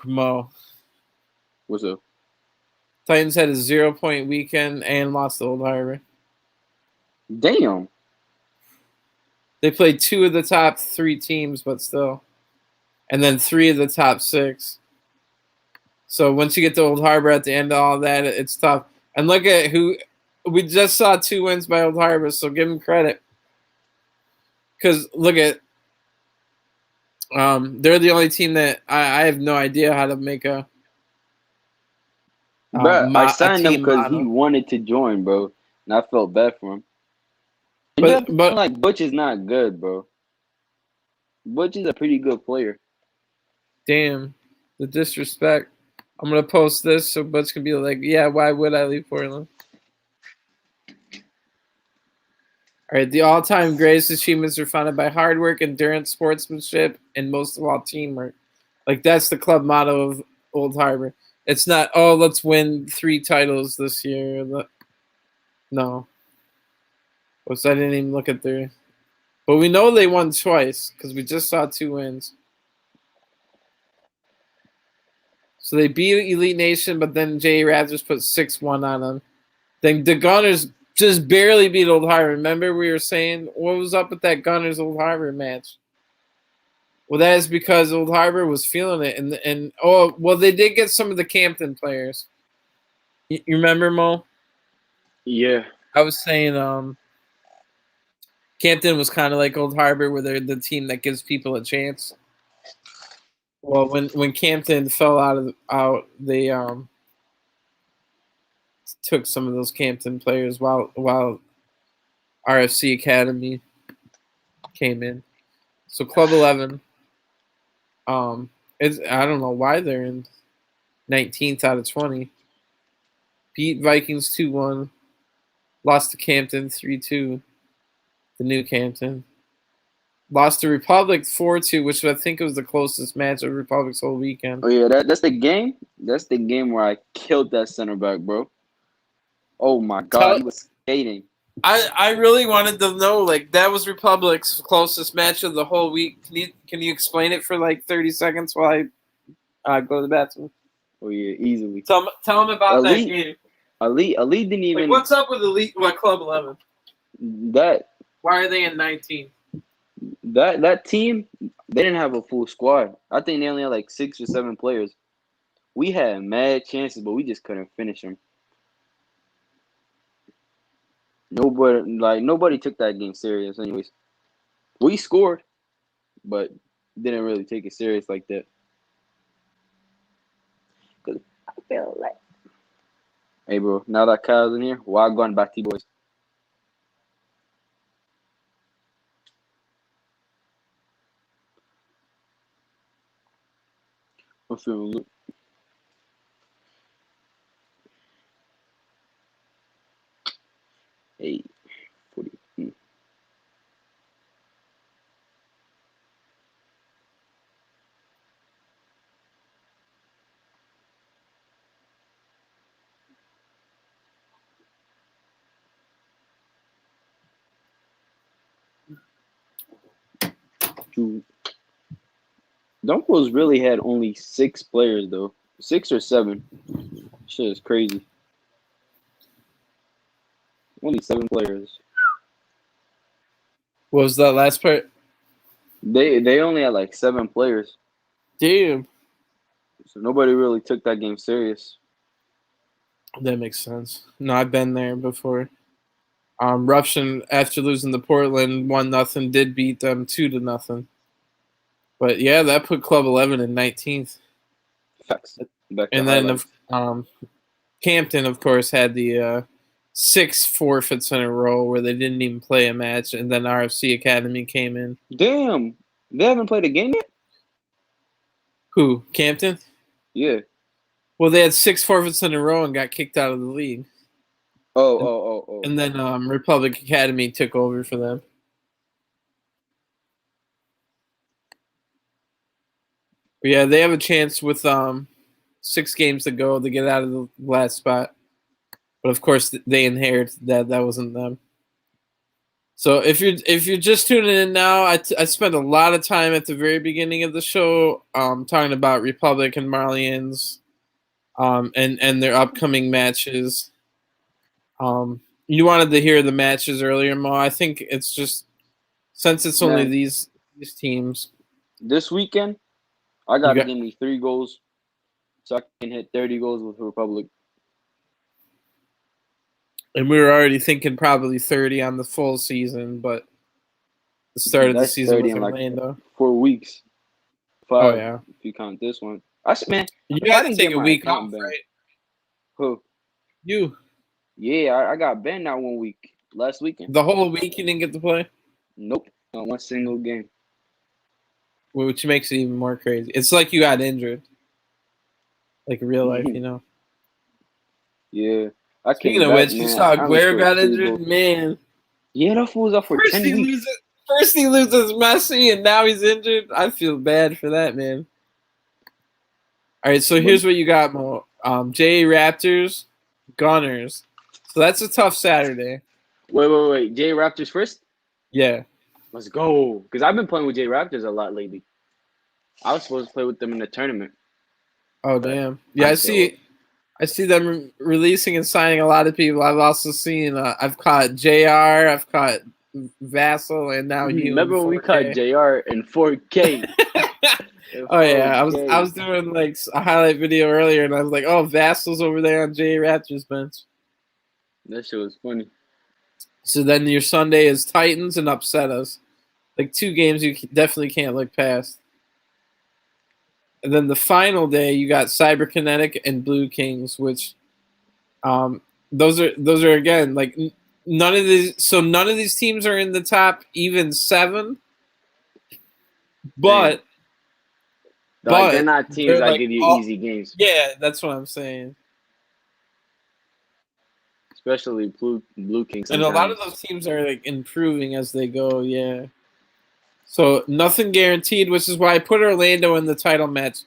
Mo. What's up? Titans had a 0-point weekend and lost to Old Harbor. Damn. They played 2 of the top 3 teams, but still. And then 3 of the top 6. So once you get to Old Harbor at the end of all that, it's tough. And look at who we just saw 2 wins by Old Harbor, so give them credit. Because look at they're the only team that I have no idea how to make a Bruh, I signed him because model. he wanted to join, bro. And I felt bad for him. But like Butch is not good, bro. Butch is a pretty good player. Damn, the disrespect. I'm gonna post this so Butch can be like, yeah, why would I leave Portland? All right, the all-time greatest achievements are founded by hard work, endurance, sportsmanship, and most of all, teamwork. Like, that's the club motto of Old Harbor. It's not, oh, let's win 3 titles this year. No. So I didn't even look at their... But we know they won twice because we just saw 2 wins. So they beat Elite Nation, but then Jay Rathers put 6-1 on them. Then the Gunners just barely beat Old Harbor. Remember we were saying, what was up with that Gunners Old Harbor match? Well, that is because Old Harbor was feeling it. And they did get some of the Campton players. You remember, Mo? Yeah. I was saying Campton was kind of like Old Harbor, where they're the team that gives people a chance. Well, when Campton fell out, they took some of those Campton players while RFC Academy came in. So Club 11, I don't know why they're in 19th out of 20. Beat Vikings 2-1, lost to Campton 3-2, the new Campton. Lost to Republic 4-2, which I think was the closest match of Republic's whole weekend. Oh yeah, that's the game. That's the game where I killed that center back, bro. Oh my God, he was skating. I really wanted to know, like, that was Republic's closest match of the whole week. Can you explain it for like 30 seconds while I go to the bathroom? Oh yeah, easily. Tell them about that game. Elite didn't even. Like, what's up with Elite? What Club 11? Why are they in 19? That team, they didn't have a full squad. I think they only had like 6 or 7 players. We had mad chances, but we just couldn't finish them. Nobody took that game serious. Anyways, we scored, but didn't really take it serious like that. Cause I feel like, hey bro, now that Kyle's in here, why going back to boys? I'm feeling look. Hey, 40. Dunkles really had only 6 players though, 6 or 7. Shit is crazy. Only 7 players. What was that last part? They only had like 7 players. Damn. So nobody really took that game serious. That makes sense. No, I've been there before. Ruption, after losing to Portland 1-0, did beat them 2-0. But yeah, that put Club 11 in 19th. Facts. And then Campton, of course, had the 6 forfeits in a row where they didn't even play a match, and then RFC Academy came in. Damn, they haven't played a game yet. Who? Campton? Yeah. Well, they had 6 forfeits in a row and got kicked out of the league. Oh. And then Republic Academy took over for them. But yeah, they have a chance with 6 games to go to get out of the last spot. But of course, they inherited that. That wasn't them. So if you're just tuning in now, I spent a lot of time at the very beginning of the show talking about Republic and Marlins and their upcoming matches. You wanted to hear the matches earlier, Mo. I think it's just since it's only Man, these teams. this weekend, I gotta give me 3 goals so I can hit 30 goals with Republic. And we were already thinking probably 30 on the full season, but the start of the That's season 30 with in like Orlando. 4 weeks. 5 Oh yeah, if you count this one. Man, you if I got to didn't take get a my week account off, banned, right? who? You Yeah, I got banned that 1 week last weekend. the whole week you didn't get to play, Nope, not one single game. which makes it even more crazy. It's like you got injured, like real life, you know. Yeah, I Speaking came of back, which, you man. saw I only Aguero scored got 2 injured, goals. man. Yeah, that fool was out for First 10 he weeks. loses, first he loses Messi, and now he's injured. I feel bad for that man. All right, so But here's what you got, Mo. JA Raptors, Gunners. So that's a tough Saturday. wait. J Raptors first. Yeah. Let's go. Because I've been playing with J Raptors a lot lately. I was supposed to play with them in the tournament. Oh But damn. Yeah, I failed. see them releasing and signing a lot of people. I've also seen. I've caught JR. I've caught Vassal, and now you in Remember when we caught 4K. JR in 4K? In Oh yeah, I 4K. was doing like a highlight video earlier, and I was like, oh, Vassal's over there on JA Raptors bench. That shit was funny. So then your Sunday is Titans and Upset Us. Like 2 games you definitely can't look past. And then the final day you got Cyberkinetic and Blue Kings, which those are again like none of these teams are in the top even 7, Damn. but Like, they're not teams they're that like give you easy games. yeah, that's what I'm saying. Especially Blue King And a lot of sometimes. those teams are like improving as they go, yeah. So nothing guaranteed, which is why I put Orlando in the title match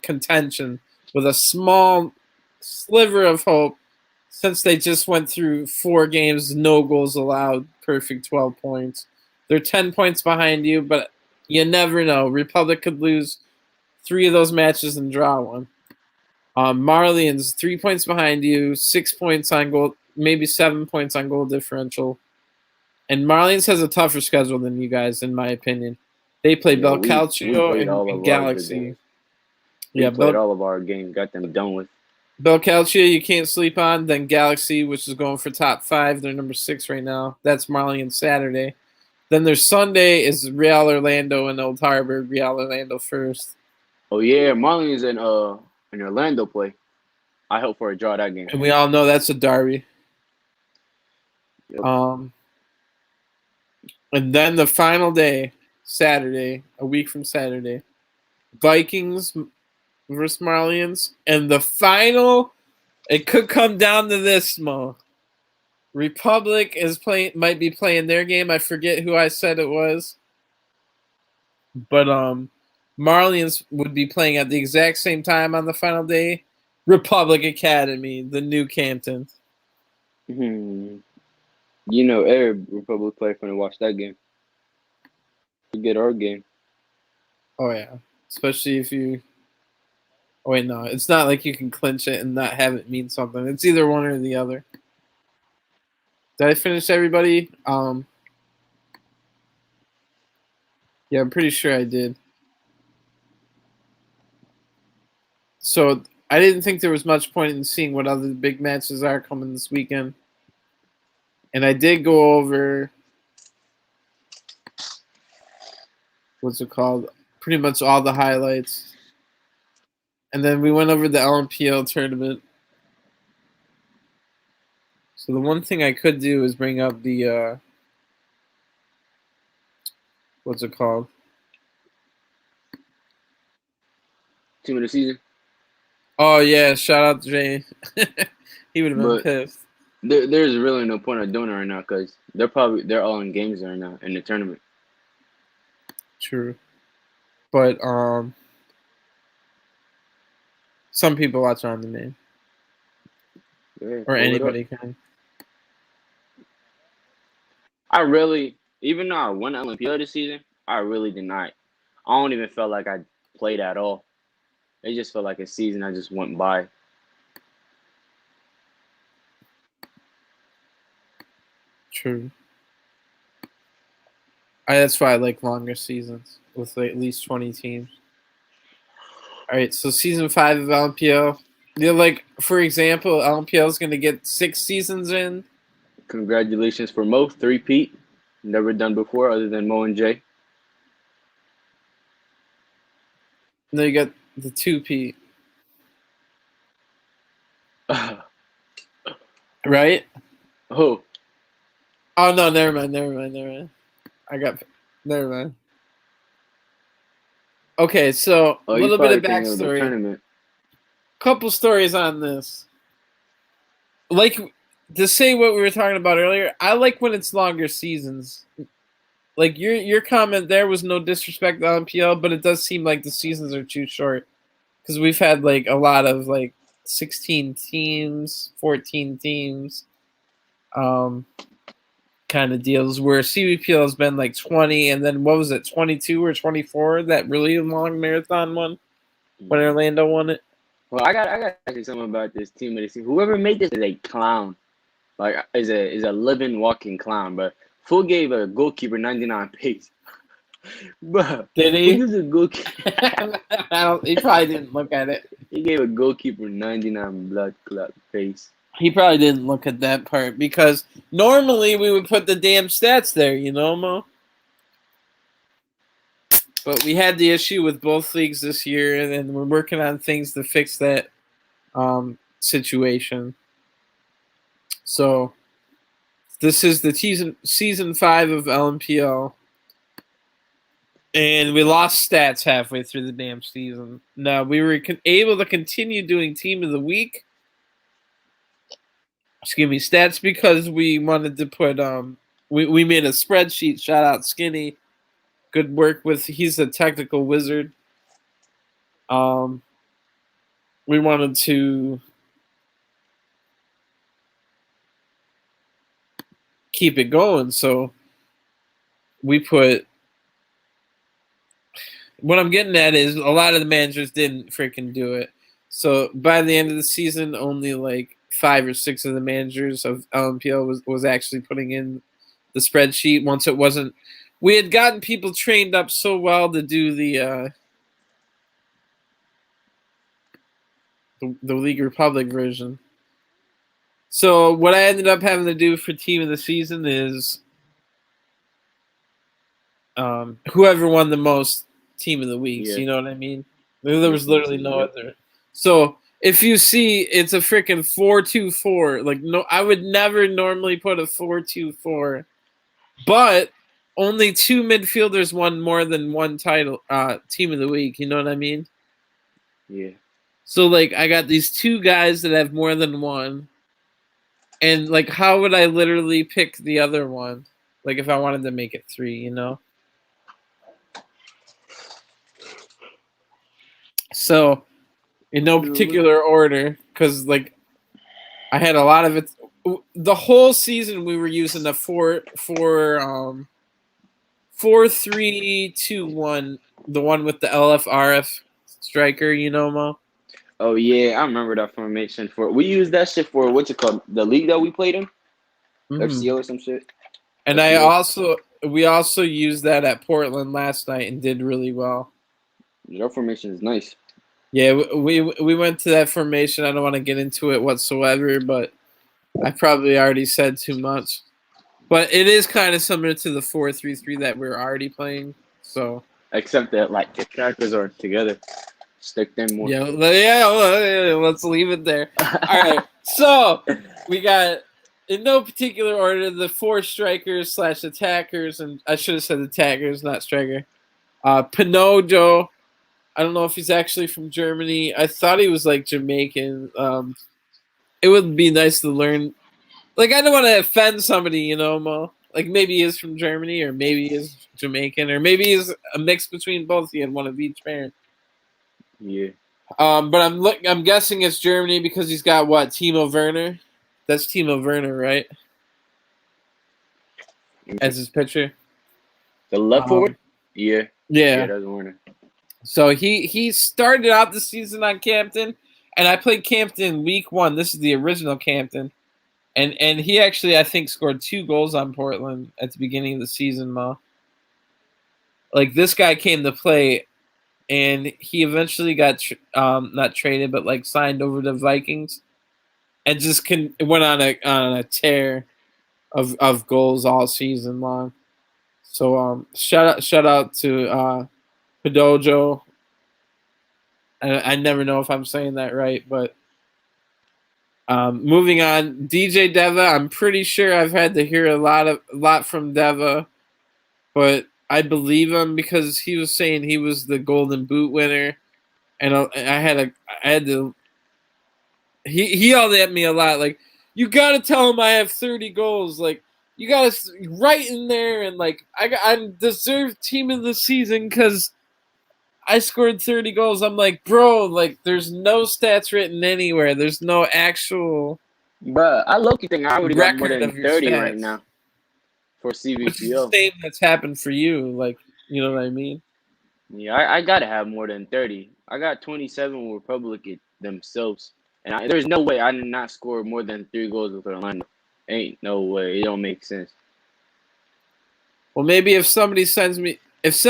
contention with a small sliver of hope, since they just went through 4 games, no goals allowed, perfect 12 points. They're 10 points behind you, but you never know. Republic could lose 3 of those matches and draw one. Marlins 3 points behind you, 6 points on goal, maybe 7 points on goal differential. And Marlins has a tougher schedule than you guys, in my opinion. They play Yeah, we Belcalcio played all and of our good Galaxy. games. We Yeah, played all of our games, got them done with. Belcalcio you can't sleep on. Then Galaxy, which is going for top 5. They're number 6 right now. That's Marlins Saturday. Then their Sunday is Real Orlando and Old Harbor. Real Orlando first. Oh yeah, Marlins and Orlando play. I hope for a draw that game. And we all know that's a derby. Yep. And then the final day, Saturday, a week from Saturday, Vikings versus Marlins. And the final, it could come down to this, Mo. Republic might be playing their game. I forget who I said it was. But Marlins would be playing at the exact same time on the final day. Republic Academy, the new Campton. You know, every Republic player finna watch that game. Forget our game. Oh yeah, especially if you. Oh wait, no, it's not like you can clinch it and not have it mean something. It's either one or the other. Did I finish everybody? Yeah, I'm pretty sure I did. So I didn't think there was much point in seeing what other big matches are coming this weekend. And I did go over, what's it called? Pretty much all the highlights. And then we went over the LMPL tournament. So the one thing I could do is bring up the what's it called? Team of the season. Oh yeah, shout out to Jay. He would have been But pissed. there's really no point of doing it right now because they're all in games right now in the tournament. True. But some people watch on demand. Yeah, Or pull it up. anybody can. Even though I won the Olympiad this season, I really did not. I don't even feel like I played at all. It just felt like a season I just went by. True. That's why I like longer seasons with like at least 20 teams. All right, so season 5 of LMPL. Yeah, like for example, LMPL is gonna get 6 seasons in. Congratulations for Mo, 3-peat. Never done before other than Mo and Jay. And then you got the 2P, right? Oh, Oh no, never mind. Never mind. Okay, so a you little bit probably of thinking of the backstory. tournament. Couple stories on this. Like to say what we were talking about earlier, I like when it's longer seasons. Like your comment there was no disrespect to LMPL, but it does seem like the seasons are too short because we've had like a lot of like 16 teams, 14 teams, kind of deals where CBPL has been like 20, and then what was it, 22 or 24? That really long marathon one when Orlando won it. Well, I got to ask you something about this team of the season. Whoever made this is a clown. Like is a living walking clown, but Full gave a goalkeeper 99 pace. Bruh, Did who he? gives a goalkeeper? He probably didn't look at it. He gave a goalkeeper 99 blood clot pace. He probably didn't look at that part because normally we would put the damn stats there, you know, Mo? But we had the issue with both leagues this year, and we're working on things to fix that situation. So this is the season 5 of LMPL. And we lost stats halfway through the damn season. No, we were able to continue doing Team of the Week. Excuse me, stats because we wanted to put we made a spreadsheet. Shout out Skinny, good work with. He's a technical wizard. We wanted to keep it going, so we put. What I'm getting at is a lot of the managers didn't freaking do it. So by the end of the season, only like 5 or 6 of the managers of LMPL was actually putting in the spreadsheet. Once it wasn't, we had gotten people trained up so well to do the League Republic version. So what I ended up having to do for team of the season is whoever won the most team of the weeks. Yeah. You know what I mean? There was literally no other. So if you see, it's a freaking 4-2-4. Like no, I would never normally put a 4-2-4, but only 2 midfielders won more than one title. Team of the week. You know what I mean? Yeah. So like I got these 2 guys that have more than one, and like how would I literally pick the other one? Like if I wanted to make it 3, you know? So in no particular order, because like I had a lot of it. The whole season we were using the 4-3-2-1, the one with the LFRF striker, you know, Mo? Oh yeah, I remember that formation for. We used that shit for what's it called? The league that we played in, FCO or some shit. And we also used that at Portland last night and did really well. That formation is nice. Yeah, we went to that formation. I don't want to get into it whatsoever, but I probably already said too much. But it is kind of similar to the 4-3-3 that we're already playing. So Except that like the characters are together. Stick them more. Yeah, let's leave it there. All right, so we got, in no particular order, the 4 strikers / attackers, and I should have said attackers, not striker. Pinojo. I don't know if he's actually from Germany. I thought he was like Jamaican. It would be nice to learn. Like, I don't want to offend somebody, you know, Mo. Like, maybe he is from Germany, or maybe he is Jamaican, or maybe he's a mix between both. He had one of each parent. Yeah. But I'm guessing it's Germany because he's got what? Timo Werner? That's Timo Werner, right? As his pitcher. The left forward? Yeah. Yeah. That's Werner. So he started out the season on Campton, and I played Campton week 1. This is the original Campton. And he actually, I think, scored 2 goals on Portland at the beginning of the season, Mo. Like, this guy came to play, and he eventually got not traded, but like signed over to Vikings, and just went on a tear of goals all season long. So shout out to Padojo. I never know if I'm saying that right, but moving on, DJ Deva. I'm pretty sure I've had to hear a lot from Deva, but I believe him because he was saying he was the Golden Boot winner, and I had to. He yelled at me a lot, like, you got to tell him I have 30 goals, like, you got to right in there, and like I deserve team of the season because I scored 30 goals. I'm like, bro, like, there's no stats written anywhere. There's no actual But I low-key think I already got more record than of your 30 stats right now for which is the CVPO. same that's happened for you. Like, you know what I mean? Yeah, I gotta have more than 30. I got 27 with Republic themselves. And there's no way I did not score more than 3 goals with Orlando. Ain't no way. It don't make sense. Well, maybe if somebody sends me like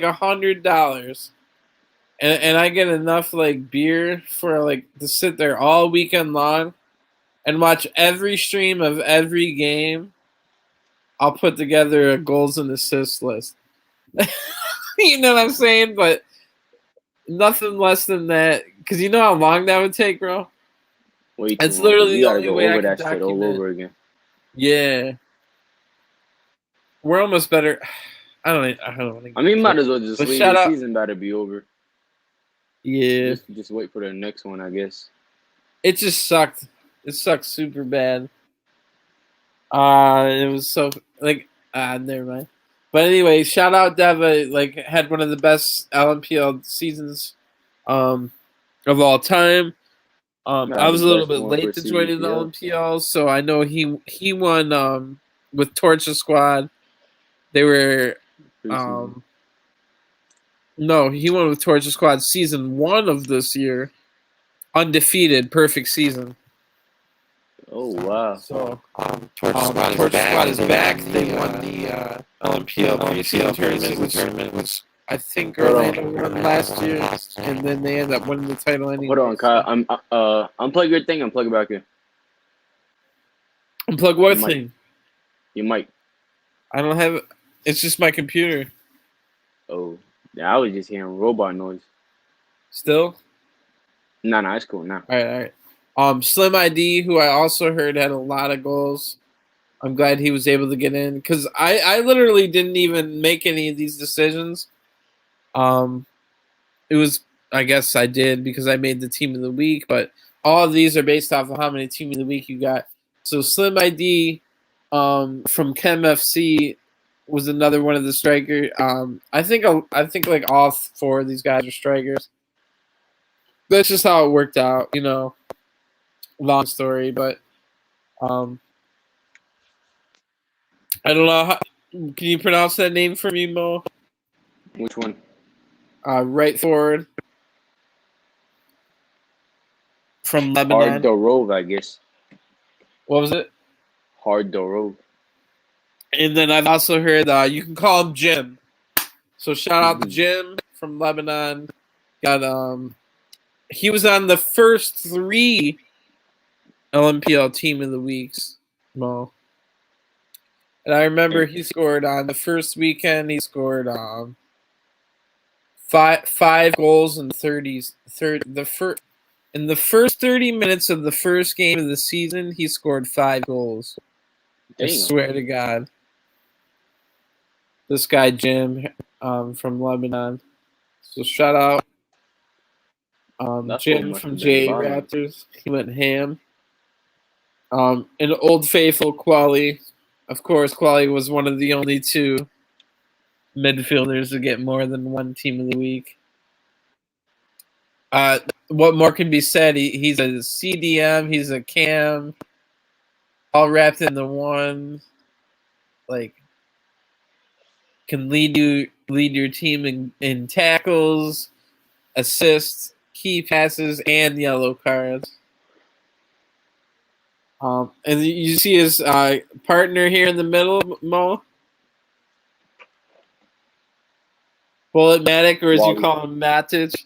$100 and I get enough like beer for like to sit there all weekend long and watch every stream of every game, I'll put together a goals and assists list. You know what I'm saying? But nothing less than that, because you know how long that would take, bro. Way too It's long. literally We the gotta only go way I over can that shit all document. over again. Yeah, we're almost better. I don't want to. I mean, might as well just leave shout the out. season about to be over. Yeah, Just wait for the next one, I guess. it just sucked. It sucked super bad. It was so like never mind. But anyway, shout out Deva. Like, had one of the best LMPL seasons, of all time. I Not the was a little best bit one for late to joining the CVPL. LMPL, so I know he won with Torture Squad. They were Preseason. no, he won with Torture Squad season 1 of this year, undefeated, perfect season. Oh, wow. So Torture Squad is back. They won the LMPL preseason tournament, which I think Orlando won last year, and then they ended up winning the title anyway. Hold on, Kyle. Unplug your thing and plug it back in. Unplug what thing? You might. I don't have it. It's just my computer. Oh, yeah, I was just hearing robot noise. Still? Nah, it's cool now. All right. Slim ID, who I also heard had a lot of goals. I'm glad he was able to get in because I literally didn't even make any of these decisions. It was, I guess I did because I made the team of the week, but all of these are based off of how many team of the week you got. So Slim ID, from ChemFC was another one of the strikers. I think like all 4 of these guys are strikers. That's just how it worked out, you know. Long story, but I don't know. Can you pronounce that name for me, Mo? Which one? Right forward from Lebanon. Hardorov, I guess. What was it? Hardorov. And then I've also heard you can call him Jim. So shout out to Jim from Lebanon. Got he was on the first 3 LMPL team of the weeks, Mo. And I remember he scored on the first weekend. He scored Five goals in in the first 30 minutes of the first game of the season, he scored 5 goals. Damn. I swear to God. This guy Jim from Lebanon. So shout out That's what Jim must from have been J bothering. Raptors. He went ham. And Old Faithful Quali. Of course, Quali was one of the only 2 midfielders to get more than one team of the week. What more can be said? He's a CDM. He's a cam, all wrapped into one. Like, can lead your team in tackles, assists, key passes, and yellow cards. And you see his partner here in the middle, Mo. Bulletmatic, or as you Wally. call him, Matic.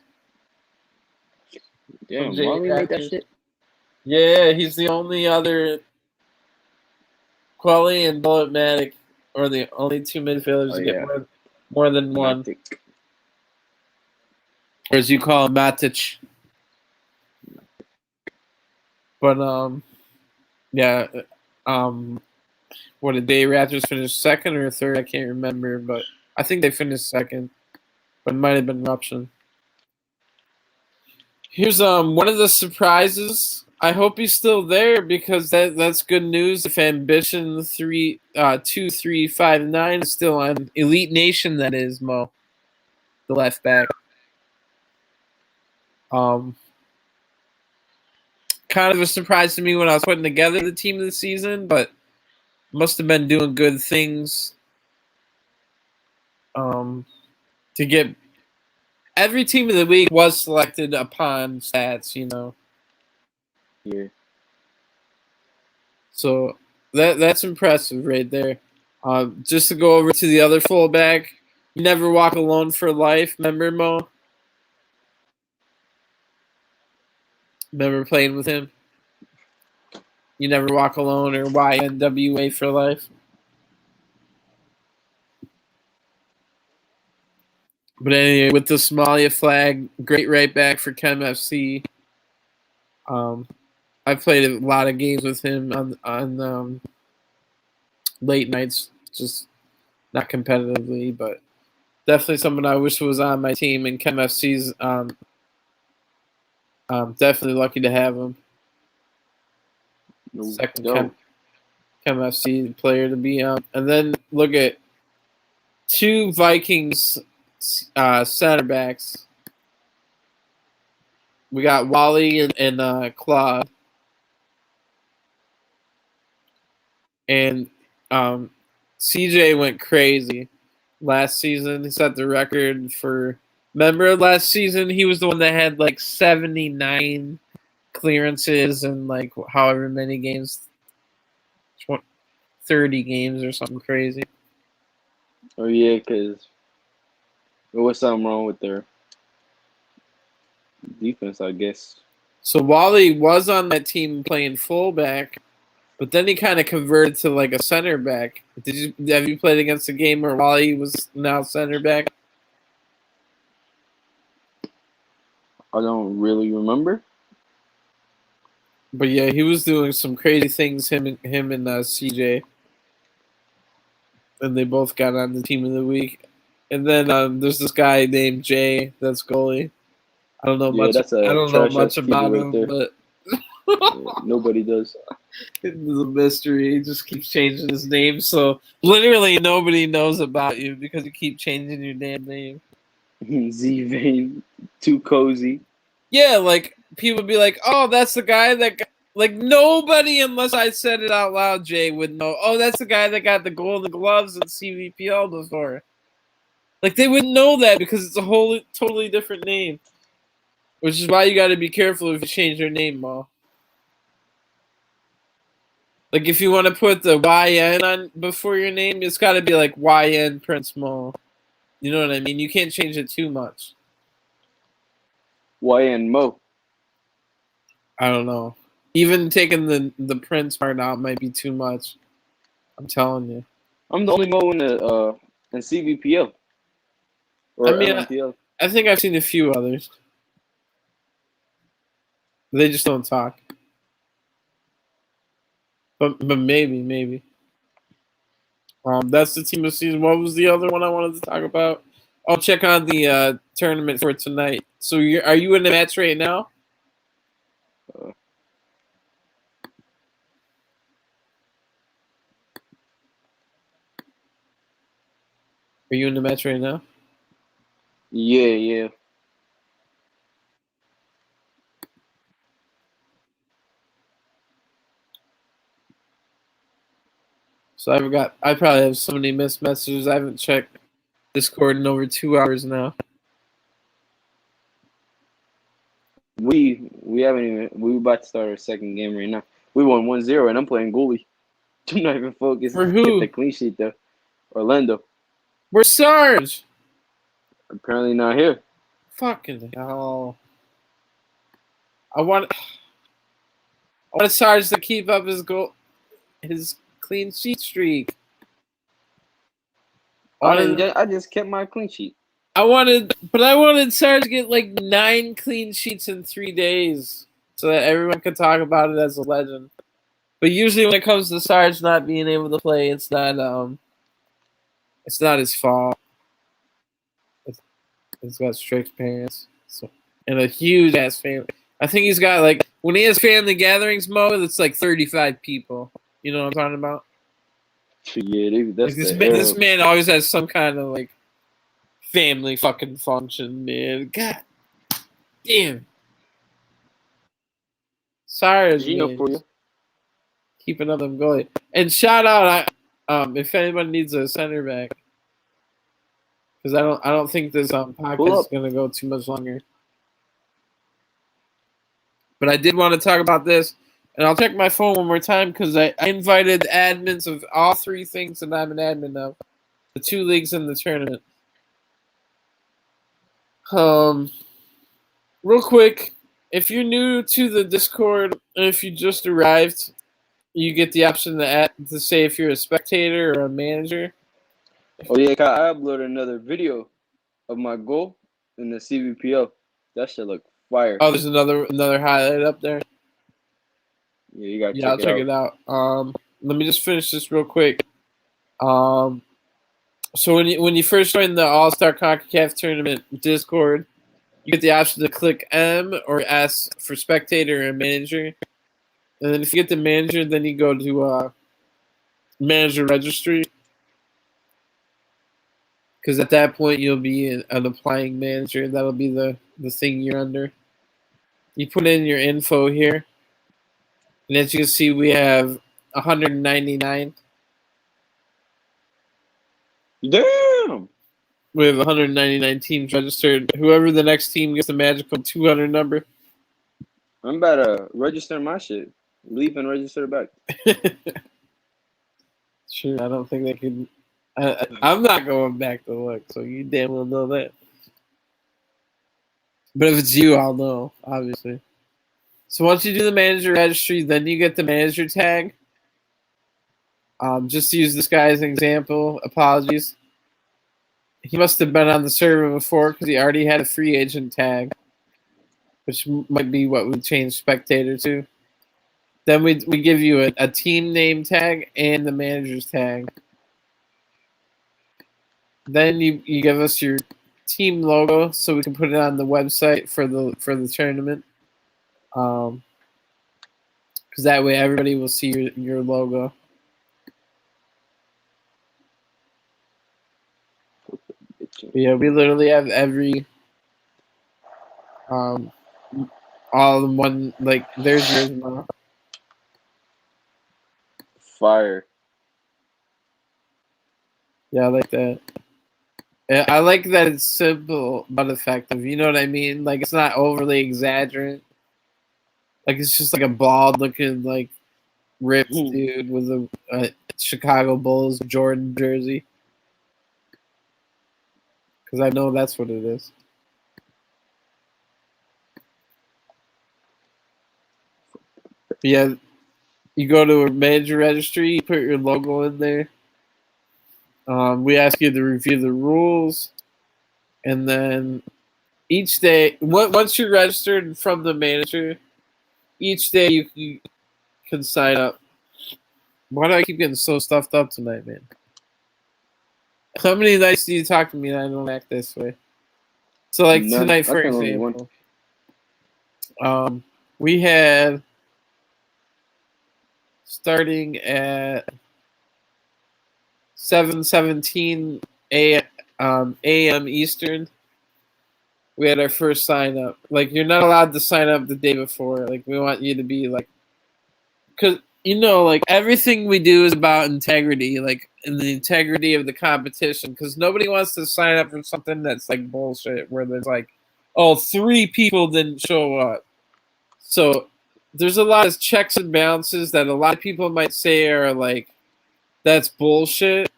Damn, Wally made that shit? Yeah, he's the only other Quelly and Bulletmatic are the only 2 midfielders to get more than one. Matic. Or as you call him, Matic. But yeah, what did they Raptors finish second or third? I can't remember, but I think they finished second. But it might have been Ruption. Here's one of the surprises. I hope he's still there because that's good news. If Ambition 2359 is still on Elite Nation, that is Mo, the left back. Kind of a surprise to me when I was putting together the team of the season, but must have been doing good things. To get every team of the week was selected upon stats, you know. Yeah. So that's impressive right there. Just to go over to the other fullback, you never walk alone for life. Remember, Mo? Remember playing with him? You never walk alone, or YNWA for life. But anyway, with the Somalia flag, great right back for Chem FC. I've played a lot of games with him on late nights, just not competitively, but definitely someone I wish was on my team. And Chem FC's definitely lucky to have him. Second Chem FC player to be on. And then look at 2 Vikings center backs. We got Wally and Claude. And CJ went crazy last season. He set the record for. Remember last season, he was the one that had like 79 clearances in like however many games, 30 games or something crazy. Oh yeah, because there was something wrong with their defense, I guess. So Wally was on that team playing fullback, but then he kind of converted to like a center back. Have you played against a game where Wally was now center back? I don't really remember. But yeah, he was doing some crazy things. Him and CJ, and they both got on the team of the week. And then there's this guy named Jay that's goalie. I don't know much. I don't know much about him, but nobody does. It's a mystery. He just keeps changing his name, so literally nobody knows about you because you keep changing your damn name. Z-Vane, too cozy. Yeah, like people would be like, "Oh, that's the guy that." Like nobody, unless I said it out loud, Jay would know. Oh, that's the guy that got the Golden Gloves in CVPL before. Like they wouldn't know that because it's a whole totally different name. Which is why you got to be careful if you change your name, Ma. Like if you want to put the YN on before your name, it's got to be like YN Prince Mo. You know what I mean? You can't change it too much. YN Mo. I don't know. Even taking the Prince part out might be too much. I'm telling you. I'm the only Mo in the in CVPL or LMPL. I think I've seen a few others. They just don't talk. But maybe. That's the team of the season. What was the other one I wanted to talk about? I'll check on the tournament for tonight. So are you in the match right now? Are you in the match right now? Yeah. So I probably have so many missed messages. I haven't checked Discord in over 2 hours now. We haven't even. We about to start our second game right now. We won 1-0, and I'm playing goalie. I'm not even focused. For Get who? the clean sheet though. Orlando. Where's Sarge? Apparently not here. Fucking hell. I want Sarge to keep up his clean sheet streak. I just kept my clean sheet. I wanted Sarge to get like 9 clean sheets in 3 days so that everyone could talk about it as a legend. But usually when it comes to Sarge not being able to play, it's not his fault. He's got strict parents, and a huge ass family. I think he's got like when he has family gatherings mode, it's like 35 people. You know what I'm talking about? Yeah, that's Like this man always has some kind of like family fucking function, man. God damn. Sorry, man. for you. Keeping up them goalie. And shout out, if anybody needs a center back, because I don't think this podcast is gonna go too much longer. But I did want to talk about this, and I'll check my phone one more time because I invited admins of all 3 things that I'm an admin of, the 2 leagues in the tournament. Real quick, if you're new to the Discord, and if you just arrived, you get the option to say if you're a spectator or a manager. Oh yeah, I uploaded another video of my goal in the CVPL. That shit look fire. Oh, there's another highlight up there. Yeah, you gotta I'll check it out. Let me just finish this real quick. So when you first join the All-Star CONCACAF Tournament Discord, you get the option to click M or S for spectator or manager. And then if you get the manager, then you go to manager registry. Because at that point, you'll be an applying manager. That'll be the thing you're under. You put in your info here. And as you can see, we have 199. Damn! We have 199 teams registered. Whoever the next team gets the magical 200 number. I'm about to register my shit. Leave and register back. Sure, I don't think they can. I'm not going back to look, so you damn well know that. But if it's you, I'll know, obviously. So once you do the manager registry, then you get the manager tag. Just to use this guy as an example, apologies. He must have been on the server before because he already had a free agent tag, which might be what we change spectator to. Then we give you a team name tag and the manager's tag. Then you give us your team logo so we can put it on the website for the tournament. Because that way everybody will see your logo. Yeah, we literally have every all in one, like there's yours now. Fire. Yeah, I like that. I like that it's simple but effective. You know what I mean? Like it's not overly exaggerated. Like it's just like a bald looking like ripped dude with a Chicago Bulls Jordan jersey. Because I know that's what it is. But yeah, you go to a manager registry, you put your logo in there. We ask you to review the rules, and then each day, once you're registered from the manager, each day you can sign up. Why do I keep getting so stuffed up tonight, man? How many nights do you talk to me and I don't act this way? So, like None. tonight, I for think only one. example, we had starting at 7:17 a.m. Eastern. We had our first sign up. Like, you're not allowed to sign up the day before. Like, we want you to be like, because like everything we do is about integrity, like in the integrity of the competition. Because nobody wants to sign up for something that's like bullshit, where there's like, oh, 3 people didn't show up. So there's a lot of checks and balances that a lot of people might say are like, that's bullshit.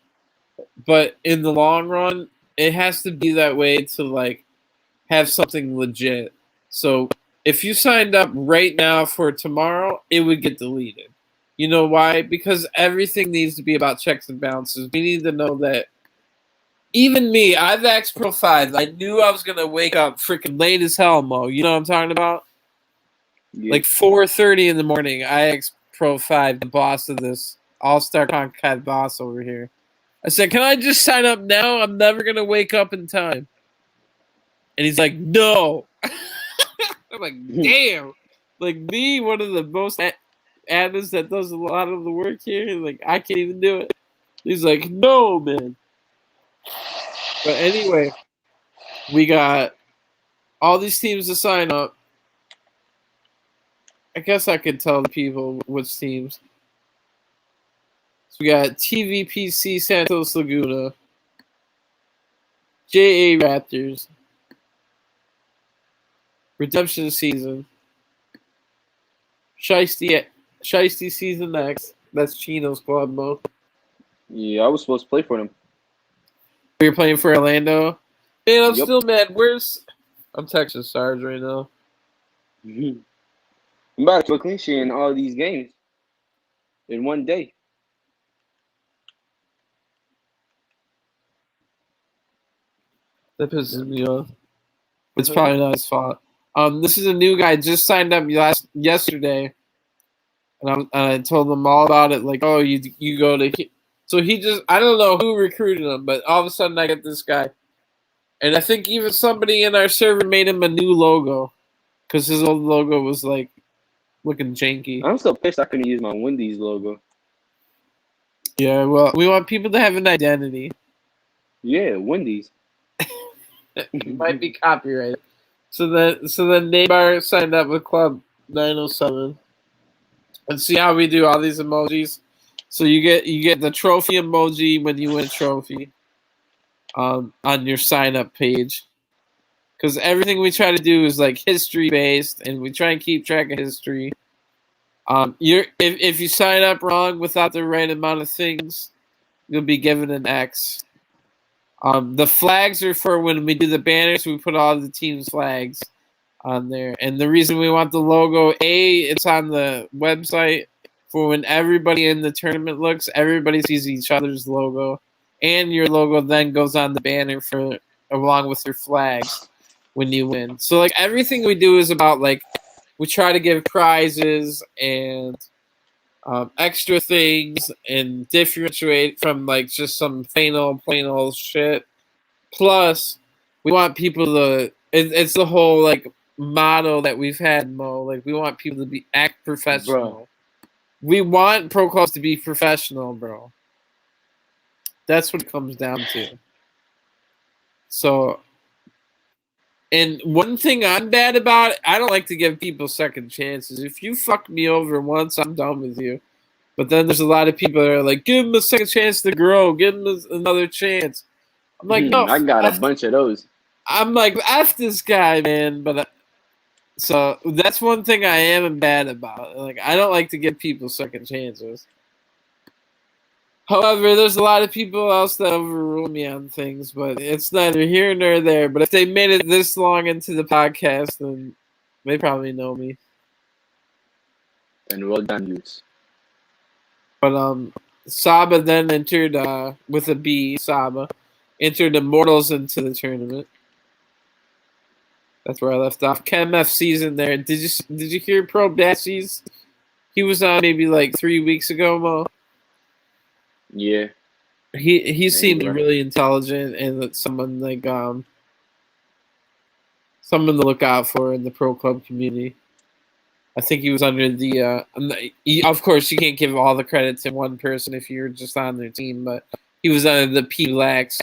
But in the long run, it has to be that way to like have something legit. So if you signed up right now for tomorrow, it would get deleted. You know why? Because everything needs to be about checks and balances. We need to know that. Even me, I've X Pro 5. I knew I was going to wake up freaking late as hell, Mo. You know what I'm talking about? Yeah. Like 4:30 in the morning, I X Pro 5, the boss of this All-Star Concat boss over here. I said, can I just sign up now? I'm never going to wake up in time. And he's like, no. I'm like, damn. Like, me, one of the most admins that does a lot of the work here, like, I can't even do it. He's like, no, man. But anyway, we got all these teams to sign up. I guess I could tell the people which teams. So we got TVPC Santos Laguna, JA Raptors, Redemption Season, Shiesty Season X. That's Chino's club mode. Yeah, I was supposed to play for them. You're playing for Orlando? Man, I'm Yep. still mad. I'm texting Sarge right now. I'm about to put clean sheet in all these games in one day. That pisses me off. It's probably not his fault. This is a new guy, just signed up yesterday, and I told him all about it. Like, oh, you go to. So I don't know who recruited him, but all of a sudden I get this guy, and I think even somebody in our server made him a new logo, because his old logo was like looking janky. I'm so pissed I couldn't use my Wendy's logo. Yeah, well, we want people to have an identity. Yeah, Wendy's. It might be copyrighted. So then Neymar signed up with Club 907. And see how we do all these emojis. So you get the trophy emoji when you win a trophy on your sign up page. Because everything we try to do is like history based, and we try and keep track of history. If you sign up wrong without the right amount of things, you'll be given an X. The flags are for when we do the banners. We put all the team's flags on there, and the reason we want the logo, it's on the website for when everybody in the tournament looks. Everybody sees each other's logo, and your logo then goes on the banner along with your flags when you win. So like everything we do is about like we try to give prizes and extra things and differentiate from like just some plain old shit. Plus, we want people to. It's the whole like motto that we've had, Mo. Like we want people to act professional. Bro. We want pro clubs to be professional, bro. That's what it comes down to. So, and one thing I'm bad about, I don't like to give people second chances. If you fuck me over once, I'm done with you. But then there's a lot of people that are like, give him a second chance to grow. Give him another chance. I'm like, no. I got a bunch of those. I'm like, F this guy, man. But so that's one thing I am bad about. Like, I don't like to give people second chances. However, there's a lot of people else that overrule me on things, but it's neither here nor there. But if they made it this long into the podcast, then they probably know me. And well done, youths. But Saba then entered with a B. Saba entered Immortals into the tournament. That's where I left off. Chem FC's in there. Did you hear Pro Bassies? He was on maybe like 3 weeks ago, Mo. Yeah. He Man, seemed bro. really intelligent and someone like someone to look out for in the pro club community. I think he was under the. Of course, you can't give all the credit to one person if you're just on their team, but he was under the PLAX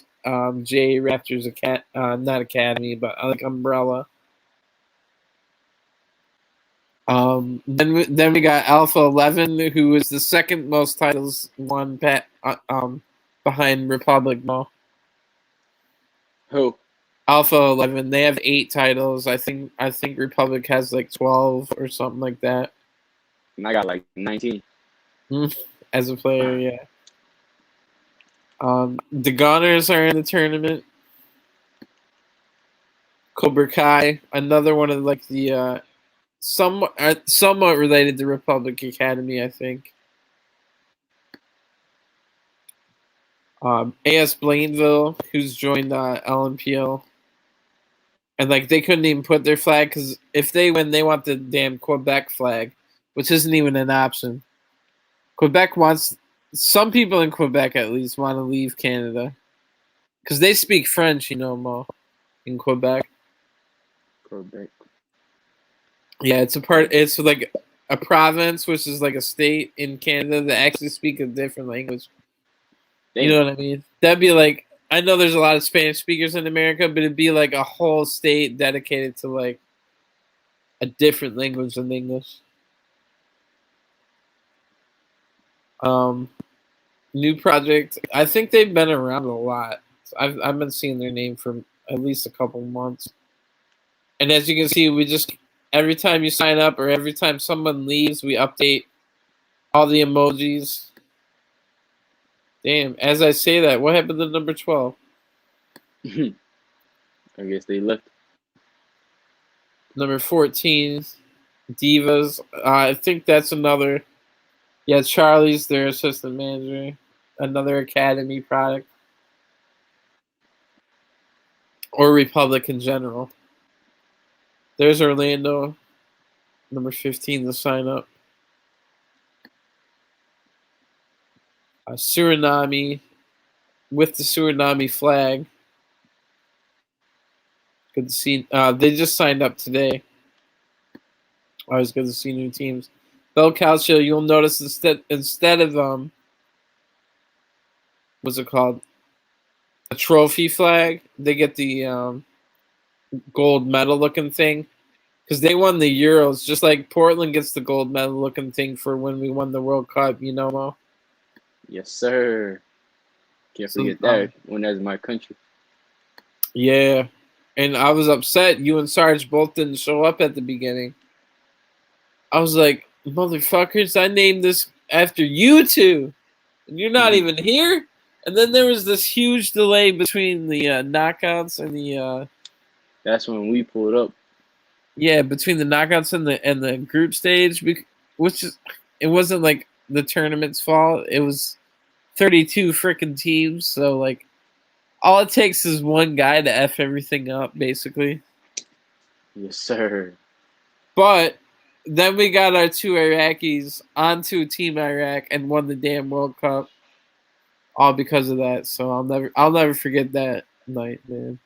J Raptors not academy, but like umbrella. Then we got Alpha 11, who is the second most titles won behind Republic Mall. Who? Alpha 11, they have 8 titles. I think Republic has like 12 or something like that. And I got like 19. As a player, yeah. The Gunners are in the tournament. Cobra Kai, another one of like the somewhat related to Republic Academy, I think. AS Blainville, who's joined LMPL. And like they couldn't even put their flag because if they win, they want the damn Quebec flag, which isn't even an option. Quebec wants some people in Quebec at least want to leave Canada because they speak French, Mo, in Quebec. Quebec. Yeah, it's like a province, which is like a state in Canada that actually speak a different language. Damn. You know what I mean? That'd be like, I know there's a lot of Spanish speakers in America, but it'd be like a whole state dedicated to like a different language than English. New project. I think they've been around a lot. I've been seeing their name for at least a couple months. And as you can see, we just every time you sign up or every time someone leaves, we update all the emojis. Damn, as I say that, what happened to number 12? I guess they left. Number 14, Divas. I think that's another. Yeah, Charlie's their assistant manager. Another Academy product. Or Republic in general. There's Orlando, number 15 to sign up. Suriname, with the Suriname flag. Good to see. They just signed up today. Always good to see new teams. Bel Calcio, you'll notice instead of what's it called? A trophy flag. They get the gold medal looking thing because they won the Euros, just like Portland gets the gold medal looking thing for when we won the World Cup. Mo? Yes, sir. Can't forget that when that's my country. Yeah, and I was upset. You and Sarge both didn't show up at the beginning. I was like, motherfuckers, I named this after you two, and you're not even here. And then there was this huge delay between the knockouts and the. That's when we pulled up. Yeah, between the knockouts and the group stage, which is it wasn't like the tournament's fault. It was 32 freaking teams, so like all it takes is one guy to F everything up, basically. Yes, sir. But then we got our 2 Iraqis onto Team Iraq and won the damn World Cup, all because of that. So I'll never forget that night, man.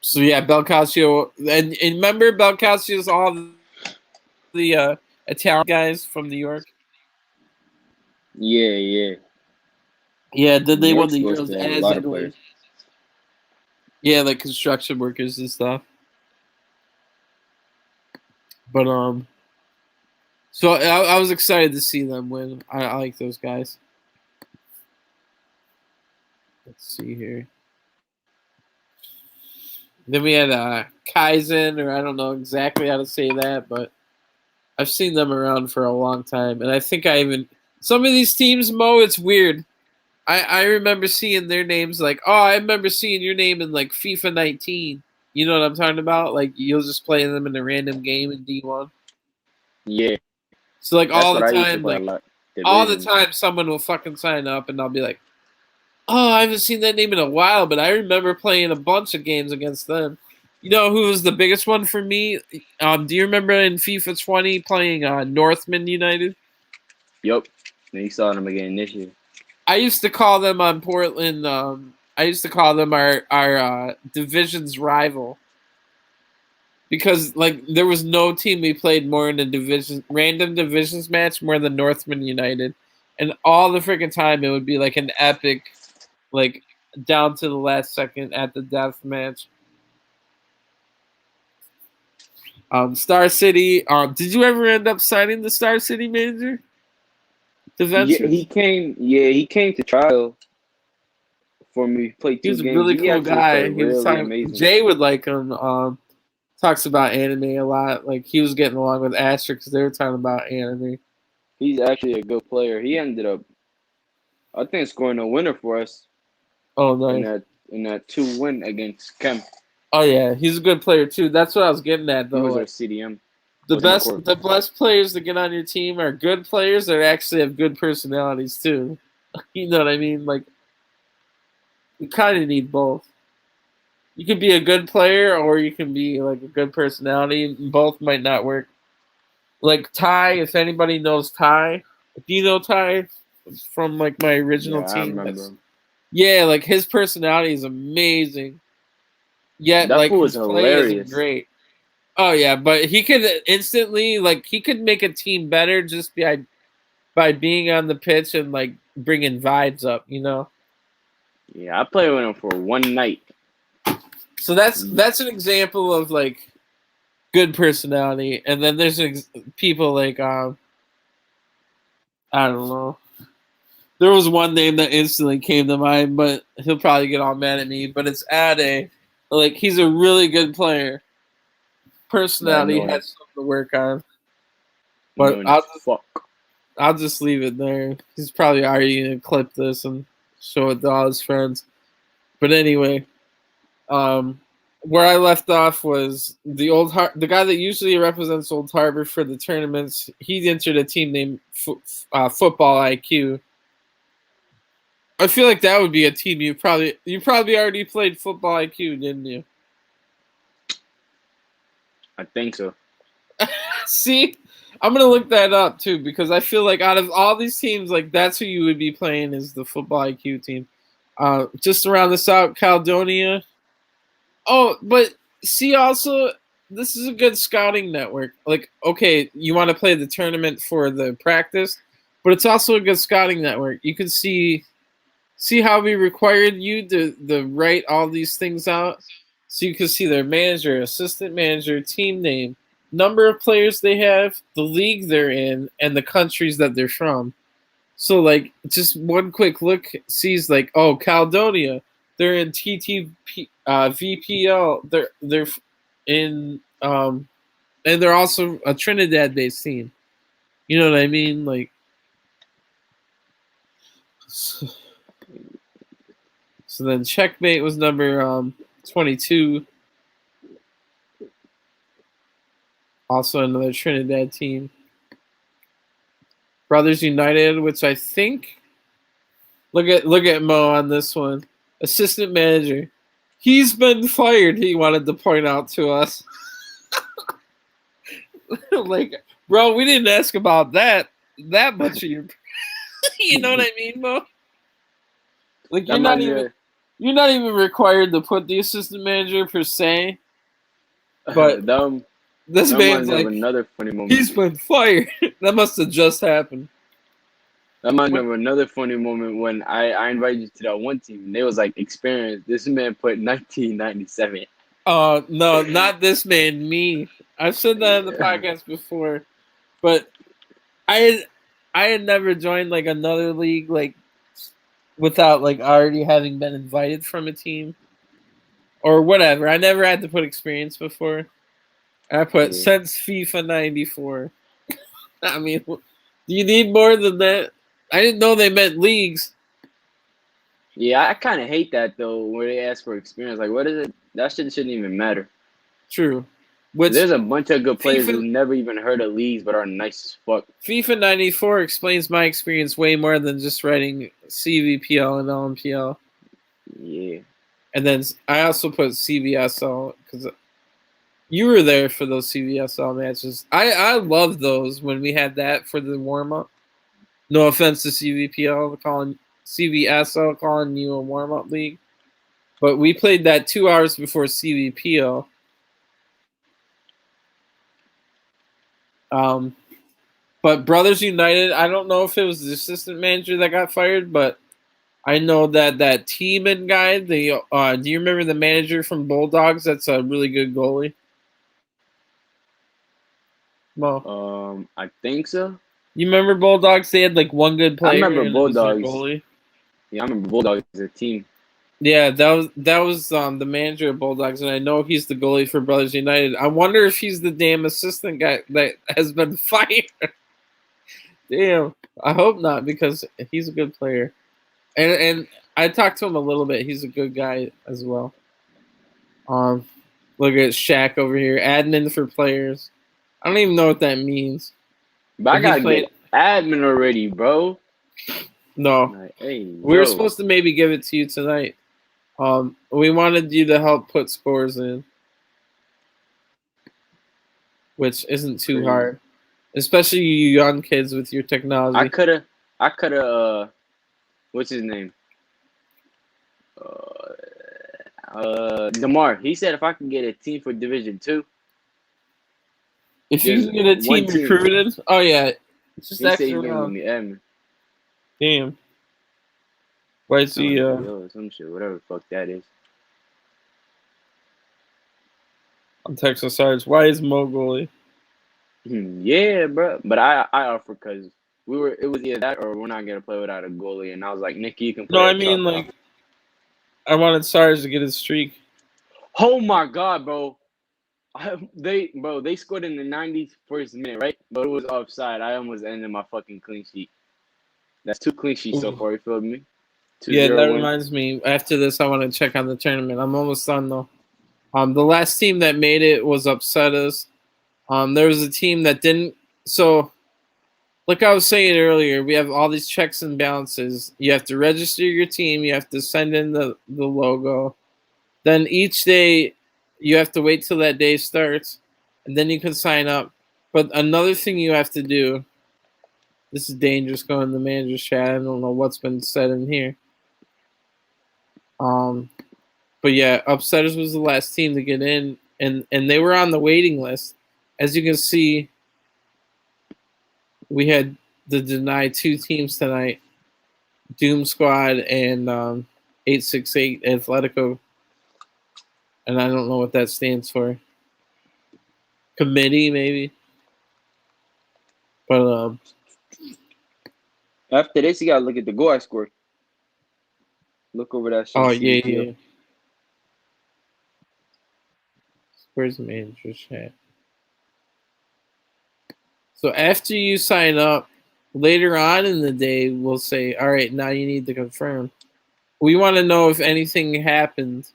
So yeah, Bel Calcio, and remember Bel Calcio's all the Italian guys from New York. Yeah. Yeah, then they New won York's the supposed Euros to have a as lot of Italy. players. Yeah, like construction workers and stuff. But so I was excited to see them win. I like those guys. Let's see here. Then we had Kaizen, or I don't know exactly how to say that, but I've seen them around for a long time, and I think some of these teams, Mo, it's weird. I remember seeing their names like, oh, I remember seeing your name in like FIFA 19. You know what I'm talking about? Like you'll just play them in a random game in D1. Yeah. So like That's what I used to play a lot. all the time, someone will fucking sign up, and I'll be like, Oh, I haven't seen that name in a while, but I remember playing a bunch of games against them. You know who was the biggest one for me? Do you remember in FIFA 20 playing Northman United? Yup. And you saw them again this year. I used to call them on Portland. I used to call them our division's rival because like there was no team we played more in a random divisions match more than Northman United, and all the freaking time it would be like an epic, like down to the last second at the death match. Star City. Did you ever end up signing the Star City manager? The Yeah, Ventures. he came to trial for me. Played He two was a games. really He cool actually played guy. He was really talking. amazing. Jay would like him. Talks about anime a lot. Like he was getting along with Asher because they were talking about anime. He's actually a good player. He ended up, I think, scoring a winner for us Oh in nice. that 2-win against Kemp. Oh yeah, he's a good player too. That's what I was getting at He though. was our Like CDM. the Was on the court. best players to get on your team are good players that actually have good personalities too. You know what I mean? Like you kind of need both. You could be a good player or you can be like a good personality. Both might not work. Like Ty, if anybody knows Ty, do you know Ty from like my original Yeah, I team? remember him. Yeah, like his personality is amazing. Yet That like fool was his play isn't hilarious. great. Oh yeah, but he could instantly like he could make a team better just by being on the pitch and like bringing vibes up, you know. Yeah, I played with him for one night. So that's an example of like good personality, and then there's people like I don't know. There was one name that instantly came to mind, but he'll probably get all mad at me. But it's Ade. Like he's a really good player. But Personality annoying. has something to work on. But Annoying as fuck. I'll just leave it there. He's probably already gonna clip this and show it to all his friends. But anyway, um, where I left off was the guy that usually represents Old Harbor for the tournaments. He entered a team named Football IQ. I feel like that would be a team you probably already played Football IQ, didn't you? I think so. See, I'm gonna look that up too because I feel like out of all these teams, like that's who you would be playing is the Football IQ team. Just around this out, Caledonia. Oh, but see, also this is a good scouting network. Like, okay, you want to play the tournament for the practice, but it's also a good scouting network. You can see how we required you to write all these things out, so you can see their manager, assistant manager, team name, number of players they have, the league they're in, and the countries that they're from. So like just one quick look sees like, oh, Caledonia, they're in TTP VPL, they're in and they're also a Trinidad based team. You know what I mean? Like so then Checkmate was number 22. Also another Trinidad team. Brothers United, which I think look at Mo on this one. Assistant manager. He's been fired, he wanted to point out to us. Like, bro, we didn't ask about that much of your you know what I mean, Mo? Like That reminds me you're not even required to put the assistant manager per se, but of that this man's reminds me of like another funny moment. he's been fired. That must have just happened. That reminds me of another funny moment when I invited you to that one team and they was like experience. This man put 1997. No, not this man, me. I've said that on the podcast before, but I had I had never joined like another league like without like already having been invited from a team or whatever. I never had to put experience before. I put Yeah. since FIFA 94. I mean, do you need more than that? I didn't know they meant leagues. Yeah, I kind of hate that though, where they ask for experience. Like, what is it? That shit shouldn't even matter. True. Which There's a bunch of good players who FIFA never even heard of leagues but are nice as fuck. FIFA 94 explains my experience way more than just writing CVPL and LMPL. Yeah. And then I also put CVSL because you were there for those CVSL matches. I love those when we had that for the warm up. No offense to CVPL calling CVSL calling you a warm up league, but we played that 2 hours before CVPL. But Brothers United, I don't know if it was the assistant manager that got fired, but I know that that Tiemann guy. Do you remember the manager from Bulldogs? That's a really good goalie. Mo, I think so. you remember Bulldogs? They had like one good I player, remember and it was their Bulldogs. goalie. Yeah, I remember Bulldogs as a team. Yeah, that was the manager of Bulldogs, and I know he's the goalie for Brothers United. I wonder if he's the damn assistant guy that has been fired. Damn, I hope not because he's a good player, and I talked to him a little bit. He's a good guy as well. Look at Shaq over here, admin for players. I don't even know what that means. But I gotta get admin already, bro. No, Like, hey, we were supposed to maybe give it to you tonight. We wanted you to help put scores in, which isn't too hard, especially you young kids with your technology. I coulda. What's his name? Demar. He said if I can get a team for Division 2. If you can get a team recruited, oh yeah, just he said he's gonna give me admin. Damn. Why is he? Some shit, whatever the fuck that is. I'm texting Sarge. Why is Mo goalie? Yeah, bro. But I offered because it was either that or we're not gonna play without a goalie, and I was like, Nikki, you can play. No, I mean like, I wanted Sarge to get his streak. Oh my god, bro. They scored in the 91st minute, right? But it was offside. I almost ended my fucking clean sheet. That's 2 clean sheets so far. You feel me? Yeah, that reminds me. After this, I want to check on the tournament. I'm almost done though. The last team that made it was upset us. There was a team that didn't. So, like I was saying earlier, we have all these checks and balances. You have to register your team. You have to send in the logo. Then each day, you have to wait till that day starts, and then you can sign up. But another thing you have to do. This is dangerous going in the manager's chat. I don't know what's been said in here. But yeah, Upsetters was the last team to get in, and they were on the waiting list. As you can see, we had to deny 2 teams tonight, Doom Squad and 868 Atletico. And I don't know what that stands for. Committee, maybe. But after this, you gotta look at the goal I scored. Look over that shit. Oh, yeah. Where's the manager's chat? So after you sign up, later on in the day, we'll say, all right, now you need to confirm. We want to know if anything happened.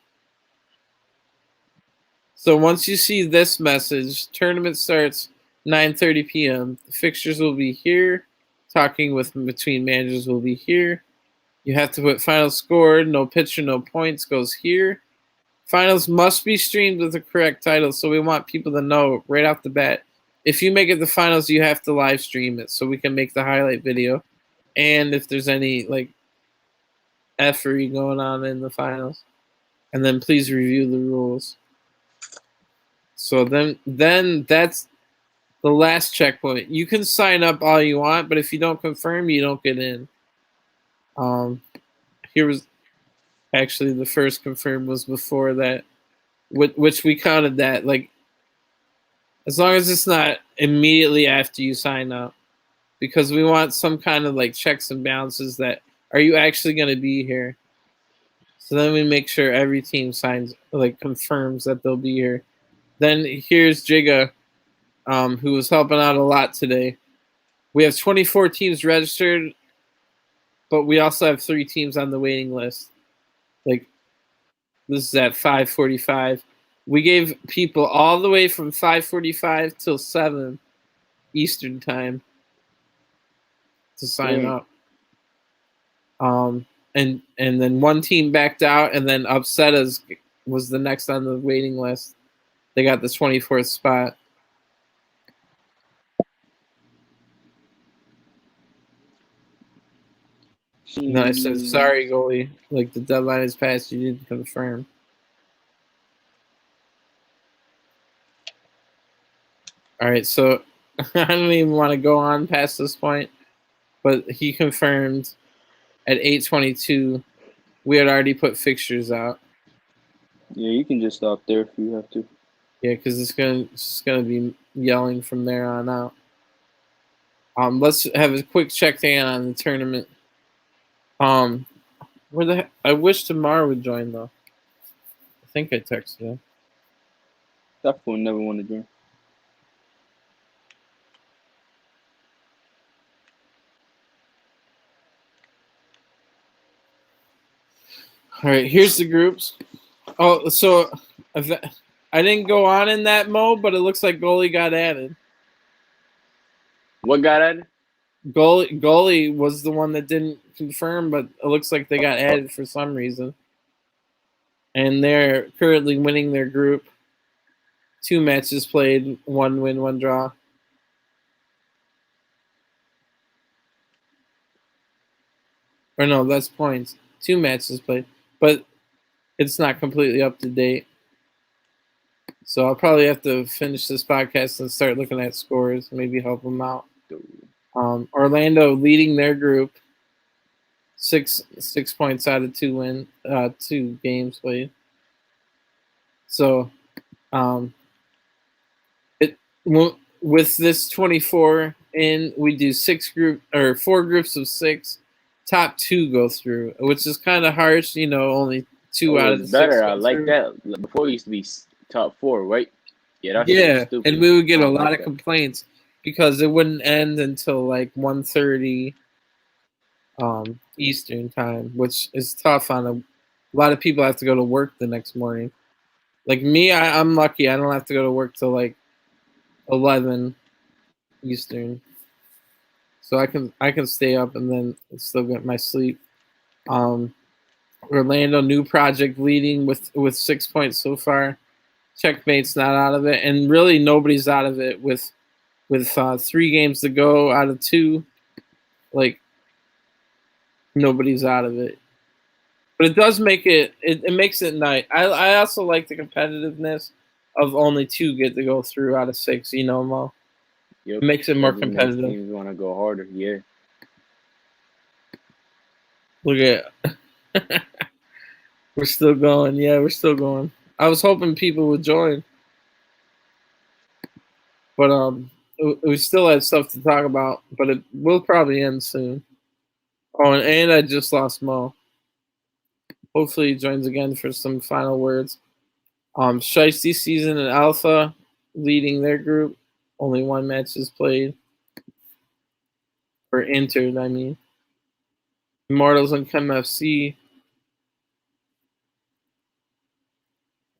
So once you see this message, tournament starts 9:30 p.m. The fixtures will be here. Talking between managers will be here. You have to put final score, no pitcher, no points goes here. Finals must be streamed with the correct title, so we want people to know right off the bat. If you make it the finals, you have to live stream it so we can make the highlight video. And if there's any like effery going on in the finals. And then please review the rules. So then that's the last checkpoint. You can sign up all you want, but if you don't confirm, you don't get in. Here was actually the first confirm was before that, which we counted that like as long as it's not immediately after you sign up, because we want some kind of like checks and balances that are you actually going to be here. So then we make sure every team signs like confirms that they'll be here. Then here's Jiga, who was helping out a lot today. We have 24 teams registered, but we also have 3 teams on the waiting list. Like this is at 5:45. we gave people all the way from 5:45 till 7 Eastern time to sign up. And then one team backed out, and then Upsetta's was the next on the waiting list. They got the 24th spot. And then I said, sorry, goalie. Like, the deadline is passed. You didn't confirm. All right, so I don't even want to go on past this point, but he confirmed at 8:22. We had already put fixtures out. Yeah, you can just stop there if you have to. Yeah, because it's gonna be yelling from there on out. Let's have a quick check in on the tournament. Where the heck? I wish Tamara would join though. I think I texted her. That fool never want to join. All right, here's the groups. Oh, so I didn't go on in that mode, but it looks like goalie got added. What got added? Goalie was the one that didn't confirm, but it looks like they got added for some reason. And they're currently winning their group. 2 matches played, 1 win, 1 draw. Or no, that's points. 2 matches played. But it's not completely up to date. So I'll probably have to finish this podcast and start looking at scores, maybe help them out. Orlando leading their group, 6 points out of 2 games played. So, with this 24 in, we do 4 groups of 6. Top 2 go through, which is kind of harsh. Only 2 out of the 6. Better. I like that. Before it used to be top 4, right? Yeah, that's stupid. And we would get a lot of complaints because it wouldn't end until like 1:30 Eastern time, which is tough on a lot of people have to go to work the next morning. Like me, I'm lucky. I don't have to go to work till like 11 Eastern, so I can stay up and then still get my sleep. Orlando, new project leading with 6 points so far. Checkmate's not out of it, and really nobody's out of it with 3 games to go out of 2. Like, nobody's out of it. But it does make it makes it nice. I also like the competitiveness of only 2 get to go through out of 6, Mo. Yep. It makes it more competitive. Teams want to go harder, yeah. Look at we're still going. Yeah, we're still going. I was hoping people would join. But we still had stuff to talk about, but it will probably end soon. Oh, and I just lost Mo. Hopefully he joins again for some final words. Shiesty season and Alpha leading their group. Only 1 match is played. Or entered, I mean. Immortals and Chem FC.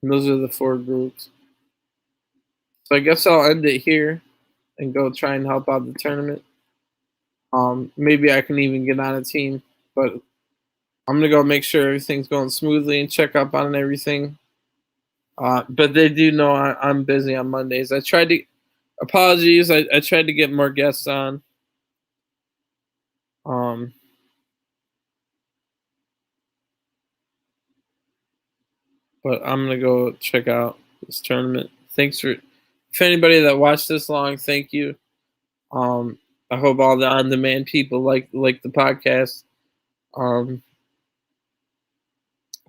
And those are the 4 groups. So I guess I'll end it here and go try and help out the tournament. Maybe I can even get on a team, but I'm going to go make sure everything's going smoothly and check up on everything. But they do know I'm busy on Mondays. Apologies, I tried to get more guests on. But I'm going to go check out this tournament. If anybody that watched this long, thank you. I hope all the on-demand people like the podcast.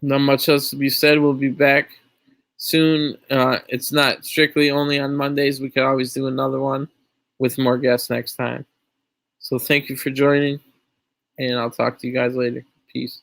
Not much else to be said. We'll be back soon. It's not strictly only on Mondays. We could always do another one with more guests next time. So thank you for joining, and I'll talk to you guys later. Peace.